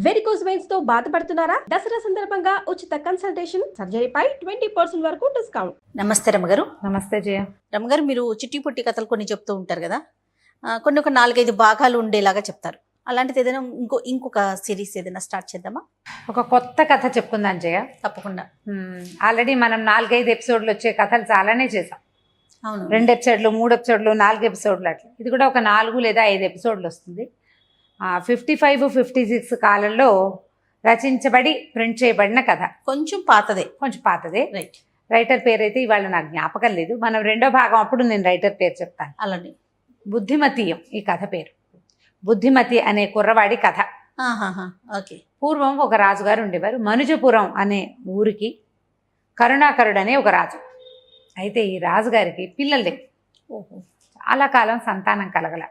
Varicose veins తో బాధపడుతున్నారా? దసరా సందర్భంగా ఉచిత కన్సల్టేషన్, సర్జరీపై 20% వరకు డిస్కౌంట్. నమస్తే రమ్మగారు. నమస్తే జయ. రమ్మగారు, మీరు చిట్టి పొట్టి కథలు కొన్ని చెప్తూ ఉంటారు కదా, కొన్ని ఒక 4-5 భాగాలు ఉండేలాగా చెప్తారు. అలాంటిది ఏదైనా ఇంకొక సిరీస్ ఏదైనా స్టార్ట్ చేద్దామా? ఒక కొత్త కథ చెప్పుకుందాం జయ. తప్పకుండా. ఆల్రెడీ మనం 4-5 ఎపిసోడ్లు వచ్చే కథలు చాలానే చేసాం. అవును, 2 ఎపిసోడ్లు, 3 ఎపిసోడ్లు, 4 ఎపిసోడ్లు అట్లా. ఇది కూడా ఒక 4 లేదా 5 ఎపిసోడ్లు వస్తుంది. 55-56 కాలంలో రచించబడి ప్రింట్ చేయబడిన కథ. కొంచెం పాతదే. కొంచెం పాతదే. రైట్. రైటర్ పేరు అయితే ఇవాళ నాకు జ్ఞాపకం లేదు. మనం 2వ భాగం అప్పుడు నేను రైటర్ పేరు చెప్తాను. అలాంటి బుద్ధిమతీయం ఈ కథ పేరు. బుద్ధిమతి అనే కుర్రవాడి కథ. ఓకే. పూర్వం ఒక రాజుగారు ఉండేవారు. మనుజపురం అనే ఊరికి కరుణాకరుడు అనే ఒక రాజు. అయితే ఈ రాజుగారికి పిల్లలు లేవు. చాలా కాలం సంతానం కలగల.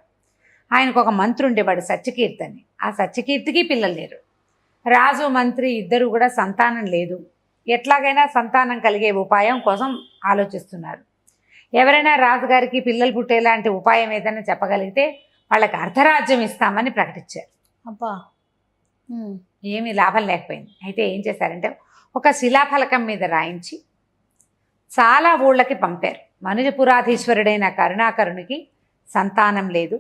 ఆయనకు ఒక మంత్రి ఉండేవాడు, సత్యకీర్తి అని. ఆ సత్యకీర్తికి పిల్లలు లేరు. రాజు మంత్రి ఇద్దరు కూడా సంతానం లేదు. ఎట్లాగైనా సంతానం కలిగే ఉపాయం కోసం ఆలోచిస్తున్నారు. ఎవరైనా రాజుగారికి పిల్లలు పుట్టేలాంటి ఉపాయం ఏదైనా చెప్పగలిగితే వాళ్ళకి అర్ధరాజ్యం ఇస్తామని ప్రకటించారు. అబ్బా, ఏమీ లాభం లేకపోయింది. అయితే ఏం చేశారంటే ఒక శిలాఫలకం మీద రాయించి చాలా ఊళ్ళకి పంపారు. మనుజపురాధీశ్వరుడైన కరుణాకరునికి సంతానం లేదు,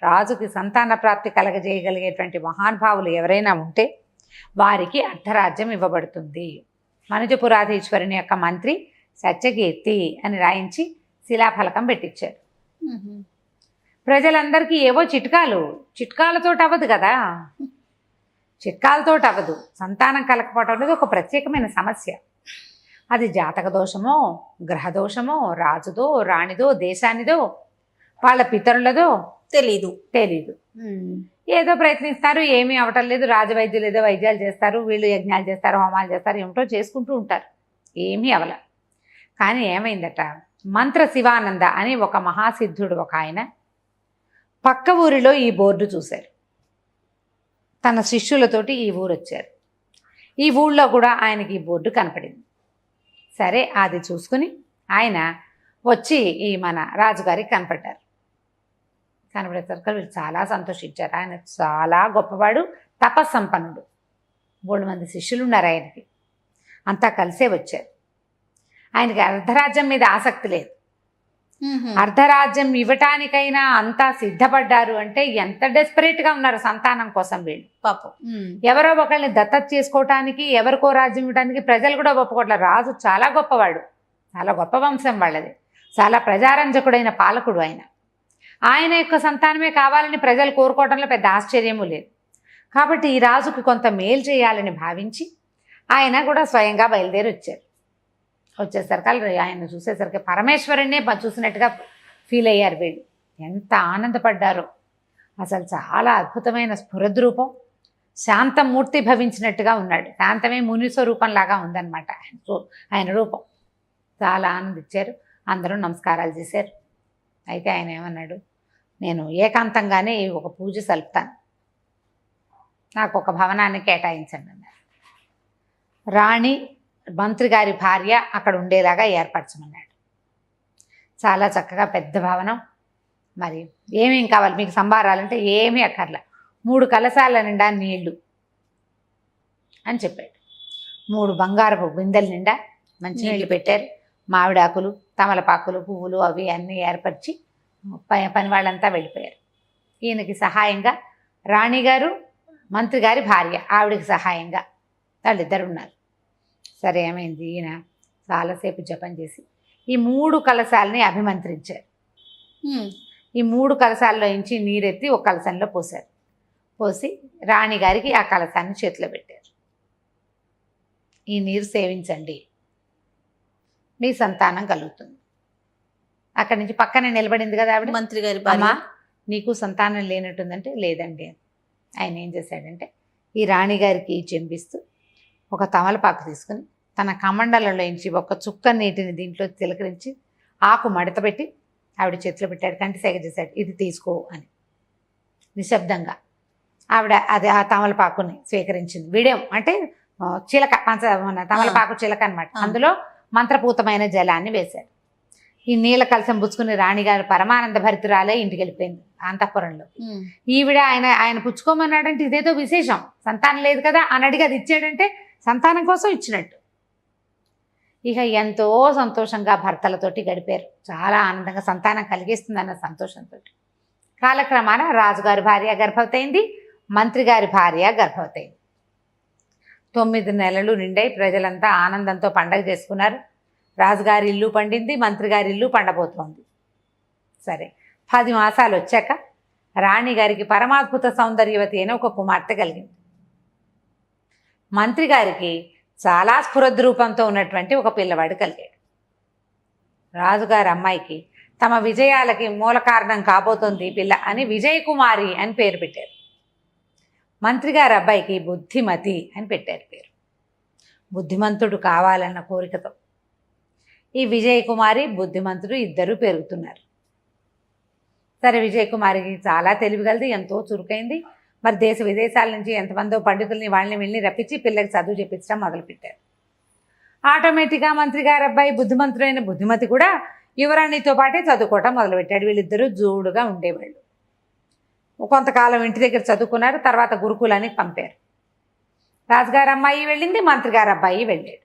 రాజుకి సంతాన ప్రాప్తి కలగజేయగలిగేటువంటి మహానుభావులు ఎవరైనా ఉంటే వారికి అర్ధరాజ్యం ఇవ్వబడుతుంది. మనుజపురాధీశ్వరుని యొక్క మంత్రి సత్యకీర్తి అని రాయించి శిలాఫలకం పెట్టించారు. ప్రజలందరికీ ఏవో చిట్కాలతో అవ్వదు కదా. చిట్కాలతో అవ్వదు. సంతానం కలగకపోవడం అనేది ఒక ప్రత్యేకమైన సమస్య. అది జాతక దోషమో, గ్రహదోషమో, రాజుదో, రాణిదో, దేశానిదో, వాళ్ళ పితరులదో తెలీదు. ఏదో ప్రయత్నిస్తారు, ఏమీ అవటం లేదు. రాజవైద్యులు ఏదో వైద్యాలు చేస్తారు, వీళ్ళు యజ్ఞాలు చేస్తారు, హోమాలు చేస్తారు, ఏమిటో చేసుకుంటూ ఉంటారు. ఏమీ అవల. కానీ ఏమైందట, మంత్ర శివానంద అని ఒక మహాసిద్ధుడు ఒక ఆయన పక్క ఊరిలో ఈ బోర్డు చూశారు. తన శిష్యులతోటి ఈ ఊరు వచ్చారు. ఈ ఊళ్ళో కూడా ఆయనకి ఈ బోర్డు కనపడింది. సరే, అది చూసుకుని ఆయన వచ్చి ఈ మన రాజుగారికి కనపడ్డారు. కనపడేసరికి వీళ్ళు చాలా సంతోషించారు. ఆయన చాలా గొప్పవాడు, తపస్సంపన్నుడు. 3 మంది శిష్యులు ఉన్నారు ఆయనకి. అంతా కలిసే వచ్చారు. ఆయనకి అర్ధరాజ్యం మీద ఆసక్తి లేదు. అర్ధరాజ్యం ఇవ్వటానికైనా అంతా సిద్ధపడ్డారు అంటే ఎంత డెస్పరేట్గా ఉన్నారు సంతానం కోసం వీళ్ళు. పాపం. ఎవరో ఒకళ్ళని దత్తత చేసుకోవటానికి, ఎవరికో రాజ్యం ఇవ్వడానికి ప్రజలు కూడా ఒప్పుకోవట్లేదు. రాజు చాలా గొప్పవాడు, చాలా గొప్ప వంశం వాళ్ళది, చాలా ప్రజారంజకుడైన పాలకుడు ఆయన. ఆయన యొక్క సంతానమే కావాలని ప్రజలు కోరుకోవడంలో పెద్ద ఆశ్చర్యమూ లేదు. కాబట్టి ఈ రాజుకి కొంత మేలు చేయాలని భావించి ఆయన కూడా స్వయంగా బయలుదేరి వచ్చారు. వచ్చేసరికి ఆయన చూసేసరికి పరమేశ్వరుణ్ణే చూసినట్టుగా ఫీల్ అయ్యారు వీళ్ళు. ఎంత ఆనందపడ్డారో అసలు. చాలా అద్భుతమైన స్ఫురద్రూపం, శాంతమూర్తి భవించినట్టుగా ఉన్నాడు. శాంతమే ముని స్వరూపంలాగా ఉందన్నమాట ఆయన రూపం. చాలా ఆనందించారు. అందరూ నమస్కారాలు చేశారు. అయితే ఆయన ఏమన్నాడు, నేను ఏకాంతంగానే ఒక పూజ సలుపుతాను, నాకు ఒక భవనాన్ని కేటాయించండి అన్నారు. రాణి, మంత్రి గారి భార్య అక్కడ ఉండేలాగా ఏర్పరచమన్నాడు. చాలా చక్కగా పెద్ద భవనం. మరి ఏమేం కావాలి మీకు సంభారాలంటే ఏమీ అక్కర్లే, 3 కలశాల నిండా నీళ్లు అని చెప్పాడు. 3 బంగారపు బిందెల నిండా మంచి నీళ్లు పెట్టారు. మామిడాకులు, తమలపాకులు, పువ్వులు అవి అన్నీ ఏర్పరిచి పని వాళ్ళంతా వెళ్ళిపోయారు. ఈయనకి సహాయంగా రాణిగారు, మంత్రి గారి భార్య, ఆవిడకి సహాయంగా వాళ్ళిద్దరు ఉన్నారు. సరే, ఏమైంది, ఈయన చాలాసేపు జపం చేసి ఈ 3 కలశాలని అభిమంత్రించారు. ఈ 3 కలశాల్లో నుంచి నీరెత్తి ఒక కలశంలో పోశారు. పోసి రాణిగారికి ఆ కలశాన్ని చేతిలో పెట్టారు. ఈ నీరు సేవించండి, మీ సంతానం కలుగుతుంది. అక్కడి నుంచి పక్కనే నిలబడింది కదా ఆవిడ, మంత్రి గారి అమ్మ నీకు సంతానం లేనట్టుందంటే లేదండి. ఆయన ఏం చేశాడంటే ఈ రాణిగారికి చెంపిస్తూ ఒక తమలపాకు తీసుకుని తన కమండలంలోంచి ఒక చుక్క నీటిని దీంట్లో తిలకరించి ఆకు మడతపెట్టి ఆవిడ చేతిలో పెట్టాడు. కంటి సేగ చేశాడు, ఇది తీసుకో అని. నిశ్శబ్దంగా ఆవిడ అది ఆ తమలపాకుని స్వీకరించింది. విడేం అంటే చిలక, తమలపాకు చిలక అనమాట. అందులో మంత్రపూతమైన జలాన్ని వేశాడు. ఈ నీళ్ళ కలసం పుచ్చుకుని రాణిగారు పరమానంద భరితురాలే ఇంటికి వెళ్ళిపోయింది అంతఃపురంలో. ఈవిడ ఆయన పుచ్చుకోమన్నాడంటే ఇదేదో విశేషం, సంతానం లేదు కదా అని అడిగి అది ఇచ్చాడంటే సంతానం కోసం ఇచ్చినట్టు. ఇక ఎంతో సంతోషంగా భర్తలతోటి గడిపారు, చాలా ఆనందంగా, సంతానం కలిగిస్తుందన్న సంతోషంతో. కాలక్రమాన రాజుగారి భార్య గర్భవతి అయింది, మంత్రి గారి భార్య గర్భవతి అయింది. 9 నెలలు నిండాయి, ప్రజలంతా ఆనందంతో పండగ చేసుకున్నారు. రాజుగారి ఇల్లు పండింది, మంత్రి గారి ఇల్లు పండబోతోంది. సరే, 10 మాసాలు వచ్చాక రాణిగారికి పరమాద్భుత సౌందర్యవతి అయిన ఒక కుమార్తె కలిగింది. మంత్రి గారికి చాలా స్ఫురద్రూపంతో ఉన్నటువంటి ఒక పిల్లవాడు కలిగాడు. రాజుగారి అమ్మాయికి తమ విజయాలకి మూల కారణం కాబోతోంది ఈ పిల్ల అని విజయకుమారి అని పేరు పెట్టారు. మంత్రి గారి అబ్బాయికి బుద్ధిమతి అని పెట్టారు పేరు, బుద్ధిమంతుడు కావాలన్న కోరికతో. ఈ విజయకుమారి బుద్ధిమంతుడు ఇద్దరు పెరుగుతున్నారు. సరే, విజయకుమారికి చాలా తెలివిగలది, ఎంతో చురుకైంది. మరి దేశ విదేశాల నుంచి ఎంతమందో పండితుల్ని వాళ్ళని వీళ్ళని రప్పించి పిల్లకి చదువు చెప్పించడం మొదలుపెట్టారు. ఆటోమేటిక్గా మంత్రి గారి అబ్బాయి బుద్ధిమంతుడైన బుద్ధిమతి కూడా యువరాణితో పాటే చదువుకోవటం మొదలుపెట్టాడు. వీళ్ళిద్దరూ జోడుగా ఉండేవాళ్ళు. కొంతకాలం ఇంటి దగ్గర చదువుకున్నారు, తర్వాత గురుకులానికి పంపారు. రాజుగారి అమ్మాయి వెళ్ళింది, మంత్రి గారి అబ్బాయి వెళ్ళాడు.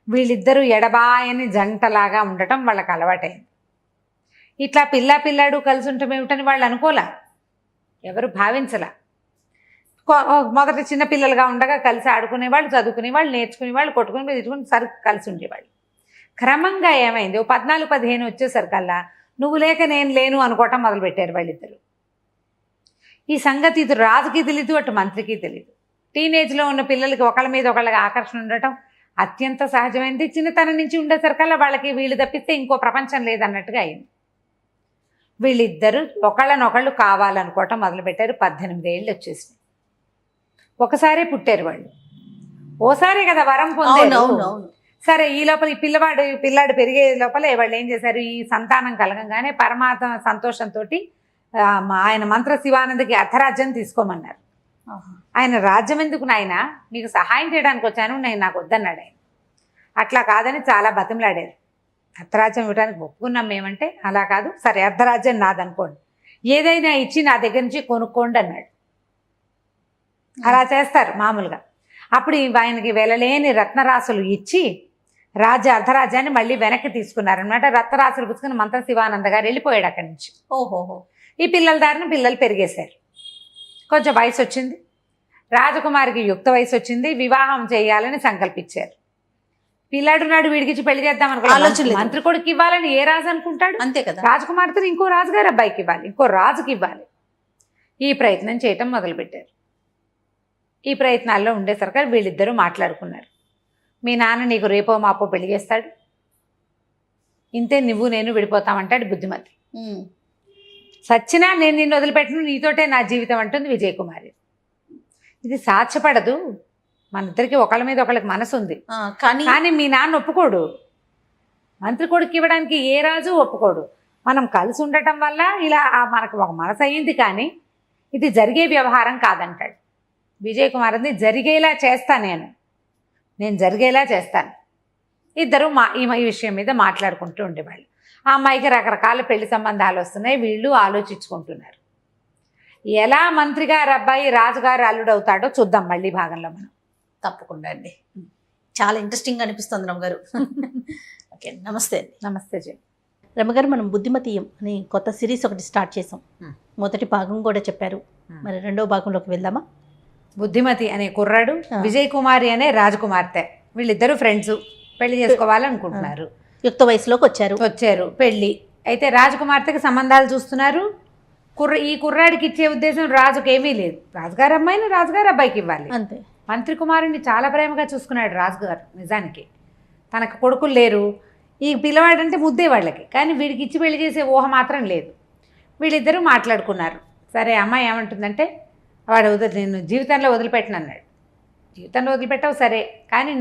వీళ్ళిద్దరూ ఎడబాయని జంటలాగా ఉండటం వాళ్ళకి అలవాటైంది. ఇట్లా పిల్లాడు కలిసి ఉండటం ఏమిటని వాళ్ళు అనుకోలే, ఎవరు భావించలా. మొదట చిన్నపిల్లలుగా ఉండగా కలిసి ఆడుకునేవాళ్ళు, చదువుకునేవాళ్ళు, నేర్చుకునేవాళ్ళు, కొట్టుకుని తిట్టుకుని కలిసి ఉండేవాళ్ళు. క్రమంగా ఏమైంది, 14-15 వచ్చేసరికల్లా నువ్వు లేక నేను లేను అనుకోవటం మొదలుపెట్టారు వాళ్ళిద్దరు. ఈ సంగతి ఇటు రాజుకి తెలీదు, అటు మంత్రికి తెలీదు. టీనేజ్లో ఉన్న పిల్లలకి ఒకళ్ళ మీద ఒకళ్ళకి ఆకర్షణ ఉండటం అత్యంత సహజమైంది. చిన్నతనం నుంచి ఉండేసరికల్లా వాళ్ళకి వీళ్ళు తప్పిస్తే ఇంకో ప్రపంచం లేదన్నట్టుగా అయింది. వీళ్ళిద్దరూ ఒకళ్ళనొకళ్ళు కావాలనుకోవటం మొదలుపెట్టారు. 18 ఏళ్ళు వచ్చేసినాయి. ఒకసారే పుట్టారు వాళ్ళు, ఓసారే కదా వరం పొందారు. సరే, ఈ లోపల ఈ పిల్లాడు పెరిగే లోపల వాళ్ళు ఏం చేశారు, ఈ సంతానం కలగంగానే పరమాత్మ సంతోషంతో ఆయన మంత్ర శివానందకి అర్ధరాజ్యం తీసుకోమన్నారు. ఆయన రాజ్యం ఎందుకు నాయన, మీకు సహాయం చేయడానికి వచ్చాను, నాకు వద్దన్నాడు ఆయన. అట్లా కాదని చాలా బతిమలాడారు. అర్ధరాజ్యం ఇవ్వడానికి ఒప్పుకున్నాం మేమంటే, అలా కాదు, సరే అర్ధరాజ్యం నాదనుకోండి, ఏదైనా ఇచ్చి నా దగ్గర నుంచి కొనుక్కోండి అన్నాడు. అలా చేస్తారు మామూలుగా. అప్పుడు ఆయనకి వెలలేని రత్నరాశులు ఇచ్చి అర్ధరాజ్యాన్ని మళ్ళీ వెనక్కి తీసుకున్నారనమాట. రత్నరాశులు పుచ్చుకుని మంత్ర శివానంద గారు వెళ్ళిపోయాడు అక్కడి నుంచి. ఓహోహో. ఈ పిల్లల దారిని పిల్లలు పెరిగేశారు. కొంచెం వయసు వచ్చింది, రాజకుమారికి యుక్త వయసు వచ్చింది, వివాహం చేయాలని సంకల్పించారు. పిల్లాడు నాడు వీడికిచ్చి పెళ్లి చేద్దాం అనుకున్నాను. మంత్రి కొడుకు ఇవ్వాలని ఏ రాజు అనుకుంటాడు? అంతే కదా. రాజకుమార్తెను ఇంకో రాజుగారి అబ్బాయికి ఇవ్వాలి, ఇంకో రాజుకి ఇవ్వాలి. ఈ ప్రయత్నం చేయటం మొదలుపెట్టారు. ఈ ప్రయత్నాల్లో ఉండేసరికి వీళ్ళిద్దరూ మాట్లాడుకున్నారు. మీ నాన్న నీకు రేపో మాపో పెళ్లి చేస్తాడు, ఇంతే నువ్వు నేను విడిపోతామంటాడు బుద్ధిమతి. సచ్చినా నేను నిన్ను వదిలిపెట్టను, నీతోటే నా జీవితం అంటుంది విజయకుమారి. ఇది సాధ్యపడదు, మన ఇద్దరికి ఒకళ్ళ మీద ఒకళ్ళకి మనసు ఉంది, కానీ మీ నాన్న ఒప్పుకోడు. మంత్రి కొడుకు ఇవ్వడానికి ఏ రాజు ఒప్పుకోడు. మనం కలిసి ఉండటం వల్ల ఇలా మనకు ఒక మనసు అయ్యింది, కానీ ఇది జరిగే వ్యవహారం కాదంటాడు. విజయకుమారిని జరిగేలా చేస్తా, నేను జరిగేలా చేస్తాను. ఇద్దరు ఈ విషయం మీద మాట్లాడుకుంటూ ఉండేవాళ్ళు. ఆ అమ్మాయికి రకరకాల పెళ్లి సంబంధాలు వస్తున్నాయి, వీళ్ళు ఆలోచించుకుంటున్నారు. ఎలా మంత్రి గారు అబ్బాయి రాజుగారు అల్లుడవుతాడో చూద్దాం మళ్ళీ భాగంలో మనం. తప్పకుండా అండి, చాలా ఇంట్రెస్టింగ్ అనిపిస్తుంది రమ్మగారు. ఓకే, నమస్తే అండి. నమస్తే జీ. రమ్మగారు, మనం బుద్ధిమతీయం అని కొత్త సిరీస్ ఒకటి స్టార్ట్ చేసాం. మొదటి భాగం కూడా చెప్పారు, మరి రెండో భాగంలోకి వెళ్దామా? బుద్ధిమతి అనే కుర్రాడు, విజయకుమారి అనే రాజకుమార్తె, వీళ్ళిద్దరూ ఫ్రెండ్స్, పెళ్లి చేసుకోవాలనుకుంటున్నారు. యుక్త వయసులోకి వచ్చారు. పెళ్లి అయితే రాజకుమార్తెకి సంబంధాలు చూస్తున్నారు. ఈ కుర్రాడికి ఇచ్చే ఉద్దేశం రాజుకి ఏమీ లేదు. రాజుగారి అమ్మాయిని రాజుగారి అబ్బాయికి ఇవ్వాలి అంతే. మంత్రి కుమారుని చాలా ప్రేమగా చూసుకున్నాడు రాజుగారు. నిజానికి తనకు కొడుకులు లేరు, ఈ పిల్లవాడంటే ముద్దే వాళ్ళకి, కానీ వీడికి ఇచ్చి పెళ్లి చేసే ఊహ మాత్రం లేదు. వీళ్ళిద్దరూ మాట్లాడుకున్నారు. సరే, అమ్మాయి ఏమంటుందంటే, వాడు నేను జీవితంలో వదిలిపెట్టను అన్నాడు. జీవితంలో వదిలిపెట్టావు సరే, కానీ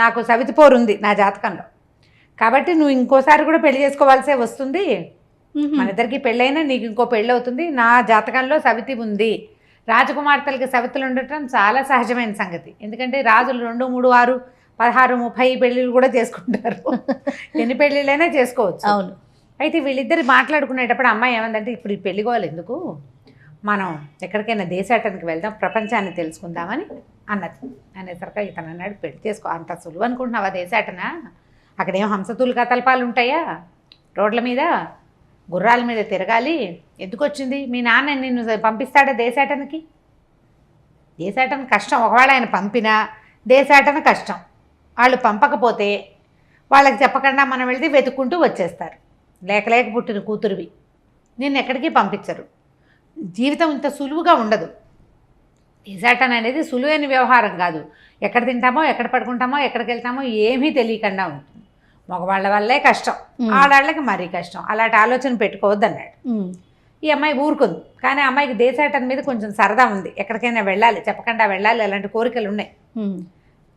నాకు సవితి పోరు ఉంది నా జాతకంలో, కాబట్టి నువ్వు ఇంకోసారి కూడా పెళ్లి చేసుకోవాల్సే వస్తుంది. మన ఇద్దరికి పెళ్ళైనా నీకు ఇంకో పెళ్ళి అవుతుంది. నా జాతకంలో సవితి ఉంది. రాజకుమార్తెలకి సవితులు ఉండటం చాలా సహజమైన సంగతి. ఎందుకంటే రాజులు 2, 3, 6 16-30 పెళ్ళిళ్ళు కూడా చేసుకుంటారు. ఎన్ని పెళ్ళిళ్ళైనా చేసుకోవచ్చు. అవును. అయితే వీళ్ళిద్దరు మాట్లాడుకునేటప్పుడు అమ్మాయి ఏమందంటే, ఇప్పుడు ఈ పెళ్ళిగోలు ఎందుకు, మనం ఎక్కడికైనా దేశాటనకి వెళ్దాం, ప్రపంచాన్ని తెలుసుకుందామని అన్నది. అనేసరికి ఇతను అన్నాడు, పెళ్లి చేసుకో, అంత సులువు అనుకుంటున్నావా దేశాటన? అక్కడేం హంసతూలు కతల్పాలు ఉంటాయా, రోడ్ల మీద గుర్రాల మీద తిరగాలి, ఎందుకు వచ్చింది? మీ నాన్న నిన్ను పంపిస్తాడా దేశాటనకి? దేశాటన కష్టం. ఒకవేళ ఆయన పంపినా దేశాటన కష్టం. వాళ్ళు పంపకపోతే వాళ్ళకి చెప్పకుండా మనం వెళ్తే వెతుక్కుంటూ వచ్చేస్తారు. లేక పుట్టిన కూతురువి, నిన్ను ఎక్కడికి పంపించరు. జీవితం ఇంత సులువుగా ఉండదు. దేశాటన అనేది సులువైన వ్యవహారం కాదు. ఎక్కడ తింటామో, ఎక్కడ పడుకుంటామో, ఎక్కడికి వెళ్తామో ఏమీ తెలియకుండా ఉంటుంది. మగవాళ్ళ వల్లే కష్టం, ఆడాళ్ళకి మరీ కష్టం. అలాంటి ఆలోచన పెట్టుకోవద్దు అన్నాడు. ఈ అమ్మాయి ఊరుకుంది. కానీ ఆ అమ్మాయికి దేశాటన మీద కొంచెం సరదా ఉంది. ఎక్కడికైనా వెళ్ళాలి, చెప్పకుండా వెళ్ళాలి, అలాంటి కోరికలు ఉన్నాయి.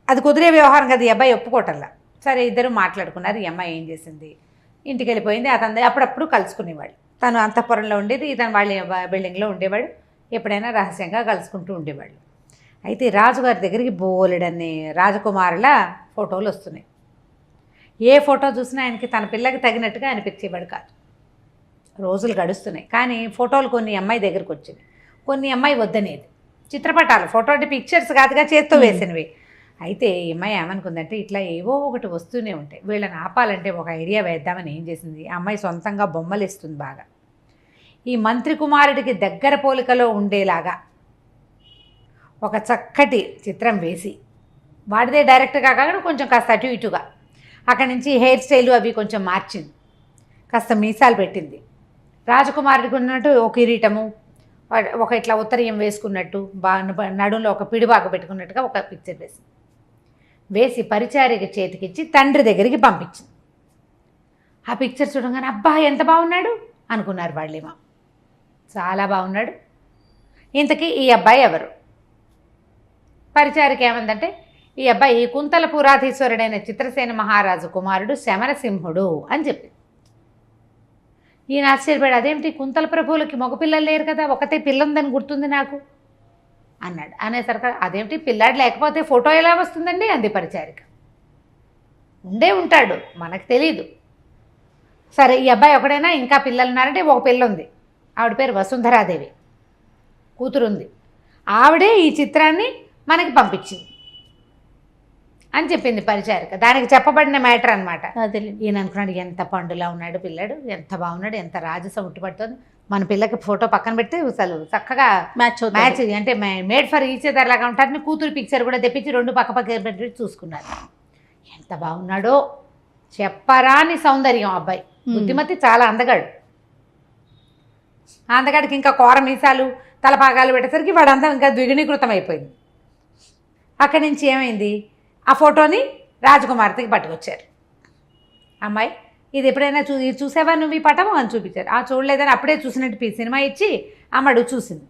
అది కుదిరే వ్యవహారం కదా, ఈ అబ్బాయి ఒప్పుకోవటంలా. సరే, ఇద్దరు మాట్లాడుకున్నారు. ఈ అమ్మాయి ఏం చేసింది, ఇంటికి వెళ్ళిపోయింది. అతను అప్పుడప్పుడు కలుసుకునేవాడు. తను అంతఃపురంలో ఉండేది, ఇతను వాళ్ళ బిల్డింగ్లో ఉండేవాడు. ఎప్పుడైనా రహస్యంగా కలుసుకుంటూ ఉండేవాళ్ళు. అయితే రాజుగారి దగ్గరికి బోలెడన్ని రాజకుమారుల ఫోటోలు వస్తున్నాయి. ఏ ఫోటో చూసినా ఆయనకి తన పిల్లకి తగినట్టుగా అనిపించేవాడు కాదు. రోజులు గడుస్తున్నాయి. కానీ ఫోటోలు కొన్ని అమ్మాయి దగ్గరికి వచ్చింది, కొన్ని అమ్మాయి వద్దనేది. చిత్రపటాలు, ఫోటో అంటే పిక్చర్స్ కాదుగా, చేత్తో వేసినవి. అయితే ఈ అమ్మాయి ఏమనుకుందంటే, ఇట్లా ఏవో ఒకటి వస్తూనే ఉంటాయి, వీళ్ళని ఆపాలంటే ఒక ఐడియా వేద్దామని ఏం చేసింది, ఆ అమ్మాయి సొంతంగా బొమ్మలు ఇస్తుంది బాగా. ఈ మంత్రి కుమారుడికి దగ్గర పోలికలో ఉండేలాగా ఒక చక్కటి చిత్రం వేసి, వాడిదే డైరెక్ట్గా కాకుండా కొంచెం కాస్త అటు ఇటుగా, అక్కడి నుంచి హెయిర్ స్టైలు అవి కొంచెం మార్చింది, కాస్త మీసాలు పెట్టింది. రాజకుమారుడికి ఉన్నట్టు ఒక కిరీటము, ఒక ఇట్లా ఉత్తరీయం వేసుకున్నట్టు, నడుంలో ఒక పిడిబాక పెట్టుకున్నట్టుగా ఒక పిక్చర్ వేసి పరిచారిక చేతికిచ్చి తండ్రి దగ్గరికి పంపించింది. ఆ పిక్చర్ చూడగానే అబ్బా ఎంత బాగున్నాడు అనుకున్నారు వాళ్ళేమో. చాలా బాగున్నాడు. ఇంతకీ ఈ అబ్బాయి ఎవరు? పరిచారిక ఏమందంటే, ఈ అబ్బాయి కుంతల పురాధీశ్వరుడైన చిత్రసేన మహారాజు కుమారుడు శమరసింహుడు అని చెప్పింది. ఈయన ఆశ్చర్యపడి, అదేమిటి కుంతల ప్రభువులకి మగపిల్లలు లేరు కదా, ఒకతే పిల్ల ఉందని గుర్తుంది నాకు అన్నాడు. అనేసరికి, అదేమిటి పిల్లాడు లేకపోతే ఫోటో ఎలా వస్తుందండి అంది పరిచారిక. ఉండే ఉంటాడు, మనకు తెలీదు. సరే, ఈ అబ్బాయి ఒకడైనా ఇంకా పిల్లలు ఉన్నారంటే, ఒక పిల్ల ఉంది, ఆవిడ పేరు వసుంధరాదేవి, కూతురుంది. ఆవిడే ఈ చిత్రాన్ని మనకి పంపించింది అని చెప్పింది పరిచారిక. దానికి చెప్పబడిన మ్యాటర్ అనమాట. ఈయన అనుకున్నాడు, ఎంత పండులా ఉన్నాడు పిల్లాడు, ఎంత బాగున్నాడు, ఎంత రాజసం ఉట్టిపడుతుంది, మన పిల్లకి ఫోటో పక్కన పెడితే అసలు చక్కగా మ్యాచ్ అంటే మేడ్ ఫర్ ఈచ్ అదర్ లాగా ఉంటారని కూతురు పిక్చర్ కూడా తెప్పించి 2 పక్క పెట్టి చూసుకున్నారు. ఎంత బాగున్నాడో, చెప్పరాని సౌందర్యం. అబ్బాయి బుద్ధిమతి, చాలా అందగాడు. అందగాడికి ఇంకా కోర మీసాలు, తలపాగాలు పెట్టేసరికి వాడు అందం ఇంకా ద్విగుణీకృతం అయిపోయింది. అక్కడి నుంచి ఏమైంది, ఆ ఫోటోని రాజకుమార్తెకి పట్టుకొచ్చారు. అమ్మాయి, ఇది ఎప్పుడైనా చూసావా నువ్వు ఈ పటము అని చూపించారు. ఆ చూడలేదని అప్పుడే చూసినట్టు సినిమా ఇచ్చి అమ్మడు చూసింది.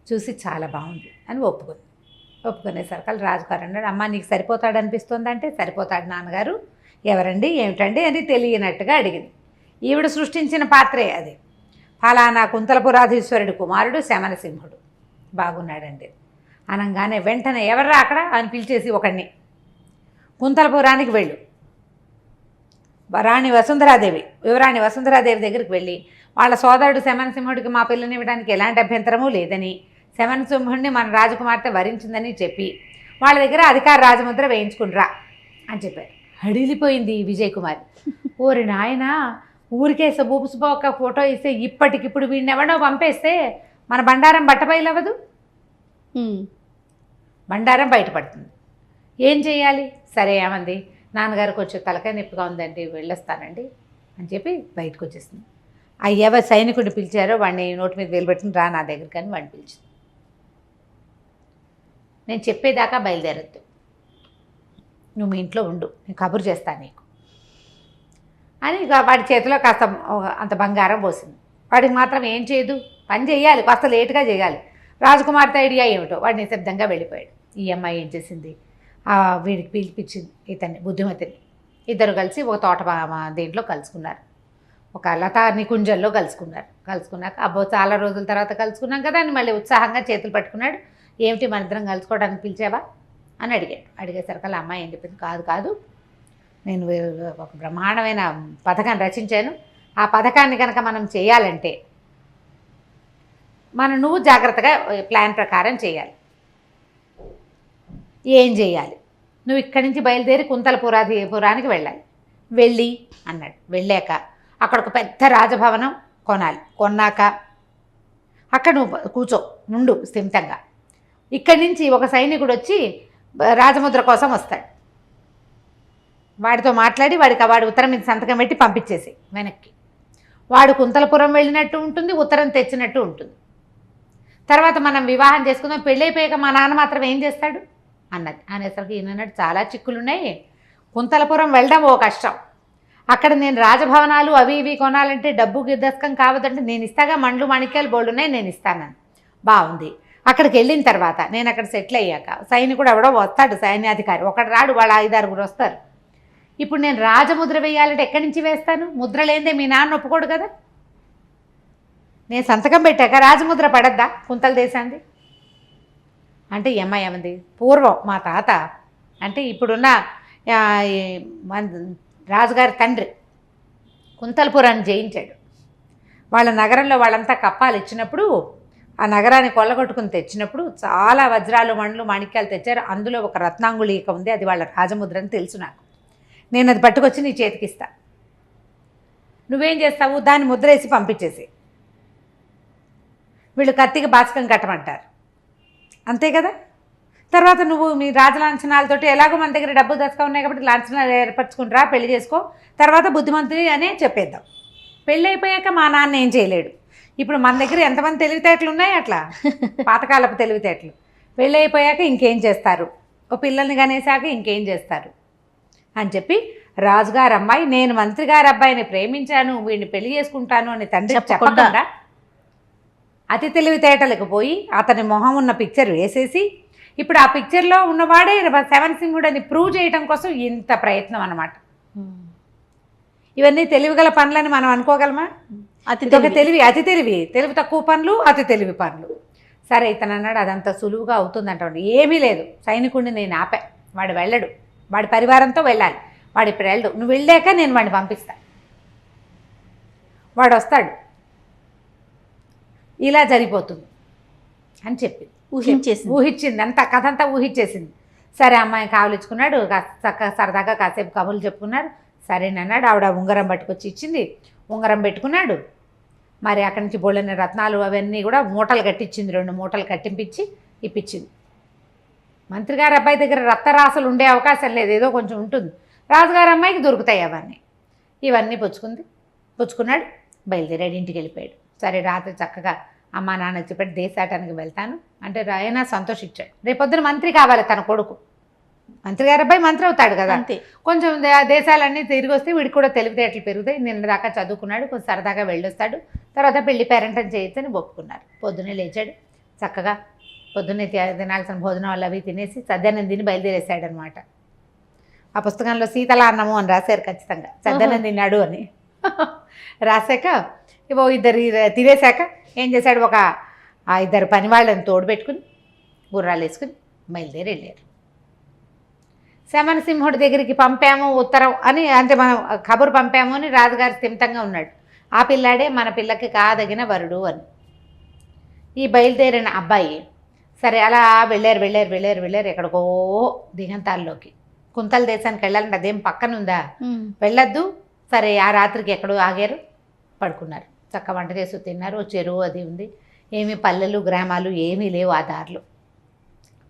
చూసి చాలా బాగుంది అని ఒప్పుకునేసరికి రాజుగారు అన్నాడు, అమ్మ నీకు సరిపోతాడు అనిపిస్తుంది అంటే, సరిపోతాడు నాన్నగారు. ఎవరండి, ఏమిటండి అని తెలియనట్టుగా అడిగింది. ఈవిడ సృష్టించిన పాత్రే అది. ఫలానా కుంతలపురాధీశ్వరుడి కుమారుడు శమరసింహుడు బాగున్నాడండి అనగానే వెంటనే ఎవర్రా అక్కడ అని పిలిచేసి ఒకడిని, కుంతలపురానికి వెళ్ళు, రాణి వసుంధరాదేవి, యువరాణి వసుంధరాదేవి దగ్గరికి వెళ్ళి, వాళ్ళ సోదరుడు శమనసింహుడికి మా పిల్లని ఇవ్వడానికి ఎలాంటి అభ్యంతరమూ లేదని, శమనసింహుడిని మన రాజకుమార్తె వరించిందని చెప్పి వాళ్ళ దగ్గర అధికార రాజముద్ర వేయించుకునిరా అని చెప్పారు. హడిలిపోయింది విజయ్ కుమార్. ఓరి నాయన, ఊరికే సుబుసుబో ఒక ఫోటో ఇస్తే ఇప్పటికిప్పుడు వీడిని ఎవడో పంపేస్తే మన బండారం బట్టబయలవ్వదు, బండారం బయటపడుతుంది. ఏం చేయాలి? సరే ఏమంది, నాన్నగారికి వచ్చే తలకాయ నొప్పిగా ఉందండి, వెళ్ళొస్తానండి అని చెప్పి బయటకు వచ్చేసింది. ఎవరు సైనికుడిని పిలిచారో వాడిని నోటి మీద వేలు పెట్టుకుని రా నా దగ్గరికి అని వాడిని పిలిచింది. నేను చెప్పేదాకా బయలుదేరద్దు, నువ్వు మీ ఇంట్లో ఉండు, నేను కబురు చేస్తాను నీకు అని వాడి చేతిలో కాస్త అంత బంగారం పోసింది. వాడికి మాత్రం ఏం చేయదు, పని చేయాలి, కాస్త లేటుగా చేయాలి. రాజకుమార్తె ఐడియా ఏమిటో వాడు నిశ్శబ్దంగా వెళ్ళిపోయాడు. ఈ అమ్మాయి ఏం చేసింది, వీడికి పిలిపించింది ఇతన్ని, బుద్ధిమతిని. ఇద్దరు కలిసి ఒక తోట దీంట్లో కలుసుకున్నారు, ఒక లతా నికుంజంలో కలుసుకున్నాక అబ్బో చాలా రోజుల తర్వాత కలుసుకున్నాం కదా అని మళ్ళీ ఉత్సాహంగా చేతులు పట్టుకున్నాడు. ఏమిటి మన ఇద్దరం కలుసుకోవడానికి పిలిచావా అని అడిగేసరికల్లా అమ్మాయి ఏం చెప్పింది, కాదు నేను ఒక బ్రహ్మాండమైన పథకాన్ని రచించాను. ఆ పథకాన్ని కనుక మనం చేయాలంటే నువ్వు జాగ్రత్తగా ప్లాన్ ప్రకారం చేయాలి. ఏం చేయాలి? నువ్వు ఇక్కడి నుంచి బయలుదేరి కుంతలపురానికి వెళ్ళి అన్నాడు. వెళ్ళాక అక్కడ ఒక పెద్ద రాజభవనం కొనాలి. కొన్నాక అక్కడ నువ్వు నుండు స్థిమితంగా. ఇక్కడి నుంచి ఒక సైనికుడు వచ్చి రాజముద్ర కోసం వస్తాడు. వాడితో మాట్లాడి వాడి ఉత్తరం మీద సంతకం పెట్టి పంపించేసి వెనక్కి. వాడు కుంతలపురం వెళ్ళినట్టు ఉంటుంది, ఉత్తరం తెచ్చినట్టు ఉంటుంది. తర్వాత మనం వివాహం చేసుకుందాం, పెళ్ళైపోయాక మా నాన్న మాత్రం ఏం చేస్తాడు అనేసరికి ఈయనన్నాడు, చాలా చిక్కులున్నాయి. కుంతలపురం వెళ్ళడం ఓ కష్టం. అక్కడ నేను రాజభవనాలు అవి ఇవి కొనాలంటే డబ్బు గిద్దస్కం కావద్దంటే నేను ఇస్తాగా, మండ్లు మాణిక్యాలు బోల్డున్నాయి, నేను ఇస్తానని. బాగుంది. అక్కడికి వెళ్ళిన తర్వాత నేను అక్కడ సెటిల్ అయ్యాక సైనికుడు ఎవడో వస్తాడు, సైన్యాధికారి ఒకడు రాడు, వాళ్ళు 5-6 వస్తారు. ఇప్పుడు నేను రాజముద్ర వేయాలంటే ఎక్కడి నుంచి వేస్తాను? ముద్ర లేదే మీ నాన్న ఒప్పుకోడు కదా. నేను సంతకం పెట్టాక రాజముద్ర పడద్దా కుంతల దేశాంది అంటే? ఏమంది, పూర్వం మా తాత అంటే ఇప్పుడున్న రాజుగారి తండ్రి కుంతలపురాన్ని జయించాడు. వాళ్ళ నగరంలో వాళ్ళంతా కప్పాలు ఇచ్చినప్పుడు ఆ నగరాన్ని కొల్లగొట్టుకుని తెచ్చినప్పుడు చాలా వజ్రాలు మండ్లు మాణిక్యాలు తెచ్చారు. అందులో ఒక రత్నాంగుళీక ఉంది, అది వాళ్ళ రాజముద్ర అని తెలుసు నాకు. నేను అది పట్టుకొచ్చి నీ చేతికిస్తా. నువ్వేం చేస్తావు? దాన్ని ముద్ర వేసి పంపించేసి. వీళ్ళు కత్తికి బాచకం కట్టమంటారు, అంతే కదా. తర్వాత నువ్వు మీ రాజలాంఛనాలతోటి ఎలాగో మన దగ్గర డబ్బు దశగా ఉన్నాయి కాబట్టి లాంఛనాలు ఏర్పరచుకుంటారా, పెళ్లి చేసుకో, తర్వాత బుద్ధిమంతుని అనే చెప్పేద్దాం. పెళ్ళి అయిపోయాక మా నాన్న ఏం చేయలేడు. ఇప్పుడు మన దగ్గర ఎంతమంది తెలివితేటలు ఉన్నాయి అట్లా, పాతకాలపు తెలివితేటలు. పెళ్ళి అయిపోయాక ఇంకేం చేస్తారు, ఓ పిల్లల్ని కనేసాక ఇంకేం చేస్తారు అని చెప్పి రాజుగారి అమ్మాయి, నేను మంత్రి గారి అబ్బాయిని ప్రేమించాను, వీడిని పెళ్లి చేసుకుంటాను అని తండ్రి చెప్పకుండా అతి తెలివితేటలకు పోయి అతని మొహం ఉన్న పిక్చర్ వేసేసి ఇప్పుడు ఆ పిక్చర్లో ఉన్నవాడే శవనసింహుడు అని ప్రూవ్ చేయడం కోసం ఇంత ప్రయత్నం అన్నమాట. ఇవన్నీ తెలివిగల పనులని మనం అనుకోగలమా? అతి తెలివి తక్కువ పనులు, అతి తెలివి పనులు. సరే ఇతను అన్నాడు, అదంతా సులువుగా అవుతుందంటే ఏమీ లేదు. సైనికుడిని నేను ఆపా, వాడు వెళ్ళడు, వాడి పరివారంతో వెళ్ళాలి, వాడు ఇప్పుడు వెళ్ళడు, నువ్వు వెళ్ళాక నేను వాడిని పంపిస్తా, వాడు వస్తాడు, ఇలా జరిగిపోతుంది అని చెప్పి ఊహించింది. అంతా కథ అంతా ఊహించేసింది. సరే అమ్మాయి కావలించుకున్నాడు, సరదాగా కాసేపు కబుర్లు చెప్పుకున్నాడు. సరేనన్నాడు. ఆవిడ ఉంగరం పట్టుకొచ్చి ఇచ్చింది, ఉంగరం పెట్టుకున్నాడు. మరి అక్కడి నుంచి బోళ్ళని రత్నాలు అవన్నీ కూడా మూటలు కట్టించింది, 2 మూటలు కట్టింపించి ఇప్పించింది. మంత్రి గారి అబ్బాయి దగ్గర రక్తరాసులు ఉండే అవకాశం లేదు, ఏదో కొంచెం ఉంటుంది. రాజుగారి అమ్మాయికి దొరుకుతాయి అవన్నీ. ఇవన్నీ పుచ్చుకున్నాడు, బయలుదేరాడు, ఇంటికి వెళ్ళిపోయాడు. సరే రాత్రి చక్కగా అమ్మా నాన్న చెప్పాడు దేశాటానికి వెళ్తాను అంటే ఆయన సంతోషించాడు. రేపొద్దున మంత్రి కావాలి తన కొడుకు, మంత్రి గారి అబ్బాయి మంత్రి అవుతాడు కదా, కొంచెం దేశాలన్నీ తిరిగి వస్తే వీడికి కూడా తెలివితేటలు పెరుగుతాయి. నిన్న దాకా చదువుకున్నాడు, కొంచెం సరదాగా వెళ్ళొస్తాడు, తర్వాత పెళ్లి పేరెంటం చేయొచ్చని ఒప్పుకున్నారు. పొద్దున్నే లేచాడు, చక్కగా పొద్దున్నే తినాల్సిన భోజనాలు అవి తినేసి సద్దన్నం తిని బయలుదేరేసాడు అనమాట. ఆ పుస్తకంలో శీతల అన్నము అని రాశారు, ఖచ్చితంగా సద్దన్నం తిన్నాడు అని రాశాక ఇవో 2 తినేశాక ఏం చేశాడు, ఒక 2 పని వాళ్ళని తోడు పెట్టుకుని గుర్రాలు వేసుకుని బయలుదేరి వెళ్ళారు. శమనసింహుడి దగ్గరికి పంపాము ఉత్తరం అని, అంటే మనం కబురు పంపాము అని రాజుగారి స్థిమితంగా ఉన్నాడు. ఆ పిల్లాడే మన పిల్లకి కాదగిన వరుడు అని. ఈ బయలుదేరిన అబ్బాయి సరే అలా వెళ్ళారు ఎక్కడికో దిగంతాల్లోకి. కుంతల దేశానికి వెళ్ళాలంటే అదేం పక్కన ఉందా, వెళ్ళొద్దు. సరే ఆ రాత్రికి ఎక్కడో ఆగారు, పడుకున్నారు. చక్క వంట చేసి తిన్నారు. చెరువు అది ఉంది, ఏమీ పల్లెలు గ్రామాలు ఏమీ లేవు ఆ దారిలో.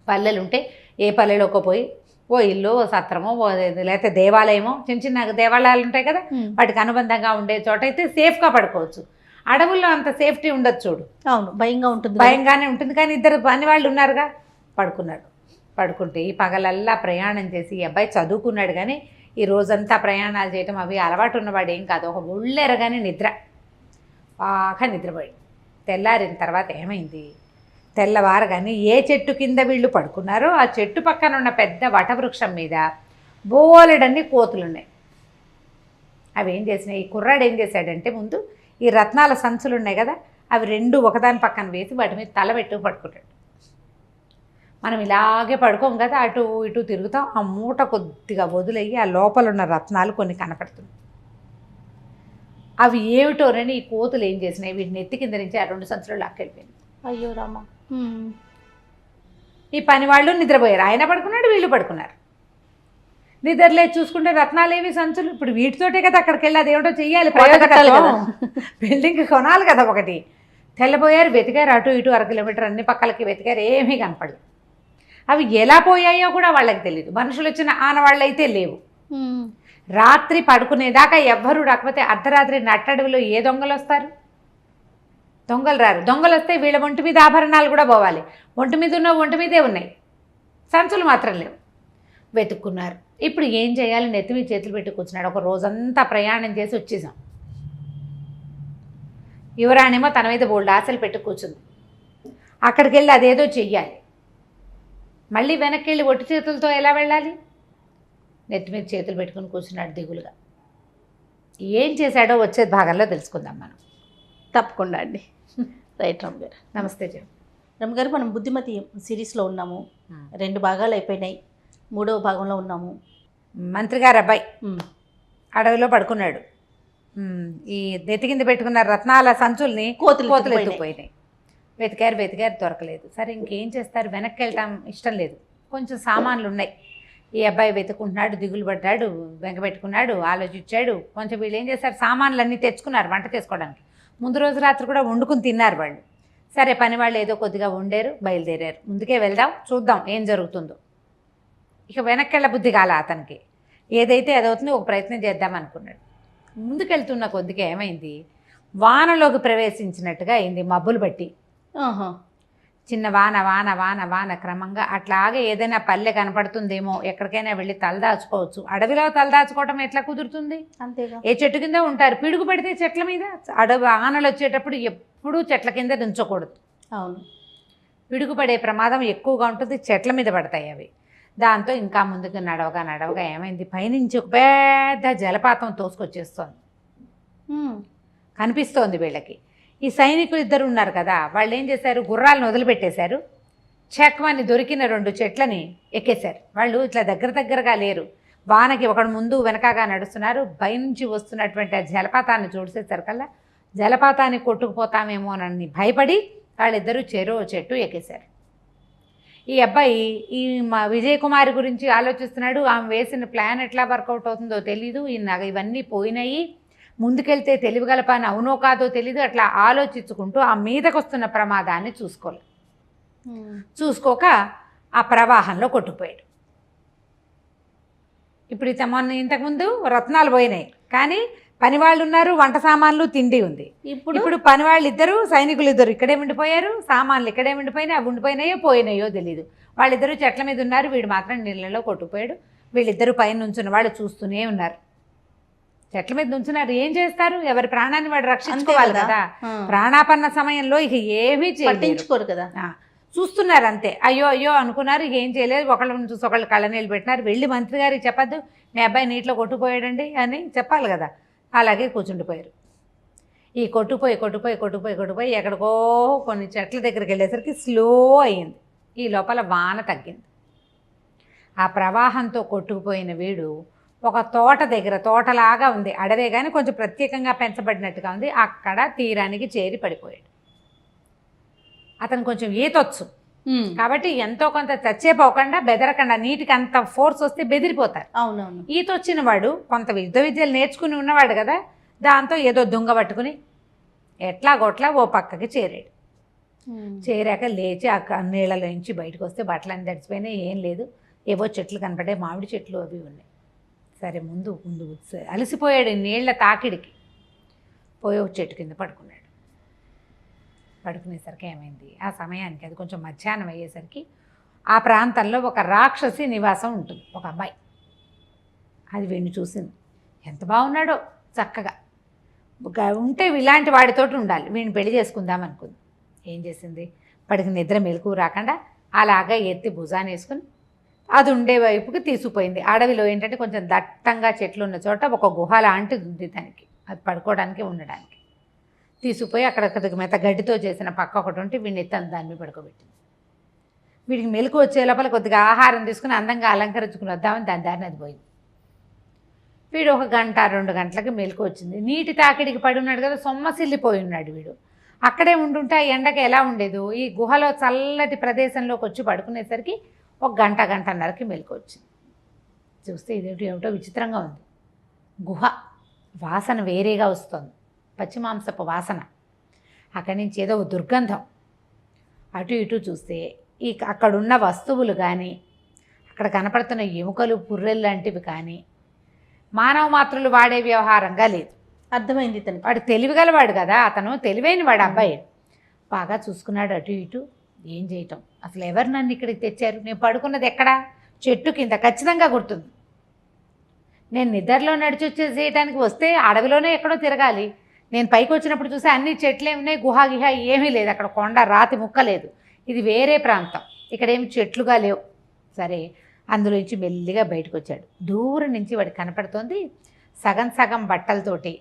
పల్లెలు ఉంటే ఏ పల్లెలోకి పోయి ఓ ఇల్లు ఓ సత్రమో లేకపోతే దేవాలయమో, చిన్న దేవాలయాలు ఉంటాయి కదా, వాటికి అనుబంధంగా ఉండే చోట అయితే సేఫ్గా పడుకోవచ్చు. అడవుల్లో అంత సేఫ్టీ ఉండదు చూడు. అవును, భయంగానే ఉంటుంది. కానీ 2 పని వాళ్ళు ఉన్నారుగా, పడుకుంటే ఈ పగలల్లా ప్రయాణం చేసి ఈ అబ్బాయి చదువుకున్నాడు. కానీ ఈ రోజంతా ప్రయాణాలు చేయటం అవి అలవాటు ఉన్నవాడు ఏం కాదు. ఒక ఒళ్ళెరగానే బాగా నిద్రపోయాడు. తెల్లారిన తర్వాత ఏమైంది, తెల్లవారగానే ఏ చెట్టు కింద వీళ్ళు పడుకున్నారో ఆ చెట్టు పక్కన ఉన్న పెద్ద వటవృక్షం మీద బోలెడన్ని కోతులు ఉన్నాయి. అవి ఏం చేసినాయి, ఈ కుర్రాడు ఏం చేశాడంటే ముందు ఈ రత్నాల సంచులు ఉన్నాయి కదా, అవి 2 ఒకదాని పక్కన వేసి వాటి మీద తల పెట్టుకు పడుకుంటాడు. మనం ఇలాగే పడుకోం కదా, అటు ఇటు తిరుగుతాం. ఆ మూట కొద్దిగా వదిలేయి ఆ లోపల ఉన్న రత్నాలు కొన్ని కనపడుతున్నాయి. అవి ఏమిటోనని ఈ కోతులు ఏం చేసినాయి, వీటిని ఎత్తి కింద నుంచి ఆ 2 సంచులు లాక్కెళ్ళిపోయింది. అయ్యో రామా. ఈ పని వాళ్ళు నిద్రపోయారు. ఆయన పడుకున్నాడు, వీళ్ళు పడుకున్నారు. నిద్రలే చూసుకుంటే రత్నాలేవి సంచులు. ఇప్పుడు వీటితోటే కదా అక్కడికి వెళ్ళి అదేమిటో చెయ్యాలి, ప్రయోజకత్వం. బిల్డింగ్ కొనాలి కదా ఒకటి. తెల్లబోయారు, వెతికారు, అటు ఇటు 1 కిలోమీటర్ అన్ని పక్కలకి వెతికారు, ఏమీ కనపడలేదు. అవి ఎలా పోయాయో కూడా వాళ్ళకి తెలియదు. మనుషులు వచ్చిన ఆనవాళ్ళు అయితే లేవు. రాత్రి పడుకునేదాకా ఎవ్వరూ రాకపోతే అర్ధరాత్రి నట్టడవిలో ఏ దొంగలు వస్తారు? దొంగలు రారు. దొంగలు వస్తే వీళ్ళ ఒంటి మీద ఆభరణాలు కూడా పోవాలి. ఒంటి మీద ఉన్న ఒంటి మీదే ఉన్నాయి, సంచులు మాత్రం లేవు. వెతుక్కున్నారు. ఇప్పుడు ఏం చేయాలి, నెత్తి మీద చేతులు పెట్టి కూర్చున్నాడు. ఒక రోజంతా ప్రయాణం చేసి వచ్చేసాం. యువరాణేమో తన మీద బోల్డ్ ఆశలు పెట్టి కూర్చుంది. అక్కడికి వెళ్ళి అదేదో చెయ్యాలి. మళ్ళీ వెనక్కి వెళ్ళి ఒట్టి చేతులతో ఎలా వెళ్ళాలి? నెత్తి మీద చేతులు పెట్టుకుని కూర్చున్నాడు దిగులుగా. ఏం చేశాడో వచ్చే భాగంలో తెలుసుకుందాం మనం. తప్పకుండా అండి. రైట్ రమ్య గారు. నమస్తే జయం. రమ్య గారు, మనం బుద్ధిమతి సిరీస్లో ఉన్నాము. 2 భాగాలు అయిపోయినాయి, 3వ భాగంలో ఉన్నాము. మంత్రి గారు అబ్బాయి అడవిలో పడుకున్నాడు. ఈ నెత్తి కింద పెట్టుకున్న రత్నాల సంచుల్ని కోతులు ఎత్తుకుపోయినాయి. వెతికారు దొరకలేదు. సరే ఇంకేం చేస్తారు, వెనక్కి వెళ్ళటం ఇష్టం లేదు. కొంచెం సామాన్లు ఉన్నాయి. ఈ అబ్బాయి వెతుకుంటున్నాడు, దిగులు పడ్డాడు, వెంకబెట్టుకున్నాడు, ఆలోచించాడు. కొంచెం వీళ్ళు ఏం చేస్తారు, సామాన్లు అన్నీ తెచ్చుకున్నారు వంట చేసుకోవడానికి. ముందు రోజు రాత్రి కూడా వండుకుని తిన్నారు వాళ్ళు. సరే పని వాళ్ళు ఏదో కొద్దిగా వండారు, బయలుదేరారు. ముందుకే వెళ్దాం, చూద్దాం ఏం జరుగుతుందో. ఇక వెనక్కెళ్ళ బుద్ధి కాల అతనికి. ఏదైతే అదవుతుందో ఒక ప్రయత్నం చేద్దాం అనుకున్నాడు. ముందుకెళ్తున్న కొద్దిగా ఏమైంది, వానలోకి ప్రవేశించినట్టుగా అయింది. మబ్బులు బట్టి చిన్న వాన వాన వాన వాన క్రమంగా అట్లాగే ఏదైనా పల్లె కనపడుతుందేమో, ఎక్కడికైనా వెళ్ళి తలదాచుకోవచ్చు. అడవిలో తలదాచుకోవటం ఎట్లా కుదురుతుంది? అంతేగా. ఏ చెట్టు కింద ఉంటారు. పిడుగు పడితే చెట్ల మీద. అడవి ఆనలు వచ్చేటప్పుడు ఎప్పుడూ చెట్ల కింద దించకూడదు. అవును, పిడుగు పడే ప్రమాదం ఎక్కువగా ఉంటుంది, చెట్ల మీద పడతాయి అవి. దాంతో ఇంకా ముందుకు నడవగా ఏమైంది, పైనుంచి ఒక పెద్ద జలపాతం తోసుకొచ్చేస్తోంది. కనిపిస్తోంది వీళ్ళకి. ఈ సైనికులు 2 ఉన్నారు కదా, వాళ్ళు ఏం చేశారు, గుర్రాలను వదిలిపెట్టేశారు. చెక్మని దొరికిన 2 చెట్లని ఎక్కేశారు. వాళ్ళు ఇట్లా దగ్గరగా లేరు. వానకి ఒకడు ముందు వెనకగా నడుస్తున్నారు. పైనుంచి వస్తున్నటువంటి ఆ జలపాతాన్ని చూసేసరికల్లా జలపాతాన్ని కొట్టుకుపోతామేమోనని భయపడి వాళ్ళిద్దరూ చెరో చెట్టు ఎక్కేశారు. ఈ అబ్బాయి ఈ విజయ్ కుమారి గురించి ఆలోచిస్తున్నాడు. ఆమె వేసిన ప్లాన్ ఎట్లా వర్కౌట్ అవుతుందో తెలీదు. ఇవన్నీ పోయినాయి, ముందుకెళ్తే తెలివిగల పని అవునో కాదో తెలీదు. అట్లా ఆలోచించుకుంటూ ఆ మీదకు వస్తున్న ప్రమాదాన్ని చూసుకోక ఆ ప్రవాహంలో కొట్టుకుపోయాడు. ఇప్పుడు ఇంతకుముందు రత్నాలు పోయినాయి, కానీ పనివాళ్ళు ఉన్నారు, వంట సామాన్లు, తిండి ఉంది. ఇప్పుడు పనివాళ్ళు 2, సైనికులు 2 ఇక్కడే ఉండిపోయారు. సామాన్లు ఇక్కడే ఉండిపోయినాయి. అవి ఉండిపోయినాయో పోయినాయో తెలీదు. వాళ్ళిద్దరూ చెట్ల మీద ఉన్నారు, వీడు మాత్రం నీళ్ళలో కొట్టుకుపోయాడు. వీళ్ళిద్దరూ పైన నుంచున్న వాళ్ళు చూస్తూనే ఉన్నారు. చెట్ల మీద నుంచున్నారు, ఏం చేస్తారు? ఎవరి ప్రాణాన్ని వాడు రక్షించుకోవాలి కదా. ప్రాణాపన్న సమయంలో ఇక ఏమీ పట్టించుకోరు కదా, చూస్తున్నారు అంతే. అయ్యో అనుకున్నారు. ఇక ఏం చేయలేదు. ఒకళ్ళని చూసి ఒకళ్ళు కళ్ళనీళ్ళు పెట్టినారు. వెళ్ళి మంత్రి గారికి చెప్పద్దు, మీ అబ్బాయి నీటిలో కొట్టుకుపోయాడండి అని చెప్పాలి కదా. అలాగే కూర్చుండిపోయారు. ఈ కొట్టుపోయి ఎక్కడికో కొన్ని చెట్ల దగ్గరికి వెళ్ళేసరికి స్లో అయ్యింది. ఈ లోపల వాన తగ్గింది. ఆ ప్రవాహంతో కొట్టుకుపోయిన వీడు ఒక తోట దగ్గర, తోటలాగా ఉంది, అడవే కానీ కొంచెం ప్రత్యేకంగా పెంచబడినట్టుగా ఉంది, అక్కడ తీరానికి చేరి పడిపోయాడు. అతను కొంచెం ఈతొచ్చు కాబట్టి ఎంతో కొంత చచ్చేపోకుండా, బెదరకుండా, నీటికి అంత ఫోర్స్ వస్తే బెదిరిపోతారు. అవునవును. ఈత వచ్చిన వాడు కొంత యుద్ధ విద్యలు నేర్చుకుని ఉన్నవాడు కదా, దాంతో ఏదో దొంగ పట్టుకుని ఎట్లాగొట్లా ఓ పక్కకి చేరాడు. చేరాక లేచి ఆ నీళ్ళలో నుంచి బయటకు వస్తే బట్టలన్నీ తడిచిపోయినాయి, ఏం లేదు, ఏవో చెట్లు కనపడే, మామిడి చెట్లు అవి ఉన్నాయి. సరే ముందు అలసిపోయాడు నీళ్ల తాకిడికి. పోయి ఒక చెట్టు కింద పడుకున్నాడు. పడుకునేసరికి ఏమైంది, ఆ సమయానికి అది కొంచెం మధ్యాహ్నం అయ్యేసరికి ఆ ప్రాంతంలో ఒక రాక్షసి నివాసం ఉంటుంది, ఒక అమ్మాయి. అది వీడిని చూసింది. ఎంత బాగున్నాడో, చక్కగా ఉంటే ఇలాంటి వాడితోటి ఉండాలి, వీడిని పెళ్లి చేసుకుందాం అనుకుంది. ఏం చేసింది, పడికి నిద్ర మెలకు రాకుండా అలాగా ఎత్తి భుజాన్ని వేసుకుని అది ఉండే వైపుకి తీసుకుపోయింది. అడవిలో ఏంటంటే కొంచెం దట్టంగా చెట్లు ఉన్న చోట ఒక గుహ లాంటిది ఉంది దానికి, అది పడుకోవడానికి ఉండడానికి. తీసుకుపోయి అక్కడ మెత్త గడ్డితో చేసిన పక్క ఒకటి ఉంటే వీడిని ఎత్తి దాన్ని పడుకోబెట్టింది. వీడికి మెలకు వచ్చే లోపల కొద్దిగా ఆహారం తీసుకుని అందంగా అలంకరించుకుని వద్దామని దాని దారిని అది పోయింది. వీడు 1 గంట 2 గంటలకి మెలకు వచ్చింది. నీటి తాకిడికి పడి ఉన్నాడు కదా, సొమ్మసిల్లిపోయి ఉన్నాడు వీడు. అక్కడే ఉండుంటే ఆ ఎండకి ఎలా ఉండేదో, ఈ గుహలో చల్లటి ప్రదేశంలోకి వచ్చి పడుకునేసరికి 1 గంట గంటన్నరకి మెలకు వచ్చింది. చూస్తే ఇదేమిటి ఏమిటో విచిత్రంగా ఉంది. గుహ వాసన వేరేగా వస్తుంది, పచ్చిమాంసపు వాసన. అక్కడి నుంచి ఏదో దుర్గంధం. అటు ఇటు చూస్తే అక్కడున్న వస్తువులు కానీ, అక్కడ కనపడుతున్న ఎముకలు పుర్రెలు లాంటివి కానీ మానవ మాత్రులు వాడే వ్యవహారంగా లేదు. అర్థమైంది తనకి. వాడు తెలివిగలవాడు కదా, అతను తెలివైన వాడు అబ్బాయి. బాగా చూసుకున్నాడు అటు ఇటు. ఏం చేయటం, అసలు ఎవరు నన్ను ఇక్కడికి తెచ్చారు? నేను పడుకున్నది ఎక్కడా? చెట్టు కింద, ఖచ్చితంగా గుర్తుంది. నేను నిద్రలో నడిచి వచ్చేసేయటానికి వస్తే అడవిలోనే ఎక్కడో తిరగాలి. నేను పైకి వచ్చినప్పుడు చూస్తే అన్ని చెట్లే ఉన్నాయి, గుహ గిహ ఏమీ లేదు, అక్కడ కొండ రాతి ముక్క లేదు. ఇది వేరే ప్రాంతం, ఇక్కడేమి చెట్లుగా లేవు. సరే, అందులోంచి మెల్లిగా బయటకు వచ్చాడు. దూరం నుంచి వాడికి కనపడుతోంది సగం సగం బట్టలతోటి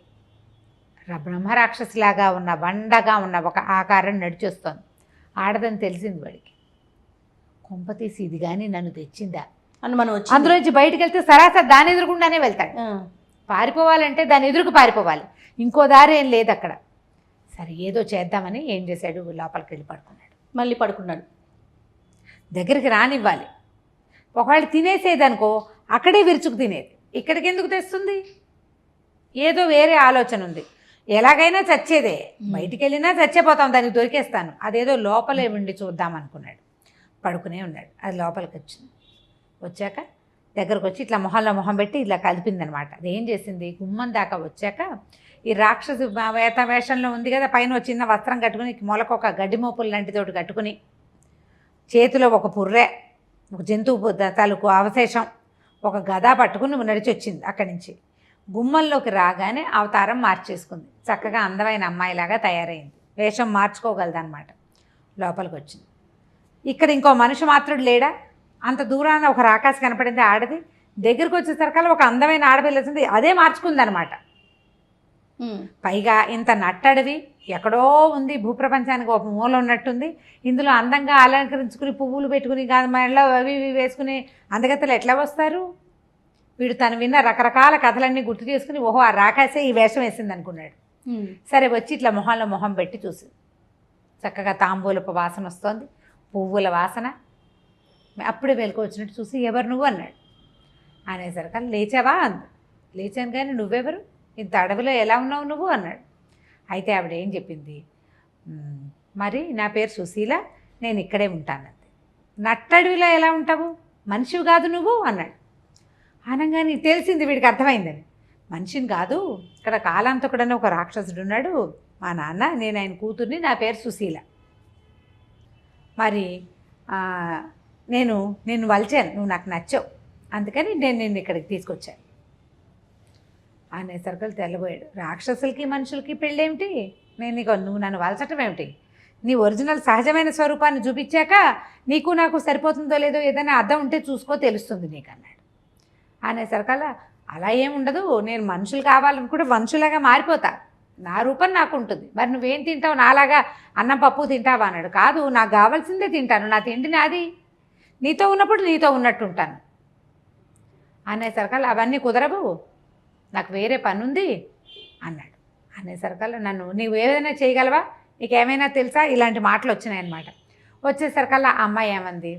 బ్రహ్మరాక్షసిలాగా ఉన్న బండగా ఉన్న ఒక ఆకారం నడిచొస్తోంది. ఆడదని తెలిసింది వాడికి. కొంపతీసి ఇది కానీ నన్ను తెచ్చిందా అని మనం వచ్చి అందులోంచి బయటకు వెళ్తే సరాసరి దాని ఎదురుకుండానే వెళ్తాడు. పారిపోవాలంటే దాని ఎదురుకు పారిపోవాలి, ఇంకో దారి ఏం లేదు అక్కడ. సరే, ఏదో చేద్దామని ఏం చేశాడు, లోపలికి వెళ్ళి పడుకున్నాడు. మళ్ళీ పడుకున్నాడు. దగ్గరికి రానివ్వాలి. ఒకవేళ తినేసేదనుకో అక్కడే విరుచుకు తినేది, ఇక్కడికి ఎందుకు తెస్తుంది? ఏదో వేరే ఆలోచన ఉంది. ఎలాగైనా చచ్చేదే, బయటికి వెళ్ళినా చచ్చిపోతాం, దానికి దొరికేస్తాను. అదేదో లోపలే ఉండి చూద్దాం అనుకున్నాడు. పడుకునే ఉన్నాడు. అది లోపలికి వచ్చింది. వచ్చాక దగ్గరకు వచ్చి ఇట్లా మొహంలో మొహం పెట్టి ఇలా కలిపిందనమాట. అది ఏం చేసింది, గుమ్మం దాకా వచ్చాక ఈ రాక్షసు వేషంలో ఉంది కదా, పైన ఒక చిన్న వస్త్రం కట్టుకుని, మొలకొక గడ్డి మోపులు లాంటితోటి కట్టుకుని, చేతిలో ఒక పుర్రె, ఒక జంతువు తాలూకు అవశేషం, ఒక గద పట్టుకుని నడిచి వచ్చింది. అక్కడి నుంచి గుమ్మంలోకి రాగానే అవతారం మార్చేసుకుంది. చక్కగా అందమైన అమ్మాయిలాగా తయారైంది. వేషం మార్చుకోగలదన్నమాట. లోపలికి వచ్చింది. ఇక్కడ ఇంకో మనిషి మాత్రుడు లేడా? అంత దూరాన ఒక రాకాసి కనపడింది, ఆడది. దగ్గరికి వచ్చేసరికల్లా ఒక అందమైన ఆడపిల్ల వచ్చింది, అదే మార్చుకుందనమాట. పైగా ఇంత నట్టడివి ఎక్కడో ఉంది, భూప్రపంచానికి ఒక మూల ఉన్నట్టుంది. ఇందులో అందంగా అలంకరించుకుని పువ్వులు పెట్టుకుని మెడలో అవి ఇవి వేసుకుని అందగత్తలు ఎట్లా వస్తారు? వీడు తను విన్న రకరకాల కథలన్నీ గుర్తు చేసుకుని, ఓహో ఆ రాకాసే ఈ వేషం వేసింది అనుకున్నాడు. సరే, వచ్చి ఇట్లా మొహంలో మొహం పెట్టి చూసి, చక్కగా తాంబూలపు వాసన వస్తోంది, పువ్వుల వాసన. అప్పుడే వెలుకు వచ్చినట్టు చూసి, ఎవరు నువ్వు అన్నాడు. అనేసరికి లేచావా అంది. లేచాను, కానీ నువ్వెవరు, ఇంత అడవిలో ఎలా ఉన్నావు నువ్వు అన్నాడు. అయితే ఆవిడ ఏం చెప్పింది, మరి నా పేరు సుశీల, నేను ఇక్కడే ఉంటానంది. నట్టడవిలో ఎలా ఉంటావు, మనిషివి కాదు నువ్వు అన్నాడు. అనగానే తెలిసింది వీడికి, అర్థమైందని. మనిషిని కాదు, ఇక్కడ కాలాంతకుడని ఒక రాక్షసుడు ఉన్నాడు, మా నాన్న, నేను ఆయన కూతుర్ని, నా పేరు సుశీల. మరి నేను నిన్ను వలిచాను, నువ్వు నాకు నచ్చావు, అందుకని నేను నిన్ను ఇక్కడికి తీసుకొచ్చాను అనేసరికి తెల్లబోయాడు. రాక్షసులకి మనుషులకి పెళ్ళేమిటి, నువ్వు నన్ను వలచటం ఏమిటి? నీ ఒరిజినల్ సహజమైన స్వరూపాన్ని చూపించాక నీకు నాకు సరిపోతుందో లేదో ఏదైనా అర్థం ఉంటే చూసుకో, తెలుస్తుంది నీకు అన్నాడు. అనేసరికల్లా అలా ఏముండదు, నేను మనుషులు కావాలనుకుంటే మనుషులాగా మారిపోతా, నా రూపం నాకు ఉంటుంది. మరి నువ్వేం తింటావు, నాలాగా అన్నం పప్పు తింటావా అన్నాడు. కాదు, నాకు కావాల్సిందే తింటాను, నా తిండి నాది, నీతో ఉన్నప్పుడు నీతో ఉన్నట్టు ఉంటాను అనేసరికల్లా అవన్నీ కుదరవు, నాకు వేరే పని ఉంది అన్నాడు. అనేసరికల్లా నీవు ఏదైనా చేయగలవా, నీకేమైనా తెలుసా, ఇలాంటి మాటలు వచ్చినాయన్నమాట. వచ్చేసరికల్లా ఆ అమ్మాయి ఏమంది,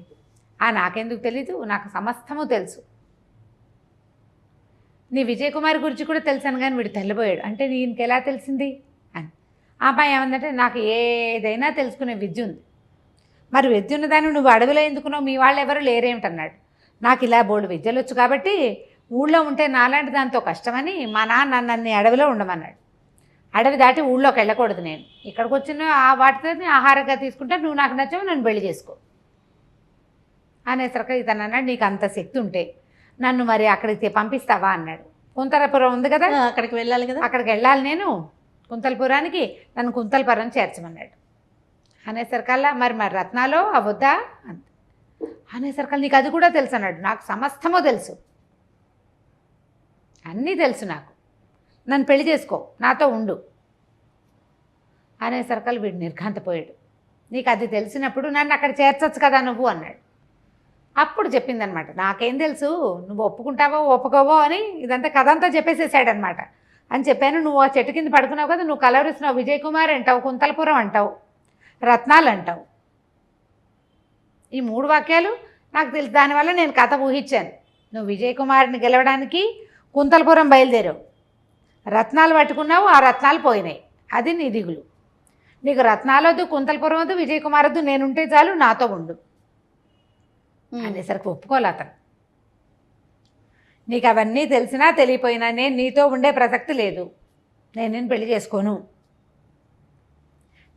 నాకెందుకు తెలీదు, నాకు సమస్తము తెలుసు, నీ విజయకుమారి గురించి కూడా తెలుసాను, కానీ వీడు తెల్లబోయాడు. అంటే నీకు ఎలా తెలిసింది అని. ఆ అమ్మాయి ఏమందంటే, నాకు ఏదైనా తెలుసుకునే విద్య ఉంది. మరి విద్య ఉన్నదాన్ని నువ్వు అడవిలో ఎందుకున్నావు, మీ వాళ్ళు ఎవరు లేరేమిటన్నాడు. నాకు ఇలా బోల్డు విద్యలు వచ్చు కాబట్టి ఊళ్ళో ఉంటే నాలాంటి దాంతో కష్టమని మా నాన్న నన్ను అడవిలో ఉండమన్నాడు. అడవి దాటి ఊళ్ళోకి వెళ్ళకూడదు, నేను ఇక్కడికి వచ్చిన వాటితో ఆహారంగా తీసుకుంటా, నువ్వు నాకు నచ్చావు, నన్ను పెళ్లి చేసుకో అనేసరికి ఇతను అన్నాడు, నీకు అంత శక్తి ఉంటే నన్ను మరి అక్కడికి పంపిస్తావా అన్నాడు. కుంతలపురం ఉంది కదా, అక్కడికి వెళ్ళాలి కదా, అక్కడికి వెళ్ళాలి నేను కుంతలపురానికి, నన్ను కుంతలపురం చేర్చమన్నాడు. అనేసరికల్లా మరి రత్నాలో అవద్దా అనేసరికల్లా నీకు అది కూడా తెలుసు అన్నాడు. నాకు సమస్తమో తెలుసు, అన్నీ తెలుసు నాకు, నన్ను పెళ్లి చేసుకో, నాతో ఉండు అనేసరికల్లా వీడు నిర్ఘాంతపోయాడు. నీకు అది తెలిసినప్పుడు నన్ను అక్కడ చేర్చొచ్చు కదా నువ్వు అన్నాడు. అప్పుడు చెప్పిందనమాట, నాకేం తెలుసు నువ్వు ఒప్పుకుంటావో ఒప్పుకోవో అని ఇదంతా కథ అంతా చెప్పేసేసాడనమాట. అని చెప్పాను, నువ్వు ఆ చెట్టు కింద పడుకున్నావు కదా, నువ్వు కలవరిస్తున్నావు, విజయ్ కుమార్ అంటావు, కుంతలపురం అంటావు, రత్నాలు అంటావు. ఈ 3 వాక్యాలు నాకు తెలుసు. దానివల్ల నేను కథ ఊహించాను. నువ్వు విజయ్ కుమార్ని గెలవడానికి కుంతలపురం బయలుదేరావు, రత్నాలు పట్టుకున్నావు, ఆ రత్నాలు పోయినాయి, అది నీ దిగులు. నీకు రత్నాలు వద్దు, కుంతలపురం వద్దు, విజయ్ కుమార్ వద్దు, నేనుంటే చాలు, నాతో ఉండు అనేసరికి ఒప్పుకోలే అతను. నీకు అవన్నీ తెలిసినా తెలియపోయినా నేను నీతో ఉండే ప్రసక్తి లేదు, నేను పెళ్లి చేసుకోను,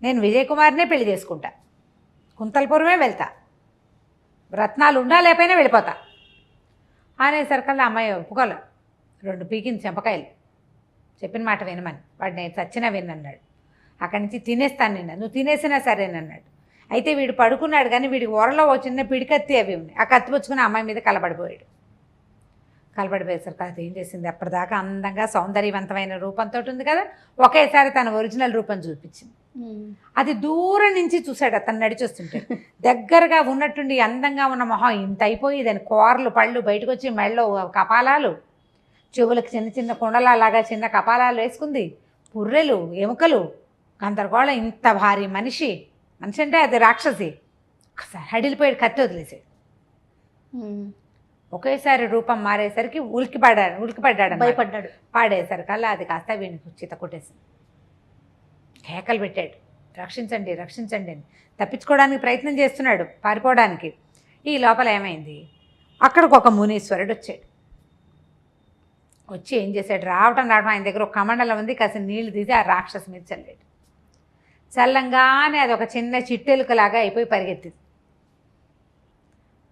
నేను విజయ్ కుమార్నే పెళ్లి చేసుకుంటా, కుంతలపురమే వెళ్తా, రత్నాలు ఉండా లేకపోయినా వెళ్ళిపోతా అనేసరికల్లా అమ్మాయి ఒప్పుకోలే. 2 పీకింది చెంపకాయలు, చెప్పిన మాట వినమని. వాడు నేను చచ్చినా విన్నన్నాడు. అక్కడి నుంచి తినేస్తాను నిన్న, నువ్వు తినేసినా సరేనన్నాడు. అయితే వీడు పడుకున్నాడు, కానీ వీడికి ఓరలో ఓ చిన్న పిడికత్తి అవి ఉన్నాయి. ఆ కత్తి పుచ్చుకుని అమ్మాయి మీద కలబడిపోయాడు. కలబడిపోయేసరికి అది ఏం చేసింది, అప్పటిదాకా అందంగా సౌందర్యవంతమైన రూపంతో ఉంది కదా, ఒకేసారి తన ఒరిజినల్ రూపం చూపించింది. అది దూరం నుంచి చూశాడు అతను నడిచొస్తుంటే. దగ్గరగా ఉన్నట్టుండి అందంగా ఉన్న మొహం ఇంత అయిపోయి దాని కూరలు పళ్ళు బయటకు వచ్చి మెళ్ళో కపాలాలు, చెవులకు చిన్న చిన్న కుండలాగా చిన్న కపాలాలు వేసుకుంది, పుర్రెలు ఎముకలు గందరగోళం. ఇంత భారీ మనిషి అంటే అది రాక్షసి. ఒకసారి హడిలిపోయాడు, కత్తి వదిలేసాడు. ఒకేసారి రూపం మారేసరికి ఉలికిపడ్డాడు, భయపడ్డాడు. పాడేసరికల్లా అది కాస్త వీనికి చిత కొట్టేసింది. కేకలు పెట్టాడు, రక్షించండి రక్షించండి అని. తప్పించుకోవడానికి ప్రయత్నం చేస్తున్నాడు, పారిపోవడానికి. ఈ లోపల ఏమైంది, అక్కడికి ఒక మునీశ్వరుడు వచ్చాడు. వచ్చి ఏం చేశాడు, రావటం ఆయన దగ్గర ఒక కమండలం ఉంది, కాస్త నీళ్లు తీసి ఆ రాక్షసు మీద చల్లాడు. చల్లంగానే అది ఒక చిన్న చిట్టెలుకలాగా అయిపోయి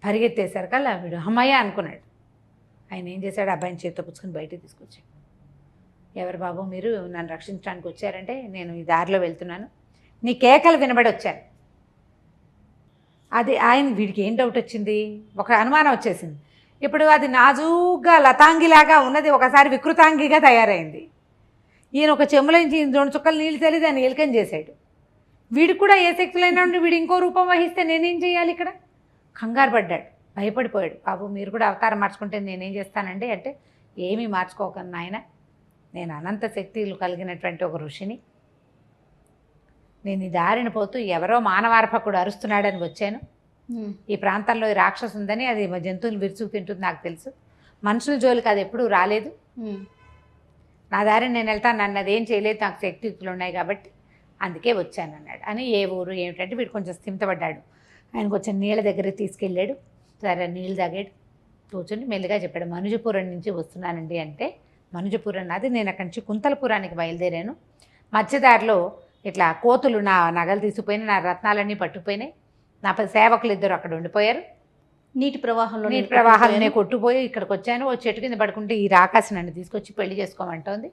పరిగెత్తేసరికల్లా వీడు అమ్మయ్య అనుకున్నాడు. ఆయన ఏం చేశాడు, అబ్బాయిని చేతితో పుచ్చుకొని బయటికి తీసుకొచ్చాడు. ఎవరు బాబు మీరు, నన్ను రక్షించడానికి వచ్చారంటే నేను ఈ దారిలో వెళ్తున్నాను, నీ కేకలు వినబడి వచ్చాను. అది వీడికి ఏం డౌట్ వచ్చింది, ఒక అనుమానం వచ్చేసింది. ఇప్పుడు అది నాజూగ్గా లతాంగిలాగా ఉన్నది ఒకసారి వికృతాంగిగా తయారైంది. ఈయన ఒక చెంబులోంచి 2 చుక్కలు నీళ్ళు తల్లి దాన్ని ఎలుకం చేశాడు. వీడికి కూడా ఏ శక్తులైనా ఉండి వీడు ఇంకో రూపం వహిస్తే నేనేం చేయాలి ఇక్కడ? కంగారు పడ్డాడు, భయపడిపోయాడు. బాబు మీరు కూడా అవతారం మార్చుకుంటే నేనేం చేస్తానండి అంటే, ఏమీ మార్చుకోకండి నాయన, నేను అనంత శక్తులు కలిగినటువంటి ఒక ఋషిని, నేను ఈ దారిన పోతూ ఎవరో మానవార్పకుడు అరుస్తున్నాడని వచ్చాను. ఈ ప్రాంతంలో ఈ రాక్షసు ఉందని, అది జంతువులు విరుచుకు తింటుంది నాకు తెలుసు, మనుషుల జోలికి అది ఎప్పుడూ రాలేదు, నా దారిని నేను వెళ్తాను, నన్ను అదేం చేయలేదు, నాకు శక్తియుక్తులు ఉన్నాయి కాబట్టి అందుకే వచ్చాను అన్నాడు. అని ఏ ఊరు ఏమిటంటే వీడు కొంచెం స్థిమితపడ్డాడు. ఆయన కొంచెం నీళ్ళ దగ్గరికి తీసుకెళ్ళాడు. సరే నీళ్ళు తాగాడు, కూర్చొని మెల్లిగా చెప్పాడు, మనుజపురం నుంచి వస్తున్నానండి అంటే, మనుజపురం నాది, నేను అక్కడి నుంచి కుంతలపురానికి బయలుదేరాను, మధ్యదారిలో ఇట్లా కోతులు నా నగలు తీసుకుపోయినాయి, నా రత్నాలన్నీ పట్టుకుపోయినాయి, నా సేవకులు 2 అక్కడ ఉండిపోయారు, నీటి ప్రవాహంలో నేను కొట్టుపోయి ఇక్కడికి వచ్చాను, ఓ చెట్టు కింద పడుకుంటే ఈ రాకాసి నన్ను తీసుకొచ్చి పెళ్లి చేసుకోమంటోంది,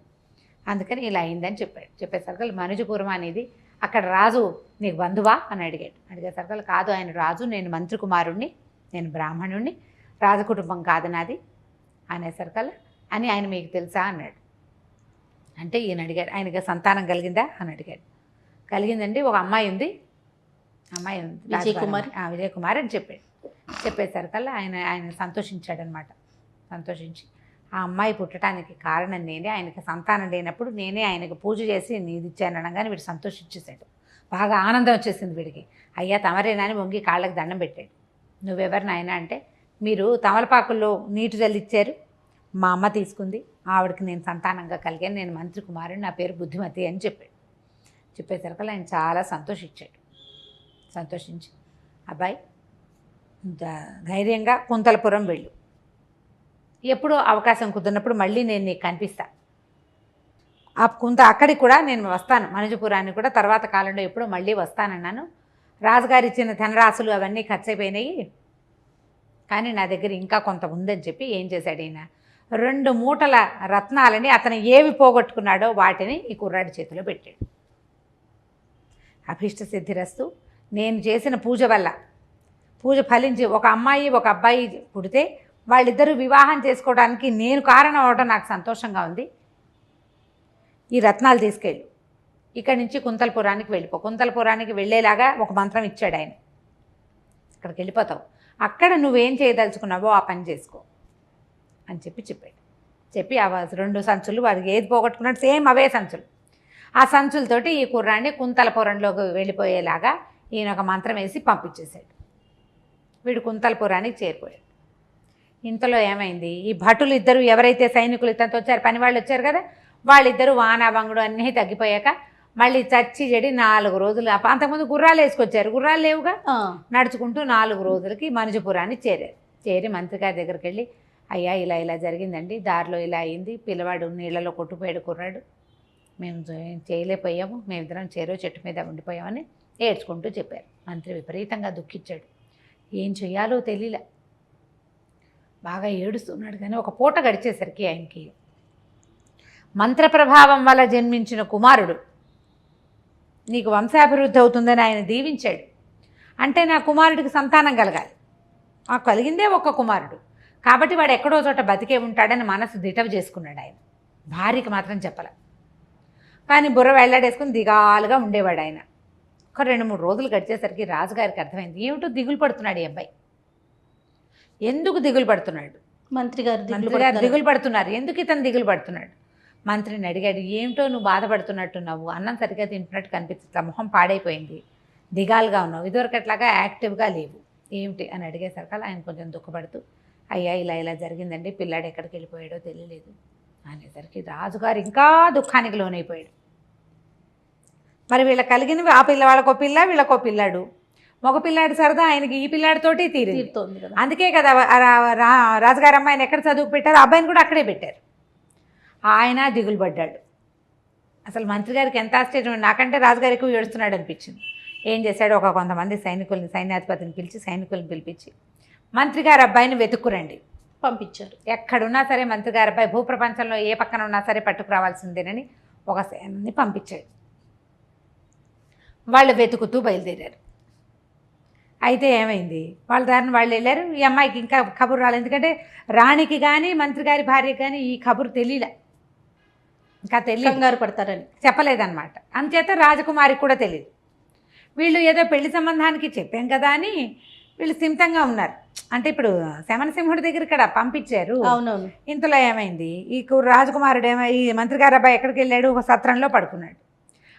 అందుకని ఇలా అయిందని చెప్పాడు. చెప్పేసరికి మనుజపురం అనేది అక్కడ రాజు నీకు బంధువా అని అడిగేసరికి కాదు, ఆయన రాజు, నేను మంత్రి కుమారుణ్ణి, నేను బ్రాహ్మణుణ్ణి, రాజకుటుంబం కాదు నాది అనేసరికల్లా అని ఆయన మీకు తెలుసా అన్నాడు. అంటే ఈయన అడిగాడు, ఆయనకి సంతానం కలిగిందా అని అడిగాడు. కలిగిందండి, ఒక అమ్మాయి ఉంది, విజయ్ కుమార్ అని చెప్పాడు. చెప్పేసరికల్లా ఆయన సంతోషించాడనమాట. సంతోషించి ఆ అమ్మాయి పుట్టడానికి కారణం నేనే, ఆయనకి సంతానం లేనప్పుడు నేనే ఆయనకు పూజ చేసి నీది ఇచ్చాను అనగానే వీడు సంతోషించేశాడు. బాగా ఆనందం వచ్చేసింది వీడికి. అయ్యా తమరేనా అని వంగి కాళ్ళకి దండం పెట్టాడు. నువ్వెవరు నాయన అంటే, మీరు తమలపాకుల్లో నీటి జల్లిచ్చారు, మా అమ్మ తీసుకుంది, ఆవిడకి నేను సంతానంగా కలిగాను, నేను మంత్రి కుమారుని, నా పేరు బుద్ధిమతి అని చెప్పాడు. చెప్పేసరికి ఆయన చాలా సంతోషించాడు. సంతోషించి అబ్బాయి ధైర్యంగా కుంతలపురం వెళ్ళు, ఎప్పుడో అవకాశం కుదిరినప్పుడు మళ్ళీ నేను నీకు కనిపిస్తా, అక్కడికి కూడా నేను వస్తాను, మనుజపురానికి కూడా తర్వాత కాలంలో ఎప్పుడో మళ్ళీ వస్తానన్నాను, రాజుగారు ఇచ్చిన ధనరాశులు అవన్నీ ఖర్చు అయిపోయినాయి, కానీ నా దగ్గర ఇంకా కొంత ఉందని చెప్పి ఏం చేశాడు ఈయన, 2 మూటల రత్నాలని అతను ఏవి పోగొట్టుకున్నాడో వాటిని ఈ కుర్రాడి చేతిలో పెట్టాడు. అభీష్ట సిద్ధిరస్తు, నేను చేసిన పూజ వల్ల పూజ ఫలించి ఒక అమ్మాయి ఒక అబ్బాయి పుడితే వాళ్ళిద్దరూ వివాహం చేసుకోవడానికి నేను కారణం అవడం నాకు సంతోషంగా ఉంది, ఈ రత్నాలు తీసుకెళ్ళు, ఇక్కడి నుంచి కుంతలపురానికి వెళ్ళిపో, కుంతలపురానికి వెళ్ళేలాగా ఒక మంత్రం ఇచ్చాడు ఆయన. అక్కడికి వెళ్ళిపోతావు, అక్కడ నువ్వేం చేయదలుచుకున్నావో ఆ పని చేసుకో అని చెప్పాడు. చెప్పి ఆ 2 సంచులు వాడికి ఏది పోగొట్టుకున్నాడు సేమ్ అవే సంచులు. ఆ సంచులతోటి ఈ కుర్రాన్ని కుంతలపురంలోకి వెళ్ళిపోయేలాగా ఈయన ఒక మంత్రం వేసి పంపించేశాడు. వీడు కుంతలపురానికి చేరిపోయాడు. ఇంతలో ఏమైంది, ఈ భటులు ఇద్దరు ఎవరైతే సైనికులు ఇతనితో వచ్చారు, పని వాళ్ళు వచ్చారు కదా, వాళ్ళిద్దరూ వానాబంగుడు అన్నీ తగ్గిపోయాక మళ్ళీ చచ్చి చెడి 4 రోజులు, అంతకుముందు గుర్రాలు వేసుకొచ్చారు, గుర్రాలు లేవుగా, నడుచుకుంటూ 4 రోజులకి మనుజపురాన్ని చేరారు. చేరి మంత్రి గారి దగ్గరికి వెళ్ళి, అయ్యా ఇలా ఇలా జరిగిందండి, దారిలో ఇలా అయింది, పిల్లవాడు నీళ్ళలో కొట్టుపోయాడు కుర్రాడు, మేము చేయలేకపోయాము, మేమిద్దరం చేరో చెట్టు మీద ఉండిపోయామని ఏడ్చుకుంటూ చెప్పారు. మంత్రి విపరీతంగా దుఃఖించాడు, ఏం చెయ్యాలో తెలియలే, బాగా ఏడుస్తున్నాడు. కానీ ఒక పూట గడిచేసరికి ఆయనకి మంత్ర ప్రభావం వల్ల జన్మించిన కుమారుడు నీకు వంశాభివృద్ధి అవుతుందని ఆయన దీవించాడు. అంటే నా కుమారుడికి సంతానం కలగాలి, ఆ కలిగిందే ఒక్క కుమారుడు, కాబట్టి వాడు ఎక్కడో చోట బతికే ఉంటాడని మనసు దిటవు చేసుకున్నాడు ఆయన. భార్యకి మాత్రం చెప్పలే, కానీ బుర్ర వెళ్ళాడేసుకుని దిగాలుగా ఉండేవాడు ఆయన. ఒక 2-3 రోజులు గడిచేసరికి రాజుగారికి అర్థమైంది, ఏమిటో దిగులు పడుతున్నాడు ఈ అబ్బాయి. ఎందుకు దిగులు పడుతున్నాడు? మంత్రి గారు దిగులు పడుతున్నారు, ఎందుకు ఇతను దిగులు పడుతున్నాడు? మంత్రిని అడిగాడు, ఏమిటో నువ్వు బాధపడుతున్నట్టున్నావు, అన్నం సరిగ్గా తింటున్నట్టు కనిపిస్తుంది, మొహం పాడైపోయింది, దిగాలుగా ఉన్నావు, ఇదివరకట్లాగా యాక్టివ్గా లేవు, ఏమిటి అని అడిగేసరికి ఆయన కొంచెం దుఃఖపడుతూ, అయ్యా ఇలా ఇలా జరిగిందండి, పిల్లాడు ఎక్కడికి వెళ్ళిపోయాడో తెలియలేదు అనేసరికి రాజుగారు ఇంకా దుఃఖానికి లోనైపోయాడు. మరి వీళ్ళకి కలిగినవి ఆ వాళ్ళకో పిల్ల వీళ్ళకో పిల్లాడు, మగ పిల్లాడు సరదా ఆయనకి ఈ పిల్లాడితోటి తీరుతోంది. అందుకే కదా రాజుగారు అమ్మాయిని ఎక్కడ చదువుకు పెట్టారు, అబ్బాయిని కూడా అక్కడే పెట్టారు. ఆయన దిగులు పడ్డాడు. అసలు మంత్రి గారికి ఎంత ఆశ్చర్యం, నాకంటే రాజుగారు ఎక్కువ ఏడుస్తున్నాడు అనిపించింది. ఏం చేశాడు, కొంతమంది సైన్యాధిపతిని పిలిచి సైనికులను పిలిపించి మంత్రి గారి అబ్బాయిని వెతుక్కురండి పంపించారు. ఎక్కడున్నా సరే మంత్రి గారి అబ్బాయి భూప్రపంచంలో ఏ పక్కన ఉన్నా సరే పట్టుకురావాల్సిందేనని ఒక సేనని పంపించాడు. వాళ్ళు వెతుకుతూ బయలుదేరారు. అయితే ఏమైంది, వాళ్ళ దారిని వాళ్ళు వెళ్ళారు. ఈ అమ్మాయికి ఇంకా కబురు రాలేదు, ఎందుకంటే రాణికి కానీ మంత్రి గారి భార్యకి కానీ ఈ కబురు తెలియలే, ఇంకా కంగారు పడతారని చెప్పలేదన్నమాట. అందుచేత రాజకుమారికి కూడా తెలియదు. వీళ్ళు ఏదో పెళ్లి సంబంధానికి చెప్పాం కదా అని వీళ్ళు స్థిమితంగా ఉన్నారు. అంటే ఇప్పుడు శమనసింహుడి దగ్గర ఇక్కడ పంపించారు. అవునవును. ఇంతలో ఏమైంది, ఈ రాజకుమారుడు ఈ మంత్రి గారి అబ్బాయి ఎక్కడికి వెళ్ళాడు, ఒక సత్రంలో పడుకున్నాడు.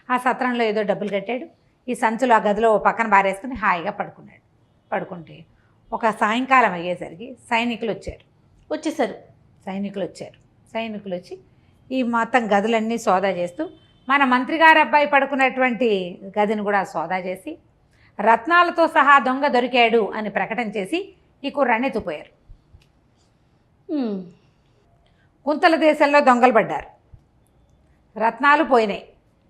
ఆ సత్రంలో ఏదో డబ్బులు కట్టాడు, ఈ సంచులు ఆ గదిలో పక్కన బారేసుకుని హాయిగా పడుకున్నాడు. పడుకుంటే ఒక సాయంకాలం అయ్యేసరికి సైనికులు వచ్చేసారు. సైనికులు వచ్చి ఈ మొత్తం గదులన్నీ సోదా చేస్తూ మన మంత్రి గారి అబ్బాయి పడుకున్నటువంటి గదిని కూడా సోదా చేసి రత్నాలతో సహా దొంగ దొరికాడు అని ప్రకటన చేసి ఈ కుర్రాన్ని ఎత్తుపోయారు. కుంతల దేశంలో దొంగలు పడ్డారు, రత్నాలు పోయినాయి.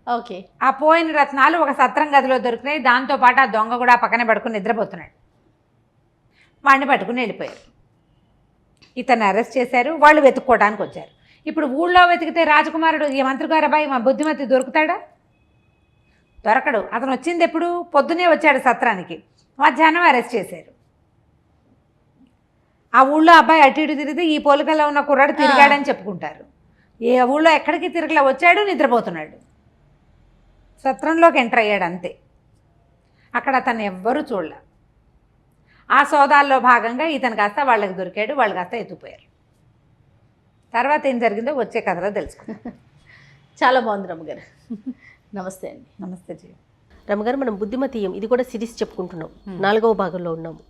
ఓకే. ఆ పోయిన రత్నాలు ఒక సత్రం గదిలో దొరికినాయి. దాంతోపాటు ఆ దొంగ కూడా పక్కనే పడుకుని నిద్రపోతున్నాడు. వాడిని పట్టుకుని వెళ్ళిపోయారు. ఇతన్ని అరెస్ట్ చేశారు. వాళ్ళు వెతుక్కోవడానికి వచ్చారు. ఇప్పుడు ఊళ్ళో వెతికితే రాజకుమారుడు ఈ మంత్రి గారి అబ్బాయి మా బుద్ధిమతి దొరుకుతాడా? దొరకడు. అతను వచ్చింది ఎప్పుడు? పొద్దునే వచ్చాడు సత్రానికి, మధ్యాహ్నం అరెస్ట్ చేశారు. ఆ ఊళ్ళో అబ్బాయి అటు ఇటు తిరిగితే ఈ పోలికల్లో ఉన్న కుర్రాడు తిరిగాడని చెప్పుకుంటారు. ఏ ఊళ్ళో ఎక్కడికి తిరగలా, వచ్చాడు, నిద్రపోతున్నాడు. సత్రంలోకి ఎంటర్ అయ్యాడు అంతే. అక్కడ అతన్ని ఎవ్వరూ చూడలే. ఆ సోదాల్లో భాగంగా ఇతను కాస్త వాళ్ళకి దొరికాడు, వాళ్ళు కాస్త ఎత్తుపోయారు. తర్వాత ఏం జరిగిందో వచ్చే కథలో తెలుసుకుందాం. చాలా బాగుంది రమ్మగారు. నమస్తే అండి. నమస్తే జీ. రమ్మగారు, మనం బుద్ధిమతీయం ఇది కూడా సిరీస్ చెప్పుకుంటున్నాం, 4వ భాగంలో ఉన్నాము.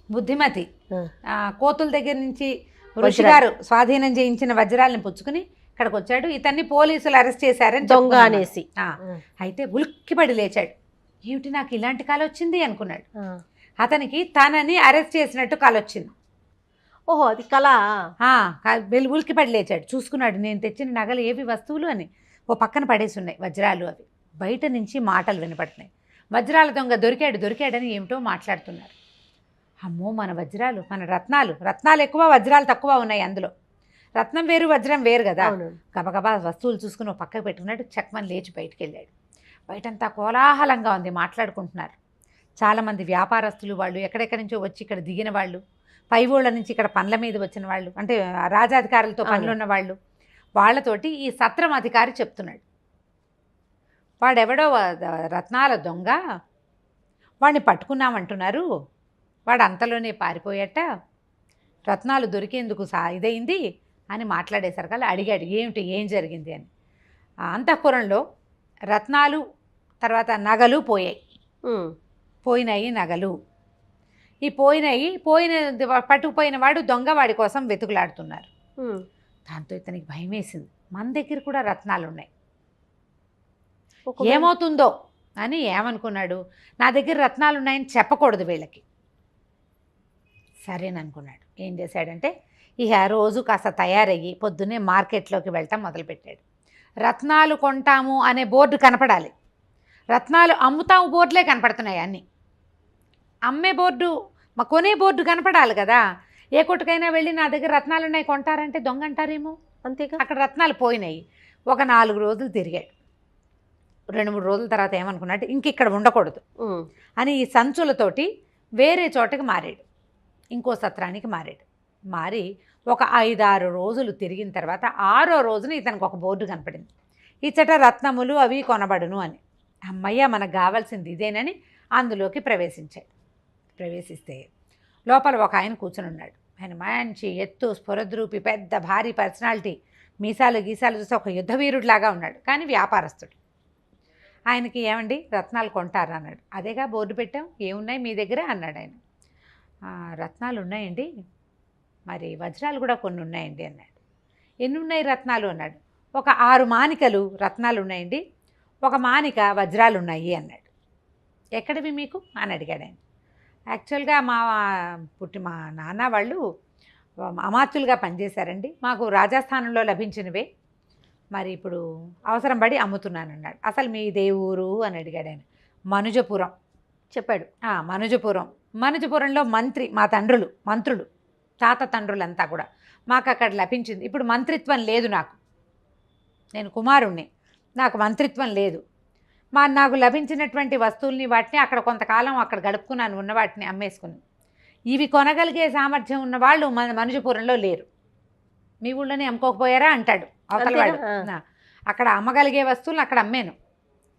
బుద్ధిమతి కోతుల దగ్గర నుంచి ఋషి గారు స్వాధీనం చేయించిన వజ్రాలను పుచ్చుకుని ఇక్కడికి వచ్చాడు. ఇతన్ని పోలీసులు అరెస్ట్ చేశారని దొంగ అనేసి. అయితే ఉలిక్కిపడి లేచాడు. ఏమిటి నాకు ఇలాంటి కళ వచ్చింది అనుకున్నాడు. అతనికి తనని అరెస్ట్ చేసినట్టు కళ వచ్చింది. ఓహో, అది కళ. ఉలిక్కిపడి లేచాడు. చూసుకున్నాడు, నేను తెచ్చిన నగలు ఏవి వస్తువులు అని ఓ పక్కన పడేసి ఉన్నాయి వజ్రాలు. అవి బయట నుంచి మాటలు వినపడుతున్నాయి. వజ్రాల దొంగ దొరికాడని ఏమిటో మాట్లాడుతున్నారు. అమ్మో, మన వజ్రాలు, మన రత్నాలు ఎక్కువ, వజ్రాలు తక్కువ ఉన్నాయి అందులో. రత్నం వేరు, వజ్రం వేరు కదా. గబగబా వస్తువులు చూసుకుని ఒక పక్కకు పెట్టుకున్నాడు. చక్మని లేచి బయటికి వెళ్ళాడు. బయటంతా కోలాహలంగా ఉంది, మాట్లాడుకుంటున్నారు. చాలామంది వ్యాపారస్తులు, వాళ్ళు ఎక్కడెక్కడి నుంచో వచ్చి ఇక్కడ దిగిన వాళ్ళు, పై ఊళ్ళ నుంచి ఇక్కడ పనుల మీద వచ్చిన వాళ్ళు, అంటే రాజాధికారులతో పనులున్న వాళ్ళు, వాళ్ళతోటి ఈ సత్రం అధికారి చెప్తున్నాడు. వాడెవడో రత్నాల దొంగ, వాడిని పట్టుకున్నామంటున్నారు, వాడు అంతలోనే పారిపోయాట, రత్నాలు దొరికేందుకు ఇదైంది అని మాట్లాడేసరికి అడిగాడు ఏమిటి ఏం జరిగింది అని. ఆ అంతఃపురంలో రత్నాలు తర్వాత నగలు పోయినాయి నగలు. ఈ పట్టుకుపోయిన వాడు దొంగ వాడి కోసం వెతుకులాడుతున్నారు. దాంతో ఇతనికి భయం వేసింది, మన దగ్గర కూడా రత్నాలు ఉన్నాయి, ఏమవుతుందో అని ఏమనుకున్నాడు, నా దగ్గర రత్నాలు ఉన్నాయని చెప్పకూడదు వీళ్ళకి. సరేననుకున్నాడు. ఏం చేశాడంటే ఇక రోజు కాస్త తయారయ్యి పొద్దున్నే మార్కెట్లోకి వెళ్ళటం మొదలుపెట్టాడు. రత్నాలు కొంటాము అనే బోర్డు కనపడాలి, రత్నాలు అమ్ముతాము బోర్డులే కనపడుతున్నాయి అన్నీ. అమ్మే బోర్డు కొనే బోర్డు కనపడాలి కదా. ఏ కొట్టుకైనా వెళ్ళి నా దగ్గర రత్నాలు ఉన్నాయి కొంటారంటే దొంగ అంటారేమో, అంతేగా. అక్కడ రత్నాలు పోయినాయి. ఒక 4 రోజులు తిరిగాడు. 2-3 రోజుల తర్వాత ఏమనుకున్నాడు, ఇంక ఇక్కడ ఉండకూడదు అని ఈ సంచులతోటి వేరే చోటకి మారాడు, ఇంకో సత్రానికి మారాడు. మారి ఒక 5-6 రోజులు తిరిగిన తర్వాత 6వ రోజున ఇతనికి ఒక బోర్డు కనపడింది, ఇచ్చట రత్నములు అవి కొనబడును అని. అమ్మయ్య మనకు కావాల్సింది ఇదేనని అందులోకి ప్రవేశించాడు. ప్రవేశిస్తే లోపల ఒక ఆయన కూర్చుని ఉన్నాడు. ఆయన మంచి ఎత్తు స్ఫురద్రూపి పెద్ద భారీ పర్సనాలిటీ, మీసాలు గీసాలు చూస్తే ఒక యుద్ధవీరుడిలాగా ఉన్నాడు, కానీ వ్యాపారస్తుడు. ఆయనకి ఏమండి రత్నాలు కొంటారా అన్నాడు. అదేగా బోర్డు పెట్టాం, ఏమున్నాయి మీ దగ్గర అన్నాడు ఆయన. రత్నాలు ఉన్నాయండి, మరి వజ్రాలు కూడా కొన్ని ఉన్నాయండి అన్నాడు. ఎన్ని ఉన్నాయి రత్నాలు అన్నాడు. ఒక 6 మానికలు రత్నాలు ఉన్నాయండి, ఒక మానిక వజ్రాలు ఉన్నాయి అన్నాడు. ఎక్కడివి మీకు అని అడిగాడు ఆయన. యాక్చువల్గా మా నాన్న వాళ్ళు అమాత్యులుగా పనిచేశారండి, మాకు రాజస్థానంలో లభించినవే, మరి ఇప్పుడు అవసరం పడి అమ్ముతున్నాను అన్నాడు. అసలు మీ ఊరు అని అడిగాడు ఆయన. మనుజపురం చెప్పాడు. మనుజపురంలో మా మంత్రులు తాత తండ్రులంతా కూడా మాకు అక్కడ లభించింది. ఇప్పుడు మంత్రిత్వం లేదు, నేను కుమారుణ్ణి, నాకు మంత్రిత్వం లేదు. నాకు లభించినటువంటి వస్తువుల్ని వాటిని అక్కడ కొంతకాలం అక్కడ గడుపుకున్నాను, ఉన్న వాటిని అమ్మేసుకుని. ఇవి కొనగలిగే సామర్థ్యం ఉన్న వాళ్ళు మనుజపురంలో లేరు, మీ ఊళ్ళోనే అమ్ముకోకపోయారా అంటాడు అవతలవాడు. అక్కడ అమ్మగలిగే వస్తువులను అక్కడ అమ్మాను,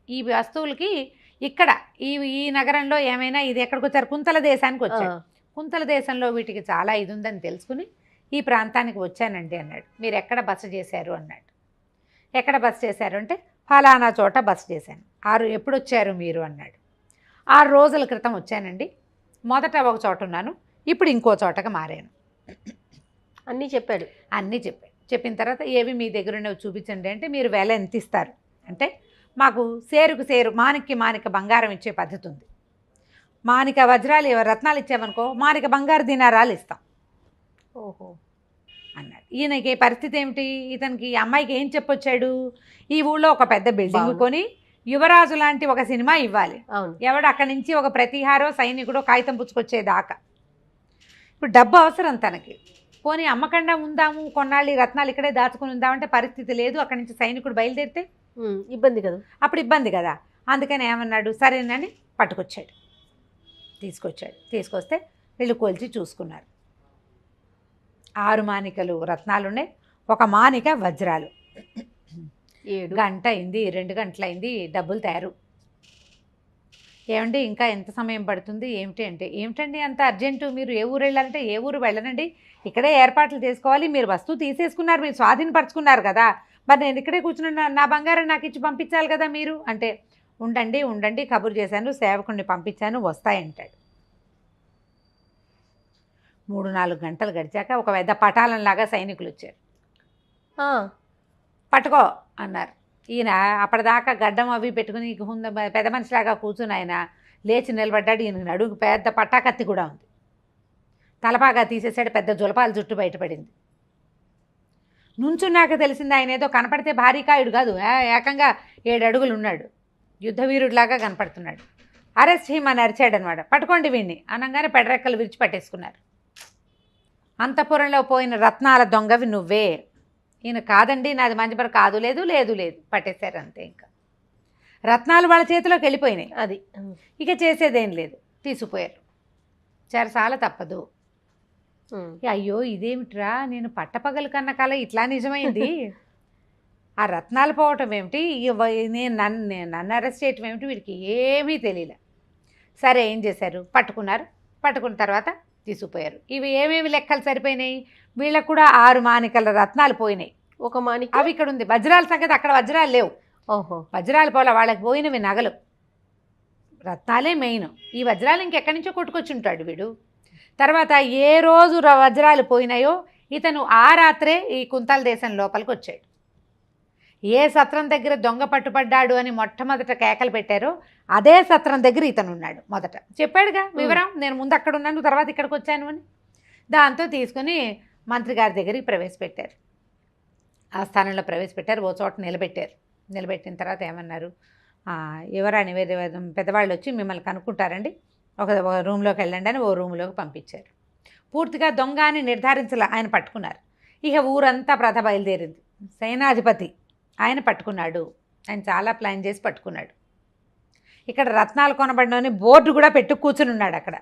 ఈ వస్తువులకి ఇక్కడ ఈ నగరంలో ఏమైనా ఇది ఎక్కడికి వచ్చారు, కుంతల దేశానికి వచ్చాడు. కుంతల దేశంలో వీటికి చాలా ఇది ఉందని తెలుసుకుని ఈ ప్రాంతానికి వచ్చానండి అన్నాడు. మీరు ఎక్కడ బస చేశారు అన్నాడు. ఎక్కడ బస చేశారు అంటే ఫలానా చోట బస చేశాను. ఎప్పుడు వచ్చారు మీరు అన్నాడు. 6 రోజుల క్రితం వచ్చానండి, మొదట ఒక చోట ఉన్నాను, ఇప్పుడు ఇంకో చోటకి మారాను. అన్నీ చెప్పాడు. చెప్పిన తర్వాత ఏవి మీ దగ్గర ఉన్నవి చూపించండి అంటే, మీరు వెల ఎంత ఇస్తారు అంటే, మాకు సేరుకు సేరు మానిక బంగారం ఇచ్చే పద్ధతి ఉంది, మానిక వజ్రాలు రత్నాలు ఇచ్చామనుకో మానిక బంగారు దినారాలు ఇస్తాం. ఓహో అన్నాడు. ఈయనకి పరిస్థితి ఏమిటి, ఇతనికి అమ్మాయికి ఏం చెప్పొచ్చాడు, ఈ ఊళ్ళో ఒక పెద్ద బిల్డింగ్ కొని యువరాజు లాంటి ఒక సినిమా ఇవ్వాలి, ఎవడు అక్కడి నుంచి ఒక ప్రతిహారో సైనికుడో కాగితం పుచ్చుకొచ్చేదాకా. ఇప్పుడు డబ్బు అవసరం తనకి, పోనీ అమ్మకండా ఉందాము కొన్నాళ్ళు రత్నాలు ఇక్కడే దాచుకుని ఉందామంటే పరిస్థితి లేదు, అక్కడి నుంచి సైనికుడు బయలుదేరితే ఇబ్బంది కదా, అప్పుడు ఇబ్బంది కదా. అందుకని ఏమన్నాడు, సరేనని పట్టుకొచ్చాడు, తీసుకొస్తే వీళ్ళు కొలిచి చూసుకున్నారు. 6 మానికలు రత్నాలున్నాయి, ఒక మానిక వజ్రాలు. 7 గంట అయింది, 2 గంటలైంది, డబ్బులు తయారు. ఏమండి ఇంకా ఎంత సమయం పడుతుంది ఏమిటి అంటే, ఏమిటండి అంత అర్జెంటు, మీరు ఏ ఊరు వెళ్ళాలంటే ఏ ఊరు వెళ్ళనండి, ఇక్కడే ఏర్పాట్లు చేసుకోవాలి, మీరు వస్తువు తీసేసుకున్నారు, మీరు స్వాధీనపరచుకున్నారు కదా, మరి నేను ఇక్కడే కూర్చున్నా, నా బంగారం నాకు ఇచ్చి పంపించాలి కదా మీరు అంటే, ఉండండి కబురు చేశాను, సేవకుడిని పంపించాను, వస్తాయంటాడు. 3-4 గంటలు గడిచాక ఒక పెద్ద పటాలంలాగా సైనికులు వచ్చారు. పట్టుకో అన్నారు. ఈయన అప్పటిదాకా గడ్డం అవి పెట్టుకుని పెద్ద మనిషిలాగా కూర్చుని ఆయన లేచి నిలబడ్డాడు. ఈయన నడుగు పెద్ద పట్టాకత్తి కూడా ఉంది, తలపాగా తీసేసాడు, పెద్ద జులపాల జుట్టు బయటపడింది. నుంచున్నాక తెలిసింది ఆయన ఏదో కనపడితే భారీ కాయుడు కాదు, ఏకంగా 7 అడుగులు ఉన్నాడు, యుద్ధవీరుడిలాగా కనపడుతున్నాడు. అరెస్ట్ హిమని అరిచాడనమాట. పట్టుకోండి వీడిని అనగానే పెడరెక్కలు విరిచి పట్టేసుకున్నారు. అంతఃపురంలో పోయిన రత్నాల దొంగవి నువ్వే. ఈయన కాదండి నాది మంచిపర కాదు, లేదు పట్టేశారు అంతే. ఇంకా రత్నాలు వాళ్ళ చేతిలోకి వెళ్ళిపోయినాయి, అది ఇక చేసేదేం లేదు, తీసుకుపోయారు. చెరసాల తప్పదు. అయ్యో ఇదేమిట్రా, నేను పట్టపగలు కన్న కల ఇట్లా నిజమైంది. ఆ రత్నాలు పోవటం ఏమిటి, నన్ను అరెస్ట్ చేయటం ఏమిటి, వీడికి ఏమీ తెలియలే. సరే ఏం చేశారు, పట్టుకున్నారు. పట్టుకున్న తర్వాత తీసుకుపోయారు. ఇవి ఏమేమి లెక్కలు సరిపోయినాయి, వీళ్ళకు కూడా 6 మానికల రత్నాలు పోయినాయి. ఒక మాణిక అవి ఇక్కడ ఉంది. వజ్రాల సంగతి అక్కడ వజ్రాలు లేవు. ఓహో, వజ్రాలు పోలా, వాళ్ళకి పోయినవి నగలు, రత్నాలే మెయిన్. ఈ వజ్రాలు ఇంకెక్కడి నుంచో కొట్టుకొచ్చి ఉంటాడు వీడు. తర్వాత ఏ రోజు వజ్రాలు పోయినాయో ఇతను ఆ రాత్రే ఈ కుంతల దేశం లోపలికి వచ్చాడు. ఏ సత్రం దగ్గర దొంగ పట్టుపడ్డాడు అని మొట్టమొదట కేకలు పెట్టారో అదే సత్రం దగ్గర ఇతను ఉన్నాడు. మొదట చెప్పాడుగా వివరం, నేను ముందు అక్కడ ఉన్నాను తర్వాత ఇక్కడికి వచ్చాను అని. దాంతో తీసుకుని మంత్రి గారి దగ్గరికి ప్రవేశపెట్టారు. ఆ స్థానంలో ప్రవేశపెట్టారు. ఓ చోట నిలబెట్టారు. నిలబెట్టిన తర్వాత ఏమన్నారు, ఎవరని వేరే పెద్దవాళ్ళు వచ్చి మిమ్మల్ని కనుక్కుంటారండి, ఒక రూమ్లోకి వెళ్ళండి అని ఓ రూమ్లోకి పంపించారు. పూర్తిగా దొంగ అని నిర్ధారించాల ఆయన పట్టుకున్నారు. ఇక ఊరంతా ప్రథ బయలుదేరింది. సేనాధిపతి ఆయన పట్టుకున్నాడు. ఆయన చాలా ప్లాన్ చేసి పట్టుకున్నాడు. ఇక్కడ రత్నాలు కొనబడినని బోర్డు కూడా పెట్టు కూర్చుని ఉన్నాడు అక్కడ.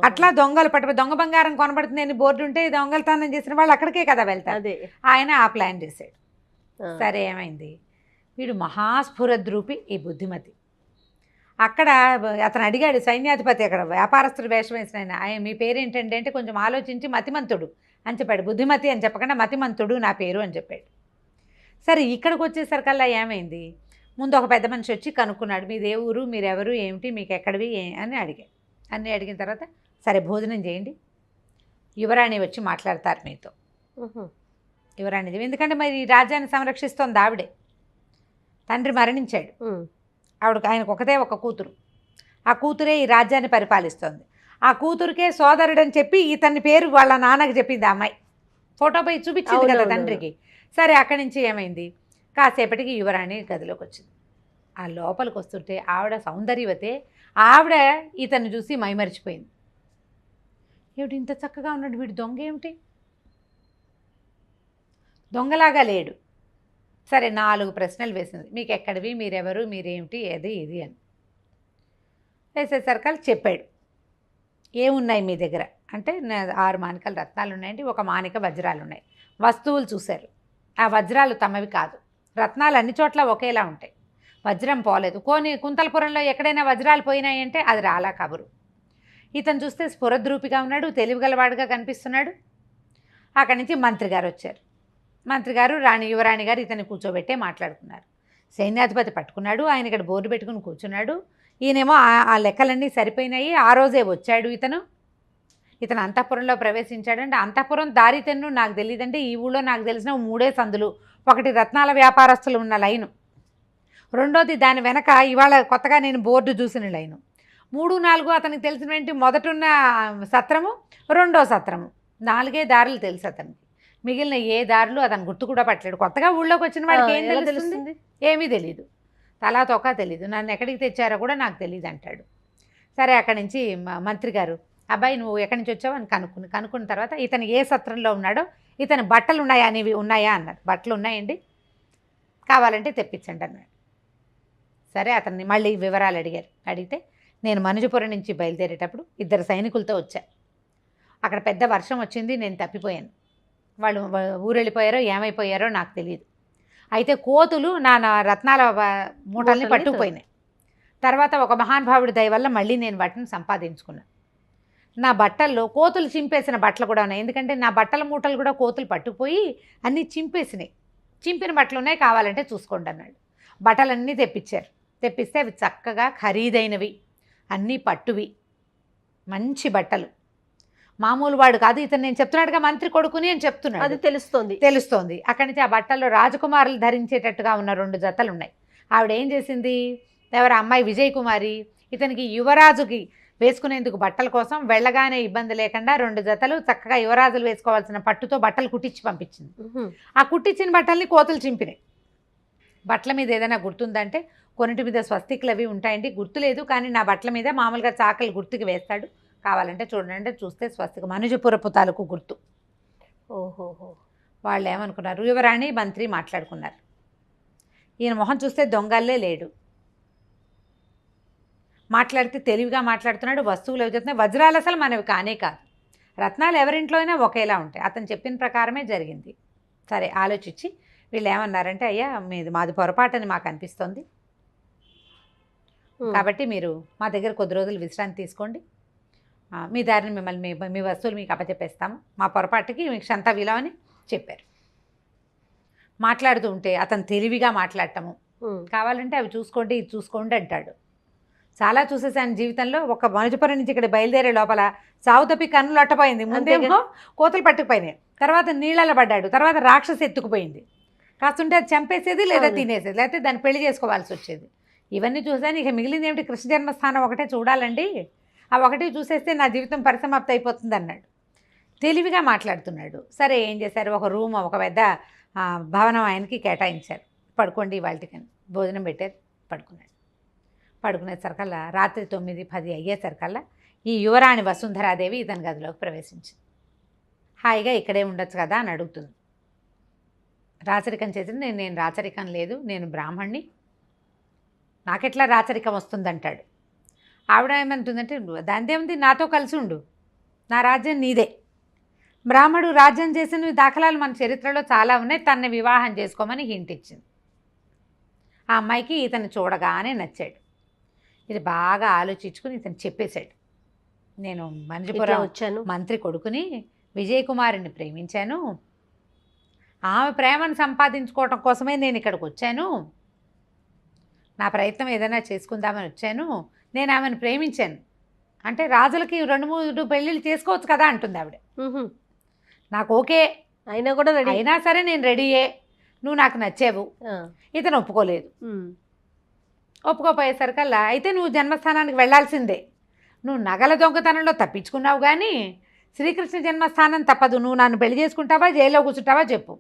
అట్లా దొంగలు దొంగ బంగారం కొనబడుతుందని బోర్డు ఉంటే దొంగలతనం చేసిన వాళ్ళు అక్కడికే కదా వెళ్తారు. ఆయన ఆ ప్లాన్ చేశాడు. సరే ఏమైంది, వీడు మహాస్ఫురద్రూపి ఈ బుద్ధిమతి. అక్కడ అతను అడిగాడు సైన్యాధిపతి, అక్కడ వ్యాపారస్తుడు వేషం వేసిన ఆయన, మీ పేరేంటండి అంటే కొంచెం ఆలోచించి మతిమంతుడు అని చెప్పాడు. బుద్ధిమతి అని చెప్పకుండా మతిమంతుడు నా పేరు అని చెప్పాడు. సరే ఇక్కడికి వచ్చేసరికల్లా ఏమైంది, ముందు ఒక పెద్ద మనిషి వచ్చి కనుక్కున్నాడు, మీది ఏ ఊరు, మీరెవరు, ఏమిటి, మీకు ఎక్కడివి అని అడిగాడు. అన్నీ అడిగిన తర్వాత సరే భోజనం చేయండి, యువరాణి వచ్చి మాట్లాడతారు మీతో. యువరాణి, ఎందుకంటే మరి ఈ రాజ్యాన్ని సంరక్షిస్తోంది ఆవిడే. తండ్రి మరణించాడు, ఆయనకు ఒకటే ఒక కూతురు. ఆ కూతురే ఈ రాజ్యాన్ని పరిపాలిస్తోంది. ఆ కూతురికే సోదరుడు అని చెప్పి ఇతని పేరు వాళ్ళ నాన్నకి చెప్పింది ఆ అమ్మాయి. ఫోటోపై చూపించింది కదా తండ్రికి. సరే అక్కడి నుంచి ఏమైంది, కాసేపటికి యువరాణి గదిలోకి వచ్చింది. ఆ లోపలికి వస్తుంటే ఆవిడ సౌందర్యవతే, ఆవిడ ఇతన్ని చూసి మైమరిచిపోయింది. ఏమిటి ఇంత చక్కగా ఉన్నాడు వీడు, దొంగ ఏమిటి, దొంగలాగా లేడు. సరే 4 ప్రశ్నలు వేసింది, మీకు ఎక్కడివి, మీరెవరు, మీరేమిటి, ఏది ఇది అని వేసేసరికి చెప్పాడు. ఏమున్నాయి మీ దగ్గర అంటే 6 మానికల రత్నాలు ఉన్నాయండి, 1 మానిక వజ్రాలు ఉన్నాయి. వస్తువులు చూశారు, ఆ వజ్రాలు తమవి కాదు. రత్నాలు అన్ని చోట్ల ఒకేలా ఉంటాయి, వజ్రం పోలేదు. కుంతలపురంలో ఎక్కడైనా వజ్రాలు పోయినాయంటే అది రాలా కబురు. ఇతను చూస్తే స్ఫురద్రూపిగా ఉన్నాడు, తెలివిగలవాడుగా కనిపిస్తున్నాడు. అక్కడి నుంచి మంత్రి గారు వచ్చారు. మంత్రి గారు యువరాణి గారు ఇతన్ని కూర్చోబెట్టే మాట్లాడుకున్నారు. సైన్యాధిపతి పట్టుకున్నాడు, ఆయన ఇక్కడ బోర్డు పెట్టుకుని కూర్చున్నాడు. ఈయనేమో ఆ లెక్కలన్నీ సరిపోయినాయి. ఆ రోజే వచ్చాడు ఇతను అంతఃపురంలో ప్రవేశించాడంటే, అంతఃపురం దారి తెన్ను నాకు తెలియదంటే, ఈ ఊళ్ళో నాకు తెలిసిన 3 సందులు. ఒకటి రత్నాల వ్యాపారస్తులు ఉన్న లైను, రెండోది దాని వెనక ఇవాళ కొత్తగా నేను బోర్డు చూసిన లైను, 3, 4 అతనికి తెలిసినటువంటి మొదటున్న సత్రము, రెండో సత్రము, 4 దారులు తెలుసు అతనికి. మిగిలిన ఏ దారులు అతను గుర్తు కూడా పట్టలేడు. కొత్తగా ఊళ్ళోకి వచ్చిన వాడికి ఏం తెలుస్తుంది, ఏమీ తెలీదు, తలా తోక తెలీదు. నన్ను ఎక్కడికి తెచ్చారో కూడా నాకు తెలియదు అంటాడు. సరే అక్కడి నుంచి మంత్రి గారు, అబ్బాయి నువ్వు ఎక్కడి నుంచి వచ్చావు అని కనుక్కున్న తర్వాత ఇతను ఏ సత్రంలో ఉన్నాడో, ఇతని బట్టలు ఉన్నాయా అనేవి ఉన్నాయా అన్నారు. బట్టలు ఉన్నాయండి, కావాలంటే తెప్పించండి అన్నాడు. సరే అతన్ని మళ్ళీ వివరాలు అడిగితే, నేను మనుజపురం నుంచి బయలుదేరేటప్పుడు 2 సైనికులతో వచ్చా. అక్కడ పెద్ద వర్షం వచ్చింది, నేను తప్పిపోయాను. వాళ్ళు ఊరెళ్ళిపోయారో ఏమైపోయారో నాకు తెలియదు. అయితే కోతులు నా రత్నాల మూటల్ని పట్టుకుపోయినాయి. తర్వాత ఒక మహానుభావుడి దయ వల్ల మళ్ళీ నేను వాటిని సంపాదించుకున్నాను. నా బట్టల్లో కోతులు చింపేసిన బట్టలు కూడా ఉన్నాయి, ఎందుకంటే నా బట్టల మూటలు కూడా కోతులు పట్టుకుపోయి అన్నీ చింపేసినాయి. చింపిన బట్టలు ఉన్నాయి, కావాలంటే చూసుకోండి అన్నాడు. బట్టలన్నీ తెప్పిస్తే అవి చక్కగా ఖరీదైనవి, అన్నీ పట్టువి, మంచి బట్టలు. మామూలు వాడు కాదు ఇతను. నేను చెప్తున్నాడుగా మంత్రి కొడుకుని అని చెప్తున్నాడు, అది తెలుస్తోంది. అక్కడి నుంచి ఆ బట్టల్లో రాజకుమారులు ధరించేటట్టుగా ఉన్న 2 జతలు ఉన్నాయి. ఆవిడ ఏం చేసింది, ఎవరు అమ్మాయి విజయ్ కుమారి, ఇతనికి యువరాజుకి వేసుకునేందుకు బట్టల కోసం వెళ్ళగానే ఇబ్బంది లేకుండా 2 జతలు చక్కగా యువరాజులు వేసుకోవాల్సిన పట్టుతో బట్టలు కుట్టించి పంపించింది. ఆ కుట్టించిన బట్టల్ని కోతులు చింపినాయి. బట్టల మీద ఏదైనా గుర్తుందంటే, కొన్నిటి మీద స్వస్తికులు అవి ఉంటాయండి, గుర్తులేదు, కానీ నా బట్టల మీద మామూలుగా చాకలి గుర్తుకి వేస్తాడు, కావాలంటే చూడండి అంటే చూస్తే స్వస్తిక మనుజపురపు తాలూకు గుర్తు. ఓహోహో. వాళ్ళు ఏమనుకున్నారు, యువరాణి మంత్రి మాట్లాడుకున్నారు. ఈయన మొహం చూస్తే దొంగల్లే లేడు, మాట్లాడితే తెలివిగా మాట్లాడుతున్నాడు, వస్తువులు అవి చెప్తున్నాయి. వజ్రాలు అసలు మనవి కానే కాదు, రత్నాలు ఎవరింట్లో అయినా ఒకేలా ఉంటాయి. అతను చెప్పిన ప్రకారమే జరిగింది. సరే ఆలోచించి వీళ్ళు ఏమన్నారంటే, అయ్యా మాది పొరపాటని మాకు అనిపిస్తోంది, కాబట్టి మీరు మా దగ్గర కొద్ది రోజులు విశ్రాంతి తీసుకోండి, మీ దారిని మిమ్మల్ని మీ వస్తువులు మీకు అప్పచెప్పేస్తాము, మా పొరపాటుకి మీకు క్షంత విలువ అని చెప్పారు. మాట్లాడుతూ ఉంటే అతను తెలివిగా మాట్లాడటము, కావాలంటే అవి చూసుకోండి ఇది చూసుకోండి అంటాడు. చాలా చూసేసాను జీవితంలో. ఒక మనుజపురం నుంచి ఇక్కడ బయలుదేరే లోపల సావు తప్పి కన్నులు అట్టపోయింది, ముందేమో కోతలు పట్టుకుపోయినాయి, తర్వాత నీళ్ళలో పడ్డాడు, తర్వాత రాక్షసి ఎత్తుకుపోయింది, కాస్తుంటే అది చంపేసేది లేదా తినేసేది, లేకపోతే దాన్ని పెళ్లి చేసుకోవాల్సి వచ్చేది. ఇవన్నీ చూసాను. ఇక మిగిలింది ఏమిటి, కృష్ణ జన్మస్థానం ఒకటే చూడాలండి, ఆ ఒకటి చూసేస్తే నా జీవితం పరిసమాప్తి అయిపోతుంది అన్నాడు. తెలివిగా మాట్లాడుతున్నాడు. సరే ఏం చేశారు, ఒక రూమ్ ఒక పెద్ద భవనం ఆయనకి కేటాయించారు. పడుకోండి వాళ్ళకని భోజనం పెట్టారు. పడుకునేసరికల్లా రాత్రి 9-10 అయ్యేసరికల్లా ఈ యువరాణి వసుంధరాదేవి ఇతని గదిలోకి ప్రవేశించింది. హాయిగా ఇక్కడే ఉండొచ్చు కదా అని అడుగుతుంది. రాచరికం చేసింది. నేను రాచరికం లేదు, నేను బ్రాహ్మణ్ణి, నాకెట్లా రాచరికం వస్తుందంటాడు. ఆవిడ ఏమంటుందంటే, దానిదేముంది, నాతో కలిసి ఉండు, నా రాజ్యం నీదే. బ్రాహ్మడు రాజ్యం చేసిన దాఖలాలు మన చరిత్రలో చాలా ఉన్నాయి, తనని వివాహం చేసుకోమని హింట్ ఇచ్చింది. ఆ అమ్మాయికి ఇతను చూడగానే నచ్చాడు. ఇది బాగా ఆలోచించుకుని ఇతను చెప్పేశాడు, నేను మంజుపురం వచ్చాను, మంత్రి కొడుకుని విజయకుమారుని ప్రేమించాను, ఆమె ప్రేమను సంపాదించుకోవటం కోసమే నేను ఇక్కడికి వచ్చాను, నా ప్రయత్నం ఏదైనా చేసుకుందామని వచ్చాను, నేను ఆమెను ప్రేమించాను అంటే రాజులకి 2-3 పెళ్ళిళ్ళు చేసుకోవచ్చు కదా అంటుంది ఆవిడ. నాకు ఓకే అయినా కూడా రెడీ, అయినా సరే నేను రెడీయే, నువ్వు నాకు నచ్చావు. ఇతను ఒప్పుకోలేదు. ఒప్పుకోపోయేసరికల్లా, అయితే నువ్వు జన్మస్థానానికి వెళ్ళాల్సిందే, నువ్వు నగల దొంగతనంలో తప్పించుకున్నావు కానీ శ్రీకృష్ణ జన్మస్థానం తప్పదు, నువ్వు నన్ను పెళ్లి చేసుకుంటావా జైల్లో కూర్చుంటావా చెప్పు.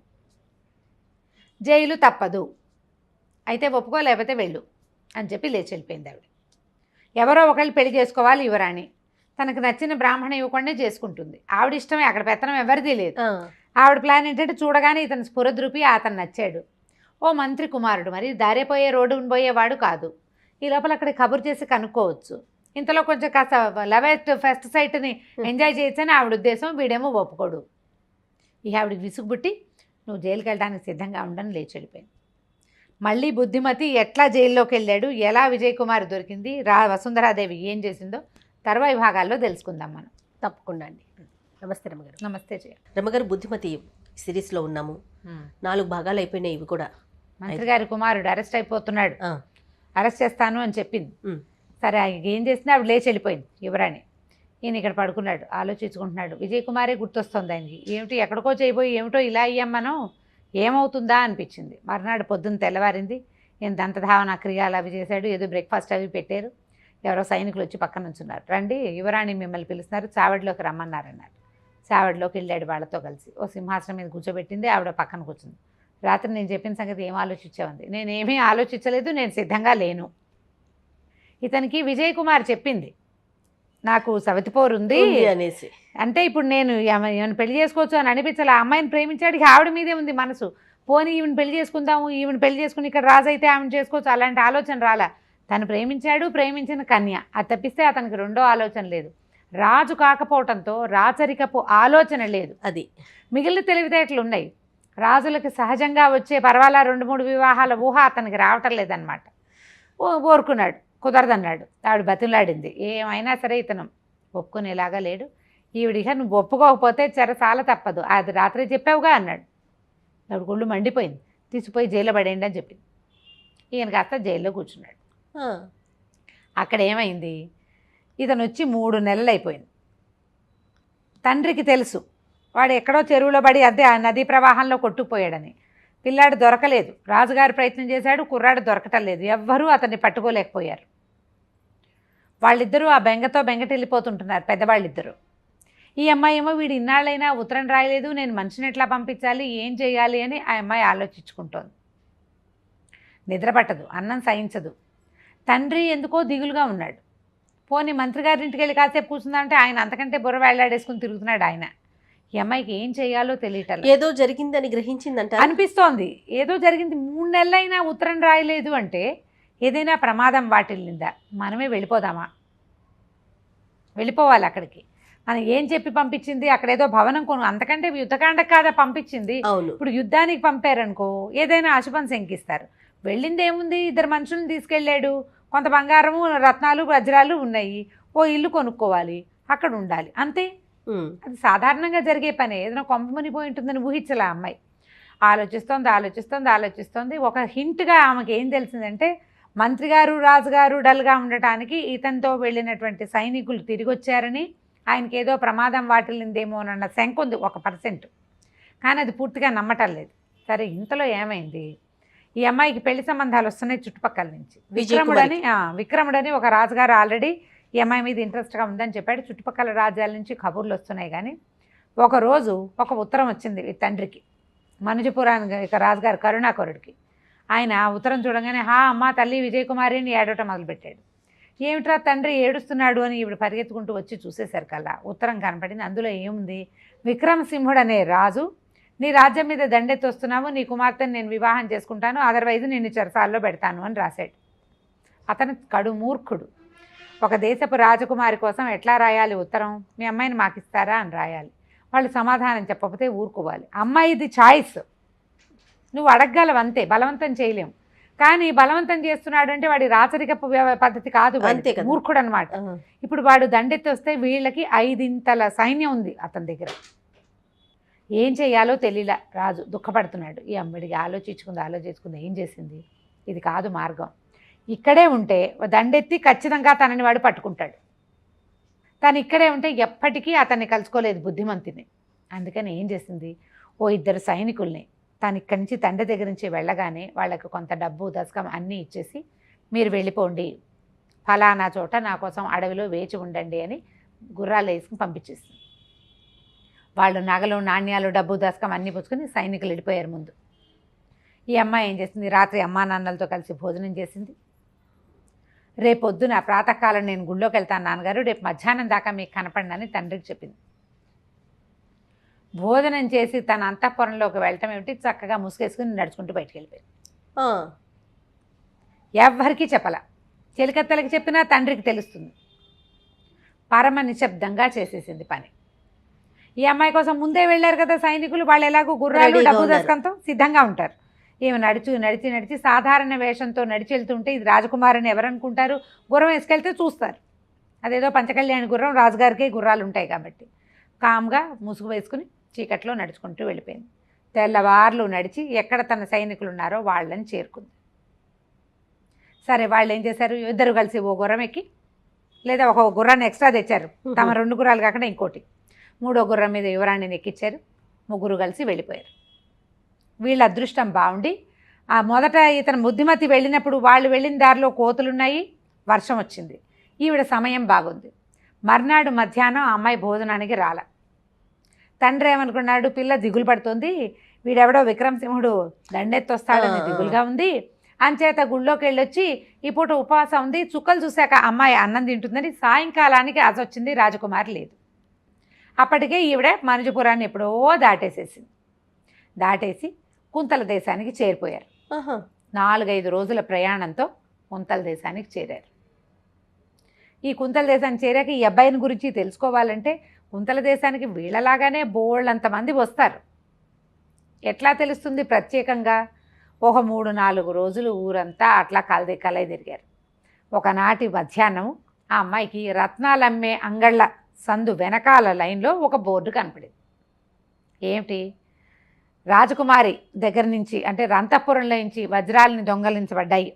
జైలు తప్పదు, అయితే ఒప్పుకో లేకపోతే వెళ్ళు అని చెప్పి లేచి వెళ్ళిపోయింది ఆవిడ. ఎవరో ఒకళ్ళు పెళ్లి చేసుకోవాలి యువరాణి, తనకు నచ్చిన బ్రాహ్మణ యువకుడినే చేసుకుంటుంది. ఆవిడ ఇష్టమే, అక్కడ పెత్తనం ఎవరిది లేదు. ఆవిడ ప్లాన్ ఏంటంటే చూడగానే ఇతను స్ఫురద్రూపి, అతను నచ్చాడు, ఓ మంత్రి కుమారుడు, మరి దారిపోయే రోడ్డును పోయేవాడు కాదు, ఈ లోపల అక్కడ కబురు చేసి కనుక్కోవచ్చు, ఇంతలో కొంచెం కాస్త ఫస్ట్ సైట్ని ఎంజాయ్ చేయొచ్చని ఆవిడ ఉద్దేశం. వీడేమో ఒప్పుకోడు. ఇక ఆవిడకి విసుగుబుట్టి, నువ్వు జైలుకి వెళ్ళడానికి సిద్ధంగా ఉండని లేచి వెళ్ళిపోయింది. మళ్ళీ బుద్ధిమతి ఎట్లా జైల్లోకి వెళ్ళాడు, ఎలా విజయ్ కుమార్ దొరికింది, వసుంధరాదేవి ఏం చేసిందో తర్వాయి భాగాల్లో తెలుసుకుందాం మనం. తప్పకుండా అండి. నమస్తే రమ్మగారు. నమస్తే జయ. రమ్మగారు, బుద్ధిమతి సిరీస్లో ఉన్నాము, 4 భాగాలు అయిపోయినాయి. ఇవి కూడా మంత్రి గారి కుమారుడు అరెస్ట్ అయిపోతున్నాడు, అరెస్ట్ చేస్తాను అని చెప్పింది. సరే ఏం చేసినా ఆవిడ లేచి వెళ్ళిపోయింది యువరాణి. ఈయన ఇక్కడ పడుకున్నాడు, ఆలోచించుకుంటున్నాడు. విజయ్ కుమారే గుర్తొస్తుంది ఆయనకి. ఏమిటి ఎక్కడికో చేయబోయి ఏమిటో ఇలా అయ్యాం మనం, ఏమవుతుందా అనిపించింది. మర్నాడు పొద్దున్న తెల్లవారింది. ఈయన దంతధావన క్రియాలు అవి చేశాడు, ఏదో బ్రేక్ఫాస్ట్ అవి పెట్టారు. ఎవరో సైనికులు వచ్చి పక్కన ఉంచున్నారు. రండి యువరాణి మిమ్మల్ని పిలుస్తున్నారు, చావడిలోకి రమ్మన్నారన్నారు. చావడిలోకి వెళ్ళాడు వాళ్ళతో కలిసి. ఓ సింహాసనం మీద కూర్చోబెట్టింది, ఆవిడ పక్కన కూర్చుంది. రాత్రి నేను చెప్పిన సంగతి ఏం ఆలోచించామంది. నేనేమీ ఆలోచించలేదు, నేను సిద్ధంగా లేను. ఇతనికి విజయ్ కుమార్ చెప్పింది, నాకు సవతిపోరుంది అనేసి. అంటే ఇప్పుడు నేను ఏమైనా పెళ్లి చేసుకోవచ్చు అని అనిపించాలి. ఆ అమ్మాయిని ప్రేమించాడు, ఇక ఆవిడ మీదే ఉంది మనసు. పోనీ ఈవిని పెళ్లి చేసుకుందాము, ఈవిని పెళ్లి చేసుకుని ఇక్కడ రాజు అయితే ఆమెను చేసుకోవచ్చు, అలాంటి ఆలోచన రాలా. తను ప్రేమించాడు, ప్రేమించిన కన్య, అది తప్పిస్తే అతనికి రెండో ఆలోచన లేదు. రాజు కాకపోవటంతో రాచరికపు ఆలోచన లేదు. అది మిగిలిన తెలివితేటలు ఉన్నాయి. రాజులకి సహజంగా వచ్చే పర్వాలా 2-3 వివాహాల ఊహ అతనికి రావటం లేదనమాట. ఓరుకున్నాడు, కుదరదన్నాడు. ఆవిడ బతిలాడింది, ఏమైనా సరే ఇతను ఒప్పుకునేలాగా లేడు. ఈవిడిగా నువ్వు ఒప్పుకోకపోతే చెరసాల తప్పదు, అది రాత్రి చెప్పావుగా అన్నాడు. ఆవిడ గుళ్ళు మండిపోయింది. తీసిపోయి జైల్లో పడేయండి అని చెప్పింది. ఈయన కాస్త జైల్లో కూర్చున్నాడు. అక్కడ ఏమైంది, ఇతను వచ్చి 3 నెలలు అయిపోయింది. తండ్రికి తెలుసు వాడు ఎక్కడో చెరువులో పడి అదే నదీ ప్రవాహంలో కొట్టుకుపోయాడని. పిల్లాడు దొరకలేదు. రాజుగారు ప్రయత్నం చేశాడు, కుర్రాడు దొరకటం లేదు. ఎవ్వరూ అతన్ని పట్టుకోలేకపోయారు. వాళ్ళిద్దరూ ఆ బెంగతో బెంగటిల్లిపోతుంటున్నారు, పెద్దవాళ్ళిద్దరూ. ఈ అమ్మాయి ఏమో వీడు ఇన్నాళ్ళైనా ఉత్తరం రాయలేదు, నేను మనిషిని ఎట్లా పంపించాలి, ఏం చేయాలి అని ఆ అమ్మాయి ఆలోచించుకుంటోంది. నిద్ర పట్టదు, అన్నం సహించదు. తండ్రి ఎందుకో దిగులుగా ఉన్నాడు. పోనీ మంత్రి గారింటికి వెళ్ళి కాసేపు కూర్చుందామంటే ఆయన అంతకంటే బుర్ర వేళ్లాడేసుకుని తిరుగుతున్నాడు ఆయన. ఈ అమ్మాయికి ఏం చేయాలో తెలియటం. ఏదో జరిగిందని గ్రహించిందంట అనిపిస్తోంది. ఏదో జరిగింది. 3 నెలలైనా ఉత్తరం రాయలేదు అంటే ఏదైనా ప్రమాదం వాటిల్లిందా? మనమే వెళ్ళిపోదామా? వెళ్ళిపోవాలి అక్కడికి. అని ఏం చెప్పి పంపించింది? అక్కడ ఏదో భవనం కొను, అంతకంటే యుద్ధకాండ కాదా పంపించింది. అవును. ఇప్పుడు యుద్ధానికి పంపారనుకో ఏదైనా అశుభం శంకిస్తారు. వెళ్ళింది ఏముంది, 2 మనుషులను తీసుకెళ్ళాడు, కొంత బంగారము రత్నాలు వజ్రాలు ఉన్నాయి, ఓ ఇల్లు కొనుక్కోవాలి, అక్కడ ఉండాలి, అంతే. అది సాధారణంగా జరిగే పని. ఏదైనా కొంపమునిపోయి ఉంటుందని ఊహించలే అమ్మాయి. ఆలోచిస్తోంది. ఒక హింట్గా ఆమెకి ఏం తెలిసిందంటే మంత్రి గారు రాజుగారు డల్గా ఉండటానికి ఇతనితో వెళ్ళినటువంటి సైనికులు తిరిగి వచ్చారని, ఆయనకి ఏదో ప్రమాదం వాటిల్లిందేమోనన్న శంక ఉంది 1%. కానీ అది పూర్తిగా నమ్మటం లేదు. సరే, ఇంతలో ఏమైంది, ఈ అమ్మాయికి పెళ్లి సంబంధాలు వస్తున్నాయి చుట్టుపక్కల నుంచి. విక్రముడని ఒక రాజుగారు ఆల్రెడీ ఈ అమ్మాయి మీద ఇంట్రెస్ట్గా ఉందని చెప్పాడు. చుట్టుపక్కల రాజ్యాల నుంచి కబుర్లు వస్తున్నాయి. కానీ ఒకరోజు ఒక ఉత్తరం వచ్చింది ఈ తండ్రికి, మనుజపురానికి రాజుగారు కరుణాకరుడికి. ఆయన ఉత్తరం చూడగానే అమ్మ తల్లి విజయకుమారి అని ఏడవటం మొదలుపెట్టాడు. ఏమిట్రా తండ్రి ఏడుస్తున్నాడు అని ఈవిడ పరిగెత్తుకుంటూ వచ్చి చూసేసరికల్లా ఉత్తరం కనపడింది. అందులో ఏముంది, విక్రమసింహుడు అనే రాజు నీ రాజ్యం మీద దండెత్తి వస్తున్నావు, నీ కుమార్తెను నేను వివాహం చేసుకుంటాను, అదర్వైజ్ నిన్ను చెరసాల్లో పెడతాను అని రాశాడు. అతను కడు మూర్ఖుడు. ఒక దేశపు రాజకుమారి కోసం ఎట్లా రాయాలి ఉత్తరం? మీ అమ్మాయిని మాకు ఇస్తారా అని రాయాలి. వాళ్ళు సమాధానం చెప్పకపోతే ఊరుకోవాలి. అమ్మాయిది ఛాయిస్, నువ్వు అడగగలవంతే, బలవంతం చేయలేము. కానీ బలవంతం చేస్తున్నాడు అంటే వాడి రాచరికపు పద్ధతి కాదు, మూర్ఖుడు అనమాట. ఇప్పుడు వాడు దండెత్తి వస్తే వీళ్ళకి 5 సైన్యం ఉంది అతని దగ్గర. ఏం చేయాలో తెలియలా. రాజు దుఃఖపడుతున్నాడు. ఈ అమ్మడికి ఆలోచించుకుంది ఏం చేసింది, ఇది కాదు మార్గం. ఇక్కడే ఉంటే దండెత్తి ఖచ్చితంగా తనని వాడు పట్టుకుంటాడు. తను ఇక్కడే ఉంటే ఎప్పటికీ అతన్ని కలుసుకోలేదు బుద్ధిమంతుని. అందుకని ఏం చేసింది, ఓ 2 సైనికుల్ని తను ఇక్కడి నుంచి తండ్రి దగ్గర నుంచి వెళ్ళగానే వాళ్ళకి కొంత డబ్బు దశకం అన్నీ ఇచ్చేసి, మీరు వెళ్ళిపోండి, ఫలానా చోట నా కోసం అడవిలో వేచి ఉండండి అని గుర్రాలు వేసుకుని పంపించేసింది. వాళ్ళు నగలు నాణ్యాలు డబ్బు దశకం అన్నీ పుచ్చుకొని సైనికులు వెళ్ళిపోయారు ముందు. ఈ అమ్మాయి ఏం చేసింది, రాత్రి అమ్మా నాన్నలతో కలిసి భోజనం చేసింది. రేపొద్దున ప్రాతకాలం నేను గుళ్ళోకి వెళ్తాను నాన్నగారు, రేపు మధ్యాహ్నం దాకా మీకు కనపడినని తండ్రికి చెప్పింది. భోజనం చేసి తన అంతఃపురంలోకి వెళ్ళటం ఏమిటి, చక్కగా ముసుగేసుకుని నడుచుకుంటూ బయటికి వెళ్ళిపోయింది. ఎవ్వరికీ చెప్పాల. చెలికత్తెలకి చెప్పినా తండ్రికి తెలుస్తుంది. పరమ నిశ్శబ్దంగా చేసేసింది పని. ఈ అమ్మాయి కోసం ముందే వెళ్ళారు కదా సైనికులు, వాళ్ళు ఎలాగో గుర్రాలు డబ్బు దశకంతో సిద్ధంగా ఉంటారు. ఏమి నడిచి సాధారణ వేషంతో నడిచి వెళ్తుంటే ఇది రాజకుమారిని ఎవరనుకుంటారు, గుర్రం వేసుకెళ్తే చూస్తారు. అదేదో పంచకళ్యాణి గుర్రం, రాజుగారికే గుర్రాలు ఉంటాయి కాబట్టి. కామ్గా ముసుగు వేసుకుని చీకట్లో నడుచుకుంటూ వెళ్ళిపోయింది. తెల్లవార్లు నడిచి ఎక్కడ తన సైనికులు ఉన్నారో వాళ్ళని చేరుకుంది. సరే, వాళ్ళు ఏం చేశారు, 2 కలిసి ఓ గుర్రం ఎక్కి, లేదా ఒక గుర్రాన్ని ఎక్స్ట్రా తెచ్చారు, తమ 2 గుర్రాలు కాకుండా ఇంకోటి, 3వ గుర్రం మీద యువరాణిని ఎక్కించారు. 3 కలిసి వెళ్ళిపోయారు. వీళ్ళ అదృష్టం బాగుండి మొదట ఇతను బుద్ధిమతి వెళ్ళినప్పుడు వాళ్ళు వెళ్ళిన దారిలో కోతులున్నాయి, వర్షం వచ్చింది. ఈవిడ సమయం బాగుంది. మర్నాడు మధ్యాహ్నం ఆ అమ్మాయి భోజనానికి రాల. తండ్రి ఏమనుకున్నాడు, పిల్ల దిగులు పడుతుంది, వీడెవడో విక్రమసింహుడు దండెత్తొస్తాడని దిగులుగా ఉంది, అంచేత గుళ్ళోకి వెళ్ళొచ్చి ఈ పూట ఉపవాసం ఉంది, చుక్కలు చూశాక అమ్మాయి అన్నం తింటుందని సాయంకాలానికి అసొచ్చింది. రాజకుమారి లేదు. అప్పటికే ఈవిడ మనుజపురాన్ని ఎప్పుడో దాటేసి కుంతల దేశానికి చేరిపోయారు. 4-5 రోజుల ప్రయాణంతో కుంతల దేశానికి చేరారు. ఈ కుంతల దేశానికి చేరాక ఈ అబ్బాయిని గురించి తెలుసుకోవాలంటే కుంతల దేశానికి వీళ్ళలాగానే బోళ్ళంతమంది వస్తారు. ఎట్లా తెలుస్తుంది, ప్రత్యేకంగా ఒక 3-4 రోజులు ఊరంతా అట్లా కలయి తిరిగారు. ఒకనాటి మధ్యాహ్నం ఆ అమ్మాయికి రత్నాలమ్మే అంగళ్ళ సందు వెనకాల లైన్లో ఒక బోర్డు కనపడింది. ఏమిటి, రాజకుమారి దగ్గర నుంచి అంటే అంతఃపురంలో నుంచి వజ్రాలని దొంగలించబడ్డాయి,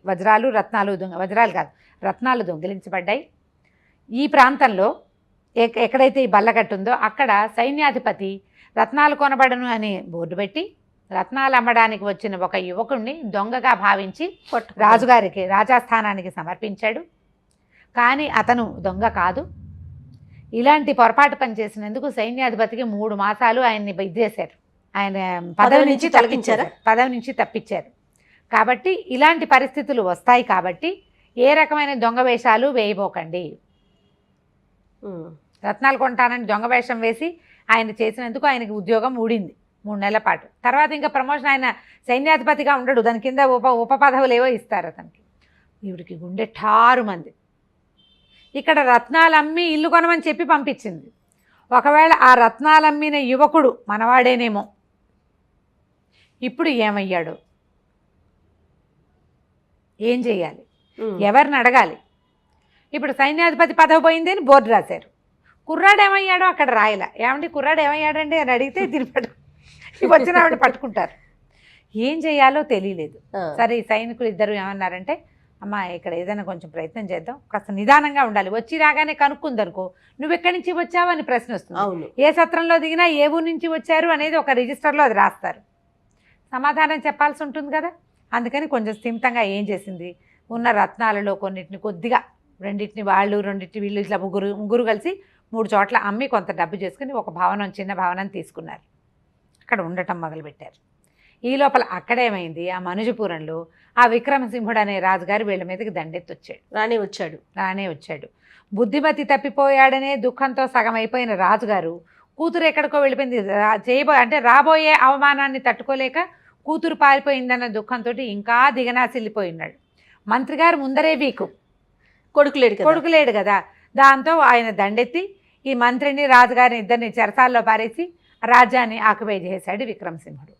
రత్నాలు దొంగిలించబడ్డాయి. ఈ ప్రాంతంలో ఎక్కడైతే ఈ బల్లగట్టుందో అక్కడ సైన్యాధిపతి రత్నాలు కొనబడను అని బోర్డు పెట్టి రత్నాలు అమ్మడానికి వచ్చిన ఒక యువకుడిని దొంగగా భావించి రాజుగారికి రాజాస్థానానికి సమర్పించాడు. కానీ అతను దొంగ కాదు. ఇలాంటి పొరపాటు పని చేసినందుకు సైన్యాధిపతికి 3 మాసాలు ఆయన్ని ఇద్దేశారు, ఆయన పదవి నుంచి తప్పించారు. కాబట్టి ఇలాంటి పరిస్థితులు వస్తాయి కాబట్టి ఏ రకమైన దొంగ వేషాలు వేయబోకండి. రత్నాలు కొంటానని దొంగ వేషం వేసి ఆయన చేసినందుకు ఆయనకి ఉద్యోగం ఊడింది 3 నెలల పాటు. తర్వాత ఇంకా ప్రమోషన్, ఆయన సైన్యాధిపతిగా ఉండడు, దాని కింద ఉప పదవులు ఏవో ఇస్తారు అతనికి. ఈవిడికి గుండె ఠారు మంది. ఇక్కడ రత్నాలు అమ్మి ఇల్లు కొనమని చెప్పి పంపించింది. ఒకవేళ ఆ రత్నాలమ్మిన యువకుడు మనవాడేనేమో. ఇప్పుడు ఏమయ్యాడు, ఏం చేయాలి, ఎవరిని అడగాలి? ఇప్పుడు సైన్యాధిపతి పదవి పోయింది అని బోర్డు రాశారు. కుర్రాడు ఏమయ్యాడో అక్కడ రాయలా. ఏమండి కుర్రాడు ఏమయ్యాడండి అని అడిగితే తిరిపడు వచ్చిన ఆవిడ పట్టుకుంటారు. ఏం చేయాలో తెలియలేదు. సరే ఈ సైనికులు ఇద్దరు ఏమన్నారంటే, అమ్మా ఇక్కడ ఏదైనా కొంచెం ప్రయత్నం చేద్దాం, కాస్త నిదానంగా ఉండాలి. వచ్చి రాగానే కనుక్కుందనుకో నువ్వు ఎక్కడి నుంచి వచ్చావు అని ప్రశ్న వస్తుంది. ఏ సత్రంలో దిగినా ఏ ఊరు నుంచి వచ్చారు అనేది ఒక రిజిస్టర్లో అది రాస్తారు. సమాధానం చెప్పాల్సి ఉంటుంది కదా. అందుకని కొంచెం స్థిమితంగా ఏం చేసింది, ఉన్న రత్నాలలో కొన్నిటిని కొద్దిగా రెండింటిని వాళ్ళు రెండింటిని వీళ్ళు ఇట్లా ముగ్గురు కలిసి 3 చోట్ల అమ్మి కొంత డబ్బు చేసుకుని ఒక భవనం, చిన్న భవనం తీసుకున్నారు. అక్కడ ఉండటం మొదలుపెట్టారు. ఈ లోపల అక్కడేమైంది, ఆ మనుజపురంలో ఆ విక్రమసింహుడు అనే రాజుగారు వీళ్ళ మీదకి దండెత్తి రానే వచ్చాడు. బుద్ధిమతి తప్పిపోయాడనే దుఃఖంతో సగం అయిపోయిన రాజుగారు కూతురు ఎక్కడికో వెళ్ళిపోయింది, అంటే రాబోయే అవమానాన్ని తట్టుకోలేక కూతురు పారిపోయిందన్న దుఃఖంతో ఇంకా దిగనాసిల్లిపోయినాడు. మంత్రి గారు ముందరే వీకు, కొడుకులేడు కదా. దాంతో ఆయన దండెత్తి ఈ మంత్రిని రాజుగారిని ఇద్దరిని చెరసాల్లో పారేసి రాజ్యాన్ని ఆక్యుపై చేశాడు విక్రమసింహుడు.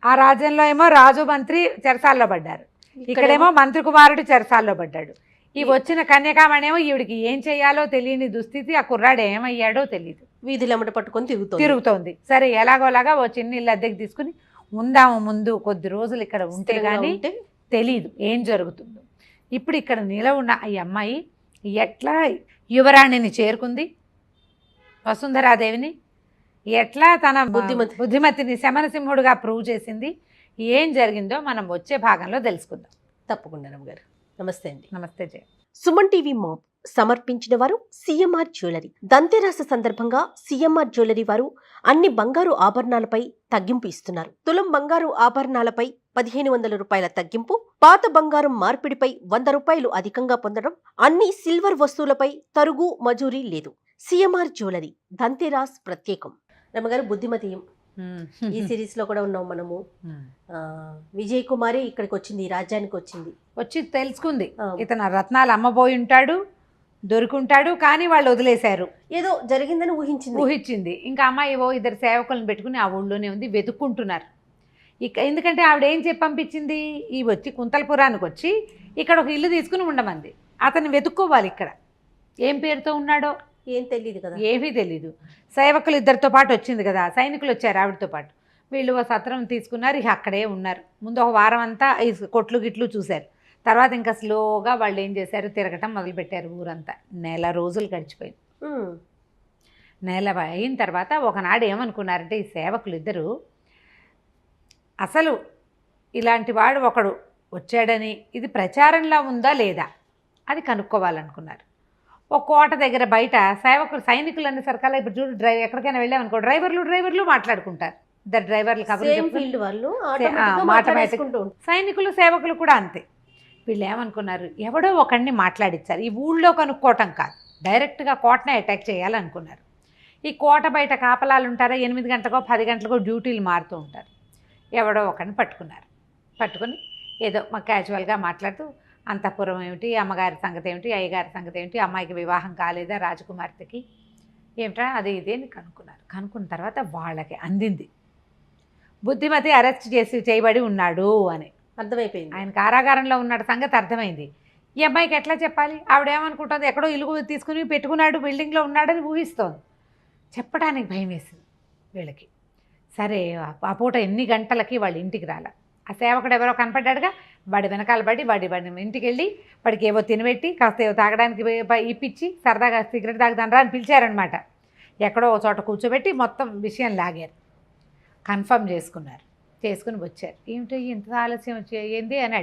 ఆ రాజ్యంలో ఏమో రాజు మంత్రి చెరసాల్లో పడ్డారు, ఇక్కడేమో మంత్రి కుమారుడు చెరసాల్లో పడ్డాడు. ఈ వచ్చిన కన్యకామణి ఏమో ఈవిడికి ఏం చేయాలో తెలియని దుస్థితి. ఆ కుర్రాడు ఏమయ్యాడో తెలియదు, వీధులమ్మట పట్టుకొని తిరుగుతోంది. సరే ఎలాగోలాగా ఓ చిన్న ఇల్లు అద్దెకి తీసుకుని ఉందాము, ముందు కొద్ది రోజులు ఇక్కడ ఉంటే కానీ తెలీదు ఏం జరుగుతుందో. ఇప్పుడు ఇక్కడ నిలవున్న ఈ అమ్మాయి ఎట్లా యువరాణిని చేరుకుంది, వసుంధరాదేవిని ఎట్లా తన బుద్ధిమతిని శమనసింహుడుగా ప్రూవ్ చేసింది, ఏం జరిగిందో మనం వచ్చే భాగంలో తెలుసుకుందాం. తప్పకుండా రమ్మగారు. నమస్తే అండి. నమస్తే జయ. సుమన్ టీవీ మాప్ సమర్పించిన వారు సిఎంఆర్ జ్యువెలరీ. దంతెరాశ సందర్భంగా సిఎంఆర్ జ్యువెలరీ వారు అన్ని బంగారు ఆభరణాలపై తగ్గింపు ఇస్తున్నారు. తులం బంగారు ఆభరణాలపై 1500 రూపాయల తగ్గింపు, పాత బంగారం మార్పిడిపై 100 రూపాయలు అధికంగా పొందడం, అన్ని సిల్వర్ వస్తువులపై తరుగు మజూరీ లేదు. సిఎంఆర్ జ్యువెలరీ, దంతెరాస్ ప్రత్యేకం. రమ్మగారు, బుద్ధిమతి ఈ సిరీస్ లో కూడా ఉన్నాం మనము. విజయ్ కుమారి ఇక్కడికి వచ్చింది, ఈ రాజ్యానికి వచ్చి తెలుసుకుంది ఇతను రత్నాలు అమ్మబోయి ఉంటాడు, దొరుకుంటాడు, కానీ వాళ్ళు వదిలేశారు. ఏదో జరిగిందని ఊహించింది. ఇంకా అమ్మాయి ఇద్దరు సేవకులను పెట్టుకుని ఆ ఊళ్ళోనే ఉంది, వెతుక్కుంటున్నారు. ఎందుకంటే ఆవిడ ఏం చెప్పి పంపించింది, ఈ వచ్చి కుంతలపురానికి వచ్చి ఇక్కడ ఒక ఇల్లు తీసుకుని ఉండమంది. అతన్ని వెతుక్కోవాలి. ఇక్కడ ఏం పేరుతో ఉన్నాడో ఏం తెలియదు కదా, ఏమీ తెలీదు. సేవకులు ఇద్దరితో పాటు వచ్చింది కదా, సైనికులు వచ్చారు ఆవిడతో పాటు. వీళ్ళు ఒక సత్రం తీసుకున్నారు, ఇక అక్కడే ఉన్నారు. ముందు ఒక వారం అంతా ఈ కొట్లు గిట్లు చూశారు. తర్వాత ఇంకా స్లోగా వాళ్ళు ఏం చేశారు, తిరగటం మొదలుపెట్టారు ఊరంతా. 1 నెల రోజులు గడిచిపోయింది. 1 నెల అయిన తర్వాత ఒకనాడు ఏమనుకున్నారంటే ఈ సేవకులు ఇద్దరు, అసలు ఇలాంటి వాడు ఒకడు వచ్చాడని ఇది ప్రచారంలో ఉందా లేదా అది కనుక్కోవాలనుకున్నారు. ఒక కోట దగ్గర బయట సైనికులు అన్ని సరకాల ఇప్పుడు చూడు ఎక్కడికైనా వెళ్ళామనుకో డ్రైవర్లు మాట్లాడుకుంటారు. ఇద్దరు డ్రైవర్లు సైనికులు సేవకులు కూడా అంతే. వీళ్ళు ఏమనుకున్నారు, ఎవడో ఒకడిని మాట్లాడించారు. ఈ ఊళ్ళో కనుక్కోవటం కాదు, డైరెక్ట్గా కోటనే అటాక్ చేయాలనుకున్నారు. ఈ కోట బయట కాపలాలు ఉంటారా, 8 గంటలకో 10 గంటలకో డ్యూటీలు మారుతూ ఉంటారు. ఎవడో ఒకడిని పట్టుకుని ఏదో మా క్యాజువల్గా మాట్లాడుతూ అంతఃపురం ఏమిటి, అమ్మగారి సంగతి ఏమిటి, అయ్యగారి సంగతి ఏమిటి, అమ్మాయికి వివాహం కాలేదా రాజకుమార్తెకి ఏమిటా అది ఇదే అని కనుక్కున్న తర్వాత వాళ్ళకి అందింది బుద్ధిమతి అరెస్ట్ చేయబడి ఉన్నాడు అని అర్థమైపోయింది. ఆయన కారాగారంలో ఉన్నాడు సంగతి అర్థమైంది. ఈ అమ్మాయికి ఎట్లా చెప్పాలి, ఆవిడేమనుకుంటుంది, ఎక్కడో ఇల్లు తీసుకుని పెట్టుకున్నాడు, బిల్డింగ్లో ఉన్నాడని ఊహిస్తోంది. చెప్పడానికి భయం వేసింది వీళ్ళకి. సరే ఆ పూట ఎన్ని గంటలకి వాళ్ళ ఇంటికి రాల. ఆ సేవకుడు ఎవరో కనపడ్డాడుగా, వాడి వెనకాల పడి వాడి ఇంటికి వెళ్ళి వాడికి ఏవో తినబెట్టి కాస్త ఏవో తాగడానికి ఇప్పించి సరదాగా సిగరెట్ తాగుతానరా అని పిలిచారనమాట. ఎక్కడో ఒక చోట కూర్చోబెట్టి మొత్తం విషయం లాగారు, కన్ఫర్మ్ చేసుకుని వచ్చారు. ఏమిటో ఇంత ఆలస్యం ఏంది అని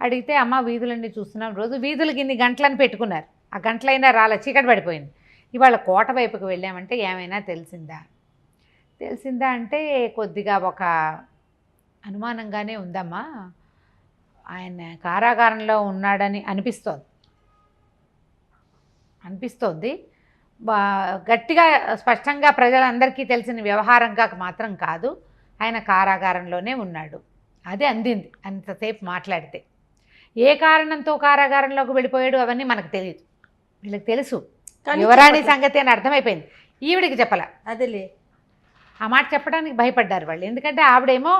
అడిగితే అమ్మ వీధులన్నీ చూస్తున్నాం, రోజు వీధులకి ఇన్ని గంటలని పెట్టుకున్నారు, ఆ గంటలైనా రాలే, చీకటి పడిపోయింది. ఇవాళ కోట వైపుకి వెళ్ళామంటే ఏమైనా తెలిసిందా అంటే కొద్దిగా ఒక అనుమానంగానే ఉందమ్మా, ఆయన కారాగారంలో ఉన్నాడని అనిపిస్తోంది. గట్టిగా స్పష్టంగా ప్రజలందరికీ తెలిసిన వ్యవహారంగా మాత్రం కాదు, ఆయన కారాగారంలోనే ఉన్నాడు. అదే అందింది అంతసేపు మాట్లాడితే. ఏ కారణంతో కారాగారంలోకి వెళ్ళిపోయాడు అవన్నీ మనకు తెలియదు, వీళ్ళకి తెలుసు యువరాణి సంగతి అని అర్థమైపోయింది. ఈవిడికి చెప్పాల. అదేలే, ఆ మాట చెప్పడానికి భయపడ్డారు వాళ్ళు. ఎందుకంటే ఆవిడేమో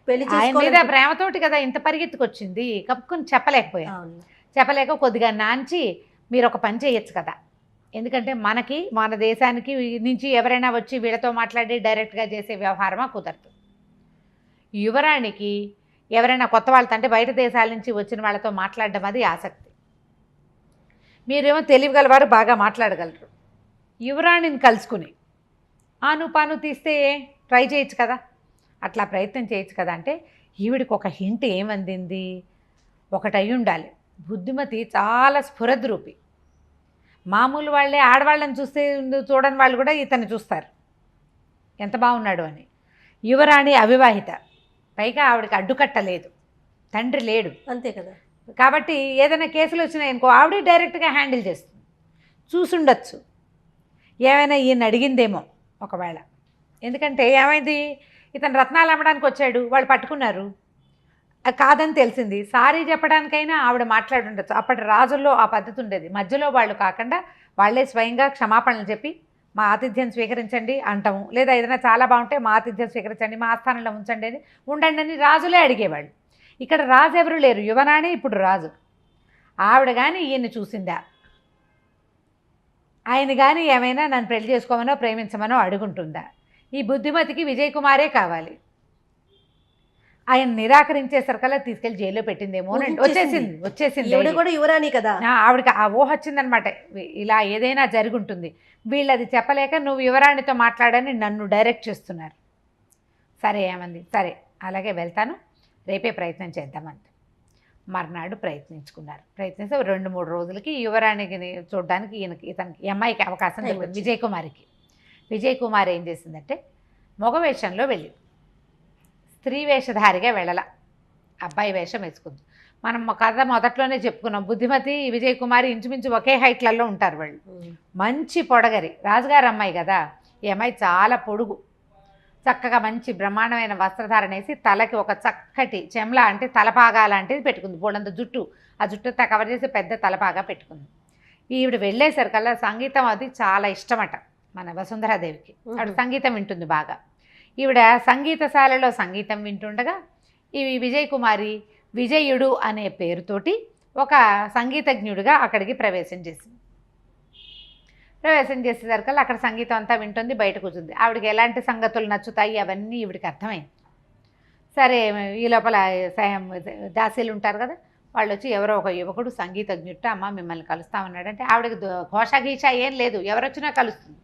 పెళ్లి ఆయన మీద చేసుకోవాలి. ప్రేమతోటి కదా ఇంత పరిగెత్తుకొచ్చింది, కప్పుకొని చెప్పలేకపోయారు. అవును. చెప్పలేక కొద్దిగా నాంచి మీరు ఒక పని చేయొచ్చు కదా, ఎందుకంటే మనకి మన దేశానికి నుంచి ఎవరైనా వచ్చి వీళ్ళతో మాట్లాడి డైరెక్ట్గా చేసే వ్యవహారమా కుదరదు. యువరాణికి ఎవరైనా కొత్త వాళ్ళతో అంటే బయట దేశాల నుంచి వచ్చిన వాళ్ళతో మాట్లాడడం అది ఆసక్తి. మీరేమో తెలియగలవారు, బాగా మాట్లాడగలరు. యువరాణిని కలుసుకుని ఆను పాను తీస్తే ట్రై చేయొచ్చు కదా, అట్లా ప్రయత్నం చేయొచ్చు కదా. అంటే ఈవిడికి ఒక హింట్ ఏమందింది, ఒకటి అయి ఉండాలి, బుద్ధిమతి చాలా స్ఫురద్రూపి. మామూలు వాళ్ళే ఆడవాళ్ళని చూస్తే చూడని వాళ్ళు కూడా ఇతన్ని చూస్తారు ఎంత బాగున్నాడు అని. యువరాణి అవివాహిత, పైగా ఆవిడకి అడ్డుకట్ట లేదు, తండ్రి లేడు, అంతే కదా. కాబట్టి ఏదైనా కేసులు వచ్చినాయనుకో ఆవిడే డైరెక్ట్గా హ్యాండిల్ చేస్తుంది. చూసుండొచ్చు ఏమైనా ఈయన అడిగిందేమో ఒకవేళ. ఎందుకంటే ఏమైంది, ఇతను రత్నాలు అమ్మడానికి వచ్చాడు, వాళ్ళు పట్టుకున్నారు, అది కాదని తెలిసింది. సారీ చెప్పడానికైనా ఆవిడ మాట్లాడి ఉండొచ్చు. అప్పటి రాజుల్లో ఆ పద్ధతి ఉండేది, మధ్యలో వాళ్ళు కాకుండా వాళ్ళే స్వయంగా క్షమాపణలు చెప్పి మా ఆతిథ్యం స్వీకరించండి అంటాము, లేదా ఏదైనా చాలా బాగుంటే మా ఆతిథ్యం స్వీకరించండి, మా ఆస్థానంలో ఉంచండి అని ఉండండి అని రాజులే అడిగేవాళ్ళు. ఇక్కడ రాజు ఎవరు లేరు, యువరాణి ఇప్పుడు రాజు. ఆవిడ కానీ ఈయన్ని చూసిందా, ఆయన కానీ ఏమైనా నన్ను పెళ్లి చేసుకోమనో ప్రేమించమనో అడుగుంటుందా? ఈ బుద్ధిమతికి విజయ్ కుమారే కావాలి. ఆయన నిరాకరించేసరికల్లా తీసుకెళ్లి జైల్లో పెట్టిందేమో అని వచ్చేసింది. ఈవిడ కూడా యువరాణి కదా. ఆవిడకి ఆ ఊహ వచ్చిందనమాట, ఇలా ఏదైనా జరుగుంటుంది. వీళ్ళది చెప్పలేక నువ్వు యువరాణితో మాట్లాడని నన్ను డైరెక్ట్ చేస్తున్నారు. సరే ఏమంది, సరే అలాగే వెళ్తాను, రేపే ప్రయత్నం చేద్దామంట. మర్నాడు ప్రయత్నించుకున్నారు. ప్రయత్నిస్తే 2-3 రోజులకి యువరాణికి చూడడానికి ఇతనికి ఈ అమ్మాయికి అవకాశం దొరికింది, విజయ్ కుమార్కి. విజయ్ కుమార్ ఏం చేసిందంటే మగ వేషంలో వెళ్ళింది, స్త్రీ వేషధారిగా వెళ్ళాల, అబ్బాయి వేషం వేసుకుంది. మనం కథ మొదట్లోనే చెప్పుకున్నాం, బుద్ధిమతి విజయ్ కుమారి ఇంచుమించు ఒకే హైట్లలో ఉంటారు వాళ్ళు. మంచి పొడగరి, రాజుగారు అమ్మాయి కదా, ఈ అమ్మాయి చాలా పొడుగు, చక్కగా మంచి బ్రహ్మాండమైన వస్త్రధారణ వేసి తలకి ఒక చక్కటి చెమ్లా అంటే తలపాగా లాంటిది పెట్టుకుంది, బోళ్ళంత జుట్టు, ఆ జుట్టు కవర్ చేసి పెద్ద తలపాగా పెట్టుకుంది. ఈవిడ వెళ్ళేసరికల్లా సంగీతం అది చాలా ఇష్టమట మన వసుంధరాదేవికి. ఆవిడ సంగీతం వింటుంది బాగా. ఈవిడ సంగీతశాలలో సంగీతం వింటుండగా ఈ విజయ్ కుమారి విజయుడు అనే పేరుతోటి ఒక సంగీతజ్ఞుడిగా అక్కడికి ప్రవేశం చేసింది. ప్రవేశం చేసేసరికల్లా అక్కడ సంగీతం అంతా వింటుంది, బయట కూర్చుంది. ఆవిడకి ఎలాంటి సంగతులు నచ్చుతాయి అవన్నీ ఈవిడికి అర్థమైంది. సరే ఈ లోపల దాసీలు ఉంటారు కదా, వాళ్ళు వచ్చి ఎవరో ఒక యువకుడు సంగీతజ్ఞుట్ట అమ్మ మిమ్మల్ని కలుస్తామన్నాడంటే ఆవిడకి ఘోషగీష ఏం లేదు, ఎవరొచ్చినా కలుస్తుంది.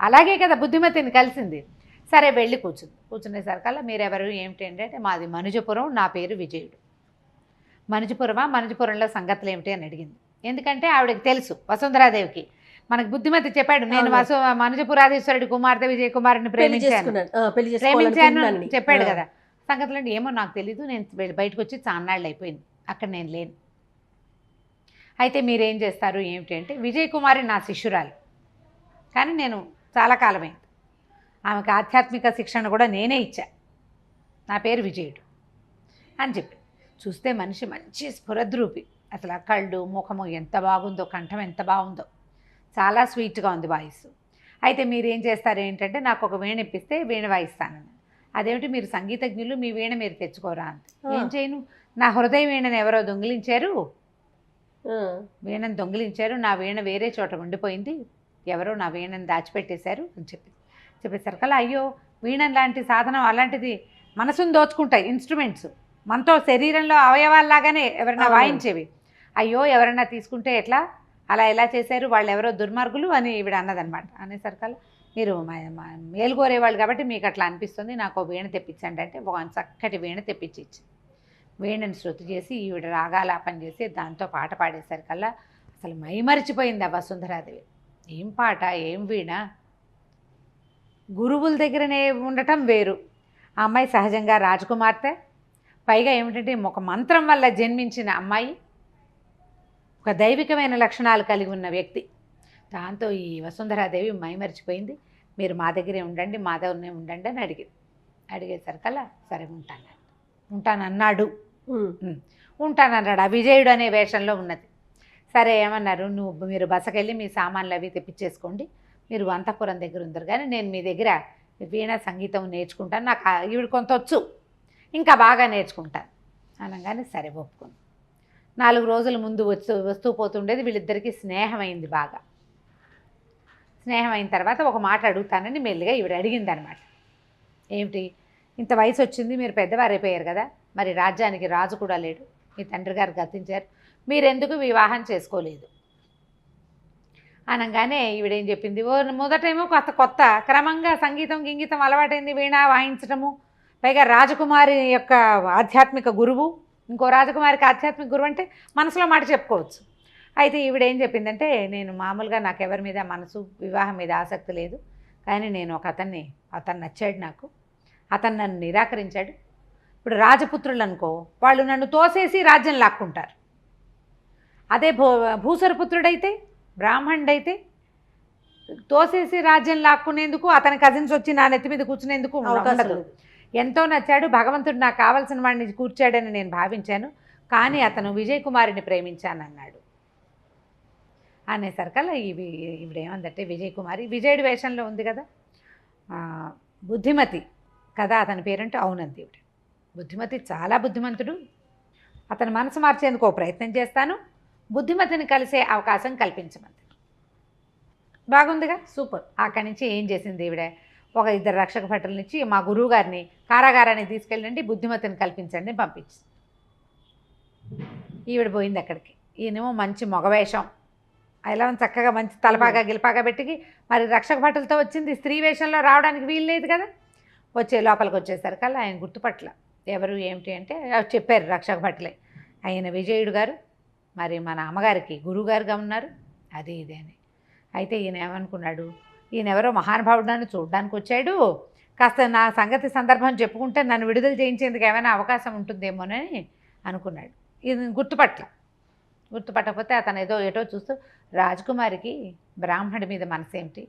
అలాగే కదా బుద్ధిమతిని కలిసింది. సరే వెళ్ళి కూర్చునేసరికల్లా మీరెవరు ఏమిటి అంటే మాది మనుజపురం, నా పేరు విజయుడు. మనుజపురమా, మనుజపురంలో సంగతులు ఏమిటి అని అడిగింది. ఎందుకంటే ఆవిడకి తెలుసు వసుంధరాదేవికి, మనకు బుద్ధిమతి చెప్పాడు, నేను మనుజపురాధీశ్వరుడి కుమార్తె విజయ కుమారుని ప్రేమించాను చెప్పాడు కదా. సంగతులు అంటే ఏమో నాకు తెలీదు, నేను బయటకు వచ్చి చాన్నాళ్ళు అయిపోయింది, అక్కడ నేను లేను. అయితే మీరేం చేస్తారు ఏమిటి అంటే విజయ్ కుమారి నా శిష్యురాలు, కానీ నేను చాలా కాలమైంది, ఆమెకు ఆధ్యాత్మిక శిక్షణ కూడా నేనే ఇచ్చా, నా పేరు విజయుడు అని చెప్పి. చూస్తే మనిషి మంచి స్ఫురద్రూపి, అసలు ఆ కళ్ళు ముఖము ఎంత బాగుందో, కంఠం ఎంత బాగుందో, చాలా స్వీట్గా ఉంది వాయిస్. అయితే మీరు ఏం చేస్తారు ఏంటంటే నాకు ఒక వీణ ఇప్పిస్తే వీణ వాయిస్తానని. అదేమిటి మీరు సంగీతజ్ఞులు, మీ వీణ మీరు తెచ్చుకోరా అంత. ఏం చేయను, నా హృదయ వీణను ఎవరో దొంగిలించారు, వీణను దొంగిలించారు, నా వీణ వేరే చోట ఉండిపోయింది, ఎవరో నా వీణను దాచిపెట్టేశారు అని చెప్పేసరికల్లా అయ్యో వీణ లాంటి సాధనం అలాంటిది మనసును దోచుకుంటాయి ఇన్స్ట్రుమెంట్స్, మనతో శరీరంలో అవయవాల్లాగానే ఎవరైనా వాయించేవి, అయ్యో ఎవరైనా తీసుకుంటే ఎట్లా, అలా ఎలా చేశారు, వాళ్ళు ఎవరో దుర్మార్గులు అని ఈవిడ అన్నదనమాట. అనేసరికల్లా మీరు మేలుకోరేవాళ్ళు కాబట్టి మీకు అట్లా అనిపిస్తుంది, నాకు వీణ తెప్పించండి అంటే ఒక చక్కటి వీణ తెప్పించి ఇచ్చింది. వీణను శృతి చేసి ఈవిడ రాగాలాపన చేసి దాంతో పాట పాడేసరికల్లా అసలు మైమరిచిపోయింది ఆ వసుంధరాదేవి. ఏం పాట, ఏం వీణ, గురువుల దగ్గరనే ఉండటం వేరు. ఆ అమ్మాయి సహజంగా రాజకుమార్తె, పైగా ఏమిటంటే ఒక మంత్రం వల్ల జన్మించిన అమ్మాయి, ఒక దైవికమైన లక్షణాలు కలిగి ఉన్న వ్యక్తి. దాంతో ఈ వసుంధరాదేవి మైమరిచిపోయింది. మీరు మా దగ్గరే ఉండండి, మా దగ్గరనే ఉండండి అని అడిగేసరికల్లా సరే ఉంటానన్నాడు. ఉంటానన్నాడు, ఆ విజయుడు అనే వేషంలో ఉన్నది. సరే ఏమన్నారు, మీరు బసకెళ్ళి మీ సామాన్లు అవి తెప్పించేసుకోండి, మీరు అంతఃపురం దగ్గర ఉందరు కానీ నేను మీ దగ్గర వీణ సంగీతం నేర్చుకుంటాను, నాకు ఈవిడ కొంత వచ్చు, ఇంకా బాగా నేర్చుకుంటాను అనగానే సరే ఒప్పుకుంది. 4 రోజుల ముందు వస్తూ పోతుండేది. వీళ్ళిద్దరికీ స్నేహమైంది. బాగా స్నేహమైన తర్వాత ఒక మాట అడుగుతానని మెల్లిగా ఈవిడ అడిగింది అనమాట. ఏమిటి, ఇంత వయసు వచ్చింది, మీరు పెద్దవారైపోయారు కదా, మరి రాజ్యానికి రాజు కూడా లేడు, మీ తండ్రి గారు గతించారు, మీరెందుకు వివాహం చేసుకోలేదు అనగానే ఈవిడేం చెప్పింది, మొదటేమో కొత్త క్రమంగా సంగీతం గింగీతం అలవాటైంది, వీణ వాయించడము, పైగా రాజకుమారి యొక్క ఆధ్యాత్మిక గురువు, ఇంకో రాజకుమారికి ఆధ్యాత్మిక గురువు అంటే మనసులో మాట చెప్పుకోవచ్చు. అయితే ఈవిడేం చెప్పిందంటే, నేను మామూలుగా నాకు ఎవరి మీద మనసు వివాహం మీద ఆసక్తి లేదు, కానీ నేను ఒక అతను నచ్చాడు నాకు, అతను నన్ను నిరాకరించాడు. ఇప్పుడు రాజపుత్రులు అనుకో, వాళ్ళు నన్ను తోసేసి రాజ్యం లాక్కుంటారు. అదే భూసరపుత్రుడైతే, బ్రాహ్మణుడైతే తోసేసి రాజ్యం లాక్కునేందుకు అతని కజిన్స్ వచ్చి నా నెత్తి మీద కూర్చునేందుకు ఉండదు. ఎంతో నచ్చాడు, భగవంతుడు నాకు కావాల్సిన వాడిని కూర్చాడని నేను భావించాను, కానీ అతను విజయ్ కుమారిని ప్రేమించానన్నాడు. అనేసరికల్లా ఇవిడేమందంటే, విజయ్ కుమారి విజయుడి వేషంలో ఉంది కదా, బుద్ధిమతి కదా అతని పేరంటే, అవునంది ఇవిడ. బుద్ధిమతి చాలా బుద్ధిమంతుడు, అతని మనసు మార్చేందుకు ప్రయత్నం చేస్తాను, బుద్ధిమతిని కలిసే అవకాశం కల్పించమంది. బాగుందిగా, సూపర్. అక్కడి నుంచి ఏం చేసింది ఈవిడ, ఒక 2 రక్షక భటులనిచ్చి మా గురువు గారిని కారాగారానికి తీసుకెళ్ళండి, బుద్ధిమతిని కల్పించండి పంపించి. ఈవిడ పోయింది అక్కడికి. ఈయనేమో మంచి మగవేషం, ఇలా చక్కగా మంచి తలపాగా గిలపాగా పెట్టి, మరి రక్షక భటులతో వచ్చింది, స్త్రీ వేషంలో రావడానికి వీలు లేదు కదా. లోపలికి వచ్చేసరికల్లా ఆయన గుర్తుపట్ల, ఎవరు ఏమిటి అంటే చెప్పారు రక్షక భటులే, ఆయన విజయుడు గారు, మరి మన అమ్మగారికి గురువుగారుగా ఉన్నారు, అది ఇదే అని. అయితే ఈయన ఏమనుకున్నాడు, ఈయన ఎవరో మహానుభావుడు నన్ను చూడడానికి వచ్చాడు, కాస్త నా సంగతి సందర్భం చెప్పుకుంటే నన్ను విడుదల చేయించేందుకు ఏమైనా అవకాశం ఉంటుందేమోనని అనుకున్నాడు. ఈయన గుర్తుపట్టకపోతే అతను ఏటో చూస్తూ, రాజకుమారికి బ్రాహ్మడి మీద మనసు ఏమిటి,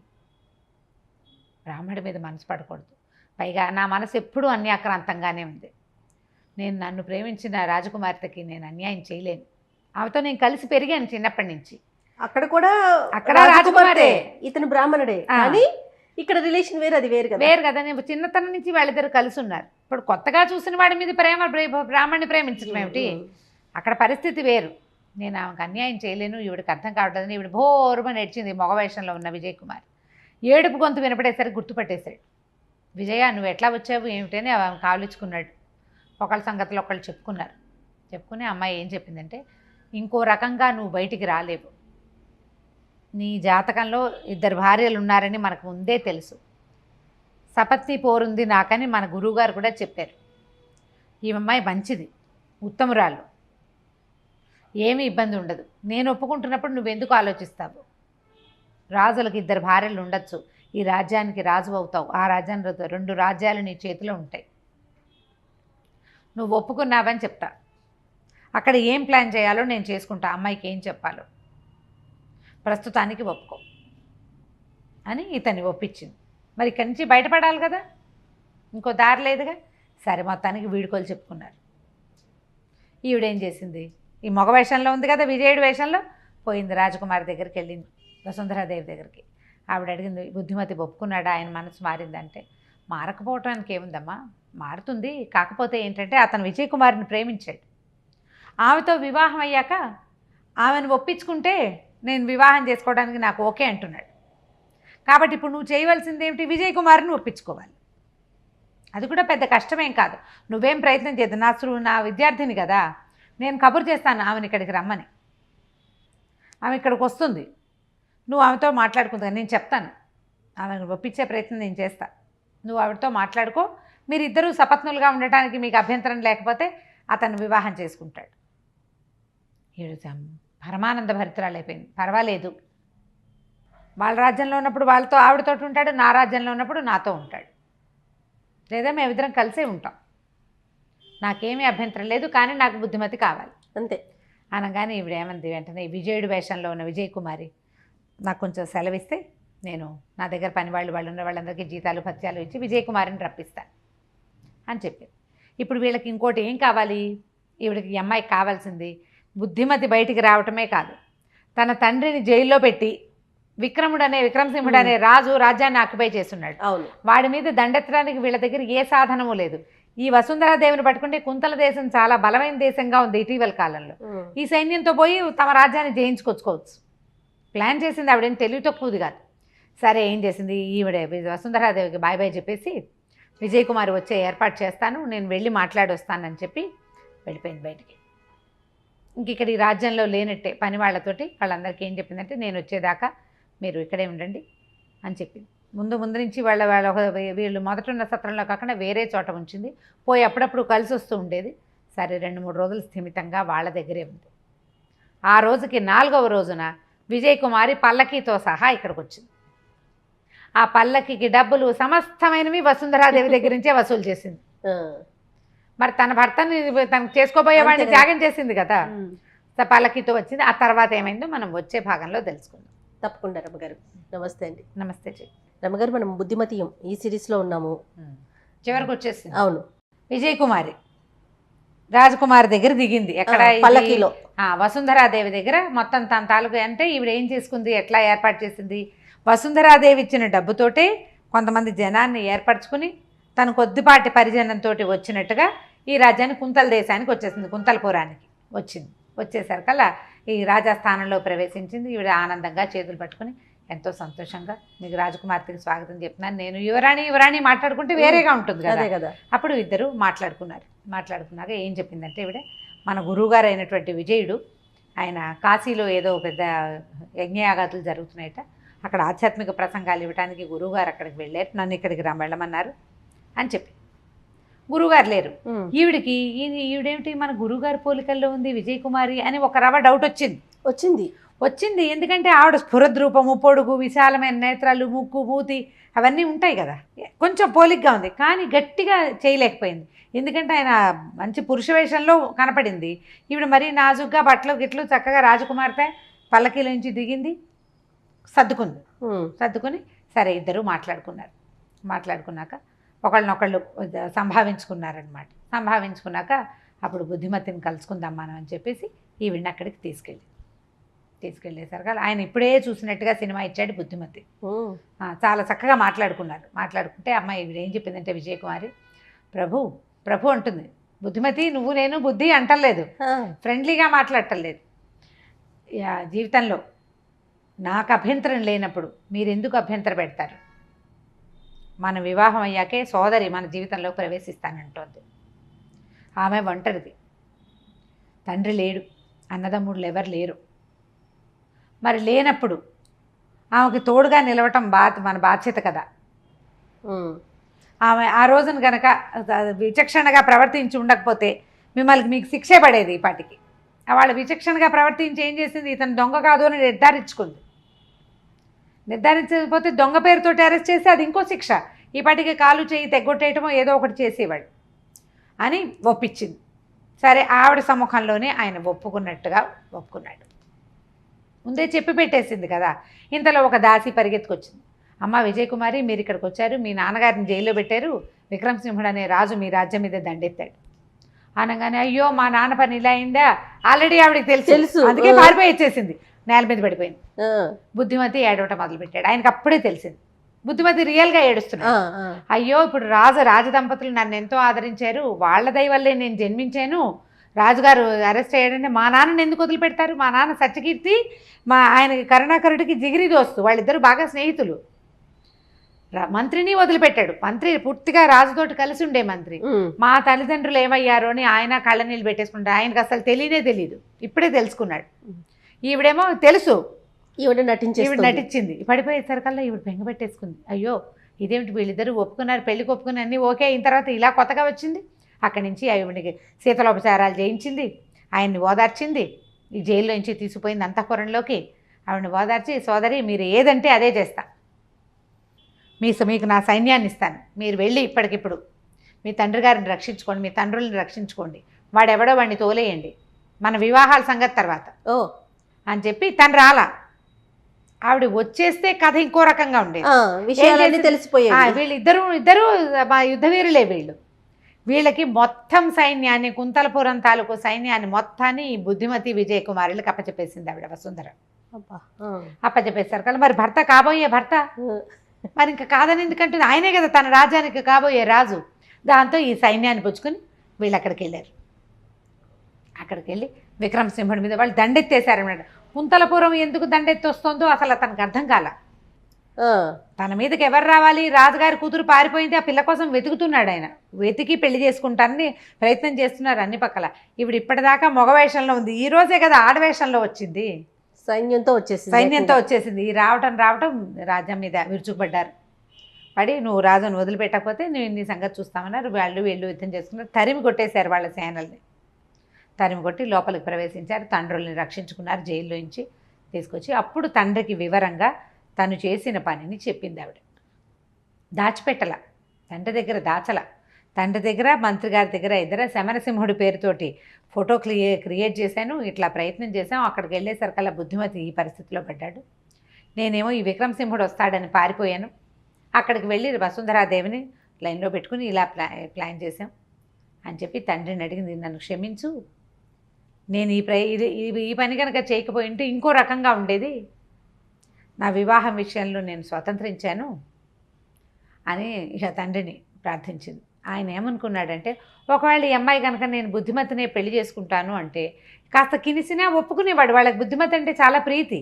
బ్రాహ్మడి మీద మనసు పడకూడదు, పైగా నా మనసు ఎప్పుడూ అన్యాక్రాంతంగానే ఉంది, నన్ను ప్రేమించిన రాజకుమార్తెకి నేను అన్యాయం చేయలేను, ఆమెతో నేను కలిసి పెరిగాను చిన్నప్పటి నుంచి. అక్కడ రాజకుమారే, ఇతను బ్రాహ్మణుడే, కానీ ఇక్కడ రిలేషన్ వేరు, అది వేరు కదా. నేను చిన్నతనం నుంచి వాళ్ళిద్దరు కలిసి ఉన్నారు. ఇప్పుడు కొత్తగా చూసిన వాడి మీద బ్రాహ్మణ్ణి ప్రేమించడం ఏమిటి, అక్కడ పరిస్థితి వేరు. నేను ఆమెకు అన్యాయం చేయలేను, ఈవిడికి అర్థం కావట్లేదని ఈవిడ భోరుమని ఏడ్చింది. మగవేషంలో ఉన్న విజయ్ కుమార్ ఏడుపు గొంతు వినపడేసరికి గుర్తుపట్టేశాడు. విజయ, నువ్వు ఎట్లా వచ్చావు ఏమిటని ఆమె కావలించుకున్నాడు. ఒకళ్ళ సంగతిలో ఒకళ్ళు చెప్పుకుని అమ్మాయి ఏం చెప్పిందంటే, ఇంకో రకంగా నువ్వు బయటికి రాలేవు, నీ జాతకంలో 2 భార్యలు ఉన్నారని మనకు ముందే తెలుసు, సపత్ని పోరుంది నాకని మన గురువుగారు కూడా చెప్పారు. ఈ అమ్మాయి మంచిది, ఉత్తమురాలు, ఏమీ ఇబ్బంది ఉండదు, నేను ఒప్పుకుంటున్నప్పుడు నువ్వెందుకు ఆలోచిస్తావు, రాజులకు 2 భార్యలు ఉండొచ్చు, ఈ రాజ్యానికి రాజు అవుతావు, ఆ రాజ్యానికి 2 రాజ్యాలు నీ చేతిలో ఉంటాయి, నువ్వు ఒప్పుకున్నావని చెప్తా, అక్కడ ఏం ప్లాన్ చేయాలో నేను చేసుకుంటా, అమ్మాయికి ఏం చెప్పాలో, ప్రస్తుతానికి ఒప్పుకో అని ఇతన్ని ఒప్పించింది. మరి ఇక్కడి నుంచి బయటపడాలి కదా, ఇంకో దారి లేదుగా. సరే, మొత్తానికి వీడుకోలు చెప్పుకున్నారు. ఈవిడేం చేసింది, ఈ మగ వేషంలో ఉంది కదా, విజయుడి వేషంలో పోయింది, రాజకుమారి దగ్గరికి వెళ్ళింది, వసుంధరాదేవి దగ్గరికి. ఆవిడ అడిగింది, బుద్ధిమతి ఒప్పుకున్నాడా, ఆయన మనసు మారిందంటే, మారకపోవటానికి ఏముందమ్మా, మారుతుంది, కాకపోతే ఏంటంటే అతను విజయ్ కుమార్ని ప్రేమించాడు, ఆమెతో వివాహం అయ్యాక ఆమెను ఒప్పించుకుంటే నేను వివాహం చేసుకోవడానికి నాకు ఓకే అంటున్నాడు, కాబట్టి ఇప్పుడు నువ్వు చేయవలసింది ఏమిటి, విజయ్ కుమార్ని ఒప్పించుకోవాలి, అది కూడా పెద్ద కష్టమేం కాదు, నువ్వేం ప్రయత్నం చేయదు, నా విద్యార్థిని కదా, నేను కబురు చేస్తాను ఆమెను ఇక్కడికి రమ్మని, ఆమె ఇక్కడికి వస్తుంది, నువ్వు ఆమెతో మాట్లాడుకుంటా, నేను చెప్తాను, ఆమెను ఒప్పించే ప్రయత్నం నేను చేస్తా, నువ్వు ఆవిడతో మాట్లాడుకో, మీరిద్దరూ సపత్నులుగా ఉండటానికి మీకు అభ్యంతరం లేకపోతే అతను వివాహం చేసుకుంటాడు. పరమానంద భరితురాలు అయిపోయింది. పర్వాలేదు, వాళ్ళ రాజ్యంలో ఉన్నప్పుడు వాళ్ళతో ఆవిడతో ఉంటాడు, నా రాజ్యంలో ఉన్నప్పుడు నాతో ఉంటాడు, లేదా మేమిద్దరం కలిసే ఉంటాం, నాకేమీ అభ్యంతరం లేదు, కానీ నాకు బుద్ధిమతి కావాలి అంతే అనగానే ఈవిడేమంది, వెంటనే విజయుడి వేషంలో ఉన్న విజయ్ కుమారి, నాకు కొంచెం సెలవిస్తే నేను నా దగ్గర పని వాళ్ళు ఉన్న వాళ్ళందరికీ జీతాలు భత్యాలు ఇచ్చి విజయ్ కుమారిని రప్పిస్తాను అని చెప్పింది. ఇప్పుడు వీళ్ళకి ఇంకోటి ఏం కావాలి, ఈవిడికి ఈ అమ్మాయికి కావాల్సింది బుద్ధిమతి బయటికి రావటమే కాదు, తన తండ్రిని జైల్లో పెట్టి విక్రమసింహుడు అనే రాజు రాజ్యాన్ని ఆక్యుపై చేస్తున్నాడు. అవును. వాడి మీద దండెత్తడానికి వీళ్ళ దగ్గర ఏ సాధనము లేదు. ఈ వసుంధరాదేవిని పట్టుకుంటే కుంతల దేశం చాలా బలమైన దేశంగా ఉంది ఇటీవల కాలంలో. ఈ సైన్యంతో పోయి తమ రాజ్యాన్ని జయించుకొచ్చుకోవచ్చు. ప్లాన్ చేసింది ఆవిడేం తెలివి తక్కువది కాదు. సరే ఏం చేసింది ఈవిడే వసుంధరాదేవికి బాయ్ బాయ్ చెప్పేసి విజయ్ కుమార్ వచ్చే ఏర్పాటు చేస్తాను, నేను వెళ్ళి మాట్లాడొస్తానని చెప్పి వెళ్ళిపోయింది బయటికి. ఇంక ఇక్కడ ఈ రాజ్యంలో లేనట్టే పని వాళ్ళతోటి వాళ్ళందరికీ ఏం చెప్పిందంటే నేను వచ్చేదాకా మీరు ఇక్కడే ఉండండి అని చెప్పింది. ముందు నుంచి వీళ్ళు మొదట ఉన్న సత్రంలో కాకుండా వేరే చోట ఉంచింది. పోయి అప్పుడప్పుడు కలిసి వస్తూ ఉండేది. సరే 2-3 రోజులు స్థిమితంగా వాళ్ళ దగ్గరే ఉంది. ఆ రోజుకి 4వ రోజున విజయ్ కుమారి పల్లకీతో సహా ఇక్కడికి వచ్చింది. ఆ పల్లకికి డబ్బులు సమస్తమైనవి వసుంధరాదేవి దగ్గర నుంచే వసూలు చేసింది. మరి తన భర్తని తనకు చేసుకోబోయేవాడిని త్యాగం చేసింది కదా. పల్లకితో వచ్చింది. ఆ తర్వాత ఏమైందో మనం వచ్చే భాగంలో తెలుసుకుందాం. తప్పకుండా రమ్మగారు. నమస్తే అండి. నమస్తే రమ్మగారు, మనం బుద్ధిమతియం ఈ సిరీస్లో ఉన్నాము. చివరికి వచ్చేసింది. అవును. విజయ్ కుమారి రాజకుమారి దగ్గర దిగింది. ఎక్కడ? పల్లకీలో. వసుంధరాదేవి దగ్గర. మొత్తం తన తాలూకు అంటే ఈవిడ ఏం చేసుకుంది, ఎట్లా ఏర్పాటు చేసింది, వసుంధరాదేవి ఇచ్చిన డబ్బుతోటే కొంతమంది జనాన్ని ఏర్పరచుకుని తను కొద్దిపాటి పరిజనంతో వచ్చినట్టుగా ఈ రాజ్యాన్ని కుంతల దేశానికి వచ్చేసింది. కుంతలపురానికి వచ్చింది. వచ్చేసరికల్లా ఈ రాజస్థానంలో ప్రవేశించింది. ఈవిడ ఆనందంగా చేతులు పట్టుకుని ఎంతో సంతోషంగా మీకు రాజకుమార్తెకి స్వాగతం చెప్తున్నాను, నేను యువరాణి మాట్లాడుకుంటే వేరేగా ఉంటుంది కదా. అప్పుడు ఇద్దరు మాట్లాడుకున్నాక ఏం చెప్పిందంటే ఈవిడ మన గురువుగారు అయినటువంటి విజయుడు ఆయన కాశీలో ఏదో పెద్ద యజ్ఞయాగాతులు జరుగుతున్నాయట, అక్కడ ఆధ్యాత్మిక ప్రసంగాలు ఇవ్వడానికి గురువుగారు అక్కడికి వెళ్ళారు, నన్ను ఇక్కడికి వెళ్ళమన్నారు అని చెప్పి. గురువుగారు లేరు. ఈవిడేమిటి మన గురువుగారి పోలికల్లో ఉంది విజయ్ కుమారి అని ఒక రవ డౌట్ వచ్చింది. ఎందుకంటే ఆవిడ స్ఫురద్రూపము, పొడుగు, విశాలమైన నేత్రాలు, ముక్కు, మూతి అవన్నీ ఉంటాయి కదా, కొంచెం పోలికగా ఉంది. కానీ గట్టిగా చేయలేకపోయింది. ఎందుకంటే ఆయన మంచి పురుష వేషంలో కనపడింది. ఈవిడ మరీ నాజుగ్గా బట్టలు గిట్లు చక్కగా రాజకుమార్తె పల్లకీల నుంచి దిగింది, సర్దుకుని సరే ఇద్దరు మాట్లాడుకున్నాక ఒకళ్ళనొకళ్ళు సంభావించుకున్నారనమాట. సంభావించుకున్నాక అప్పుడు బుద్ధిమతిని కలుసుకుందాం మనం అని చెప్పేసి ఈవిడిని అక్కడికి తీసుకెళ్ళేసరికి ఆయన ఇప్పుడే చూసినట్టుగా సినిమా ఇచ్చాడు బుద్ధిమతి. చాలా చక్కగా మాట్లాడుకుంటే అమ్మాయి ఈవిడ ఏం చెప్పిందంటే విజయ్ కుమారి, ప్రభు అంటుంది, బుద్ధిమతి నువ్వు నేను బుద్ధి అంటలేదు, ఫ్రెండ్లీగా మాట్లాడటలేదు. జీవితంలో నాకు అభ్యంతరం లేనప్పుడు మీరెందుకు అభ్యంతర పెడతారు? మన వివాహం అయ్యాకే సోదరి మన జీవితంలో ప్రవేశిస్తానంటోంది. ఆమె ఒంటరిది, తండ్రి లేడు, అన్నదమ్ముళ్ళు ఎవరు లేరు. మరి లేనప్పుడు ఆమెకి తోడుగా నిలవటం మన బాధ్యత కదా. ఆమె ఆ రోజున కనుక విచక్షణగా ప్రవర్తించి ఉండకపోతే మీకు శిక్షే పడేది ఈ పాటికి. వాళ్ళ విచక్షణగా ప్రవర్తించి ఏం చేసింది, ఇతను దొంగ కాదు అని నిర్ధారించకపోతే దొంగ పేరుతోటి అరెస్ట్ చేసి అది ఇంకో శిక్ష, ఈ పాటికి కాలు చేయి తెగ్గొట్టేయటమో ఏదో ఒకటి చేసేవాడు అని ఒప్పించింది. సరే ఆవిడ సముఖంలోనే ఆయన ఒప్పుకున్నాడు. ముందే చెప్పి పెట్టేసింది కదా. ఇంతలో ఒక దాసి పరిగెత్తుకొచ్చింది, అమ్మ విజయ్ కుమారి మీరు ఇక్కడికి వచ్చారు, మీ నాన్నగారిని జైల్లో పెట్టారు, విక్రమసింహుడు అనే రాజు మీ రాజ్యం మీద దండెత్తాడు అనగానే అయ్యో మా నాన్న పని ఇలా అయిందా, ఆల్రెడీ ఆవిడకి తెలుసు, అందుకే పారిపోయి వచ్చేసింది, నేల మీద పడిపోయింది. బుద్ధిమతి ఏడవటం మొదలుపెట్టాడు. ఆయనకు అప్పుడే తెలిసింది బుద్ధిమతి రియల్గా ఏడుస్తున్నాడు. అయ్యో ఇప్పుడు రాజదంపతులు నన్ను ఎంతో ఆదరించారు, వాళ్ళ దయ వల్లే నేను జన్మించాను, రాజుగారు అరెస్ట్ అయ్యాడంటే మా నాన్నని ఎందుకు వదిలిపెడతారు, మా నాన్న సత్యకీర్తి ఆయనకి కరుణాకరుడికి జిగిరి దోస్తు, వాళ్ళిద్దరు బాగా స్నేహితులు. మంత్రిని వదిలిపెట్టాడు, మంత్రి పూర్తిగా రాజుతోటి కలిసి ఉండే మంత్రి. మా తల్లిదండ్రులు ఏమయ్యారో అని ఆయన కళ్ళ నీళ్ళు పెట్టేసుకుంటాడు. ఆయనకు అసలు తెలియదు, ఇప్పుడే తెలుసుకున్నాడు. ఈవిడేమో తెలుసు, ఈవిడ నటించింది. పడిపోయేసరికల్లా ఈవిడ బెంగ పెట్టేసుకుంది. అయ్యో ఇదేమిటి వీళ్ళిద్దరూ ఒప్పుకున్నారు, పెళ్లికి ఒప్పుకుని అన్నీ ఓకే అయిన తర్వాత ఇలా కొత్తగా వచ్చింది. అక్కడి నుంచి ఆవిడకి శీతలోపచారాలు చేయించింది, ఆయన్ని ఓదార్చింది, ఈ జైల్లో నుంచి తీసుకుపోయింది అంతఃపురంలోకి. ఆవిడని ఓదార్చి సోదరి మీరు ఏదంటే అదే చేస్తా, మీకు నా సైన్యాన్ని ఇస్తాను, మీరు వెళ్ళి ఇప్పటికిప్పుడు మీ తండ్రి గారిని రక్షించుకోండి, మీ తండ్రుల్ని రక్షించుకోండి, వాడెవడో వాడిని తోలేయండి, మన వివాహాల సంగతి తర్వాత అని చెప్పి తను రాలా. ఆవిడ వచ్చేస్తే కథ ఇంకో రకంగా ఉండేది, తెలిసిపోయేది. వీళ్ళిద్దరూ యుద్ధవీరులే వీళ్ళకి మొత్తం సైన్యాన్ని, కుంతలపురం తాలూకు సైన్యాన్ని మొత్తాన్ని ఈ బుద్ధిమతి విజయ్ కుమారులకు అప్పచెప్పేసింది ఆవిడ వసుంధర. అబ్బా. ఆ. అప్పచెప్పేస్తారు కదా. మరి భర్త కాబోయే భర్త మరి ఇంకా కాదని ఎందుకంటే ఆయనే కదా తన రాజ్యానికి కాబోయే రాజు. దాంతో ఈ సైన్యాన్ని పుచ్చుకొని వీళ్ళు అక్కడికి వెళ్ళారు. అక్కడికి వెళ్ళి విక్రమసింహుడి మీద వాళ్ళు దండెత్తేశారన్నమాట. కుంతలపురం ఎందుకు దండెత్తి వస్తుందో అసలు అతనికి అర్థం కాల. ఆ. తన మీదకి ఎవరు రావాలి, రాజుగారి కూతురు పారిపోయింది, ఆ పిల్ల కోసం వెతుకుతున్నాడు ఆయన. వెతికి పెళ్లి చేసుకుంటానని ప్రయత్నం చేస్తున్నారు అన్ని పక్కల. ఇప్పుడు ఇప్పటిదాకా మగ వేషంలో ఉంది, ఈ రోజే కదా ఆడవేషంలో వచ్చింది, సైన్యంతో వచ్చేసింది. సైన్యంతో వచ్చేసింది. ఈ రావటం రాజ్యం మీద విరుచుకుపడ్డారు. పడి నువ్వు రాజును వదిలిపెట్టకపోతే నేను నీ సంగతి చూస్తామన్నారు. వాళ్ళు యుద్ధం చేసుకున్నారు. తరిమి కొట్టేశారు వాళ్ళ సేనల్ని. తరిమి కొట్టి లోపలికి ప్రవేశించారు. తండ్రుల్ని రక్షించుకున్నారు. జైల్లోంచి తీసుకొచ్చి అప్పుడు తండ్రికి వివరంగా తను చేసిన పనిని చెప్పింది ఆవిడ. దాచిపెట్టల, తండ్రి దగ్గర దాచల. తండ్రి దగ్గర మంత్రి గారి దగ్గర ఇద్దరు శమరసింహుడి పేరుతోటి ఫోటో క్రియేట్ చేశాను, ఇట్లా ప్రయత్నం చేశాం. అక్కడికి వెళ్ళేసరికల్లా బుద్ధిమతి ఈ పరిస్థితిలో పడ్డాడు. నేనేమో ఈ విక్రమసింహుడు వస్తాడని పారిపోయాను. అక్కడికి వెళ్ళి వసుంధరాదేవిని లైన్లో పెట్టుకుని ఇలా ప్లాన్ చేశాం అని చెప్పి తండ్రిని అడిగింది, నన్ను క్షమించు, నేను ఈ పని కనుక చేయకపోయింటే ఇంకో రకంగా ఉండేది, నా వివాహం విషయంలో నేను స్వతంత్రించాను అని ఇక తండ్రిని ప్రార్థించింది. ఆయన ఏమనుకున్నాడంటే ఒకవేళ ఈ అమ్మాయి కనుక నేను బుద్ధిమతినే పెళ్లి చేసుకుంటాను అంటే కాస్త కినిసినా ఒప్పుకునేవాడు. వాళ్ళకి బుద్ధిమతి అంటే చాలా ప్రీతి.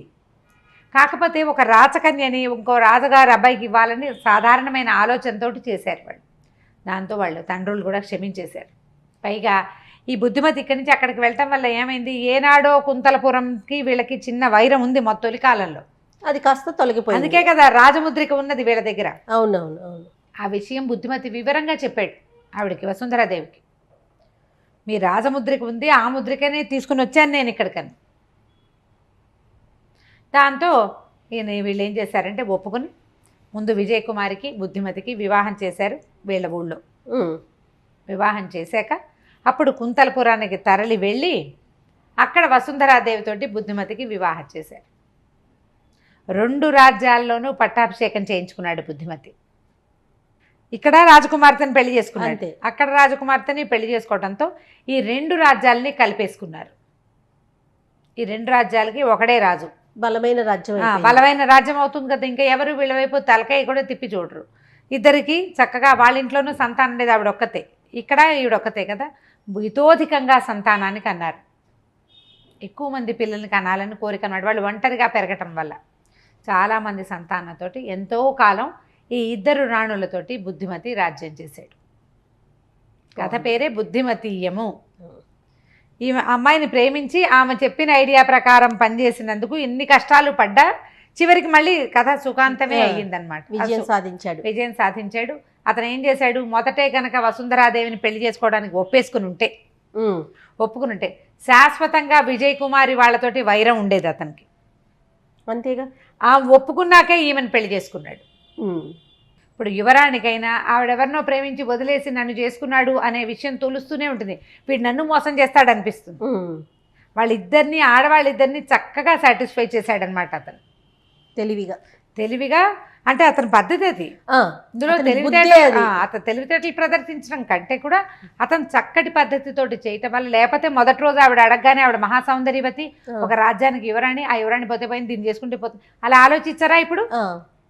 కాకపోతే ఒక రాచకన్యని ఇంకో రాజుగారి అబ్బాయికి ఇవ్వాలని సాధారణమైన ఆలోచనతో చేశారు వాళ్ళు. దాంతో వాళ్ళు తండ్రులు కూడా క్షమించేశారు. పైగా ఈ బుద్ధిమతి ఇక్కడి నుంచి అక్కడికి వెళ్ళటం వల్ల ఏమైంది, ఏనాడో కుంతలపురంకి వీళ్ళకి చిన్న వైరం ఉంది తొలి కాలంలో, అది కాస్త తొలగిపోయింది. అందుకే కదా రాజముద్రిక ఉన్నది వీళ్ళ దగ్గర. అవునవును అవును. ఆ విషయం బుద్ధిమతి వివరంగా చెప్పాడు ఆవిడకి, వసుంధరాదేవికి. మీ రాజముద్రిక ఉంది, ఆ ముద్రికనే తీసుకుని వచ్చాను నేను ఇక్కడికని. దాంతో వీళ్ళు ఏం చేశారంటే ఒప్పుకొని ముందు విజయకుమారికి బుద్ధిమతికి వివాహం చేశారు వీళ్ళ ఊళ్ళో. వివాహం చేశాక అప్పుడు కుంతలపురానికి తరలి వెళ్ళి అక్కడ వసుంధరాదేవితోటి బుద్ధిమతికి వివాహం చేశారు. 2 రాజ్యాల్లోనూ పట్టాభిషేకం చేయించుకున్నాడు బుద్ధిమతి. ఇక్కడ రాజకుమార్తెని పెళ్లి చేసుకున్నాడు, అక్కడ రాజకుమార్తెని పెళ్లి చేసుకోవడంతో ఈ 2 రాజ్యాలని కలిపేసుకున్నారు. ఈ 2 రాజ్యాలకి ఒకడే రాజు. బలమైన రాజ్యం, బలమైన రాజ్యం అవుతుంది కదా. ఇంకా ఎవరు వీళ్ళ వైపు తలకాయ కూడా తిప్పి చూడరు. ఇద్దరికి చక్కగా వాళ్ళ ఇంట్లోనూ సంతానం లేదు, ఆవిడ ఒక్కతే, ఇక్కడ ఈవిడొక్కతే కదా. ఇతోధికంగా సంతానాన్ని కన్నారు. ఎక్కువ మంది పిల్లల్ని కనాలని కోరిక అన్నమాట. వాళ్ళు ఒంటరిగా పెరగటం వల్ల చాలామంది సంతానంతోటి ఎంతో కాలం ఈ 2 రాణులతోటి బుద్ధిమతి రాజ్యం చేశాడు. కథ పేరే బుద్ధిమతీయము. ఈ అమ్మాయిని ప్రేమించి ఆమె చెప్పిన ఐడియా ప్రకారం పనిచేసినందుకు ఎన్ని కష్టాలు పడ్డా చివరికి మళ్ళీ కథ సుఖాంతమే అయ్యిందనమాట. విజయం సాధించాడు. అతను ఏం చేశాడు, మొదటే కనుక వసుంధరాదేవిని పెళ్లి చేసుకోవడానికి ఒప్పుకుని ఉంటే శాశ్వతంగా విజయకుమారి వాళ్ళతోటి వైరం ఉండేది అతనికి. అంతేగా, ఆ ఒప్పుకున్నాకే ఈమెను పెళ్లి చేసుకున్నాడు. ఇప్పుడు యువరాణికైనా ఆవిడెవరినో ప్రేమించి వదిలేసి నన్ను చేసుకున్నాడు అనే విషయం తోలుస్తూనే ఉంటుంది. వీడు నన్ను మోసం చేస్తాడు అనిపిస్తుంది. వాళ్ళిద్దరినీ ఆడవాళ్ళిద్దరినీ చక్కగా సాటిస్ఫై చేశాడనమాట అతను. తెలివిగా అంటే అతని పద్ధతి అది. ఇందులో అతను తెలివితేటలు ప్రదర్శించడం కంటే కూడా అతను చక్కటి పద్ధతితోటి చేయటం వల్ల, లేకపోతే మొదటి రోజు ఆవిడ అడగగానే ఆవిడ మహాసౌందర్యవతి, ఒక రాజ్యానికి యువరాణి, ఆ యువరాణి పోతే పోయింది, దీన్ని చేసుకుంటే పోతుంది, అలా ఆలోచించారా? ఇప్పుడు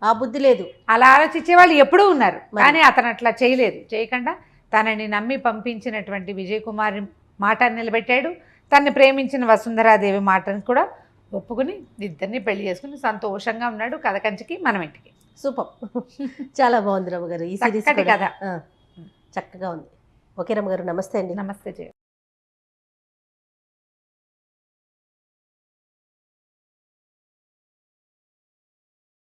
ఆ బుద్ధి లేదు. అలా ఆలోచించే వాళ్ళు ఎప్పుడూ ఉన్నారు, కానీ అతను అట్లా చేయలేదు. చేయకుండా తనని నమ్మి పంపించినటువంటి విజయకుమారి మాట నిలబెట్టాడు. తనని ప్రేమించిన వసుంధరాదేవి మాటను కూడా ఒప్పుకుని ఇద్దరిని పెళ్లి చేసుకుని సంతోషంగా ఉన్నాడు. కథ కంచికి మనం ఇంటికి. సూపర్, చాలా బాగుంది రమ్మ గారు. ఈ సిరీస్ కథ చక్కగా ఉంది. ఓకే రమ్మ గారు, నమస్తే అండి. నమస్తే జయ.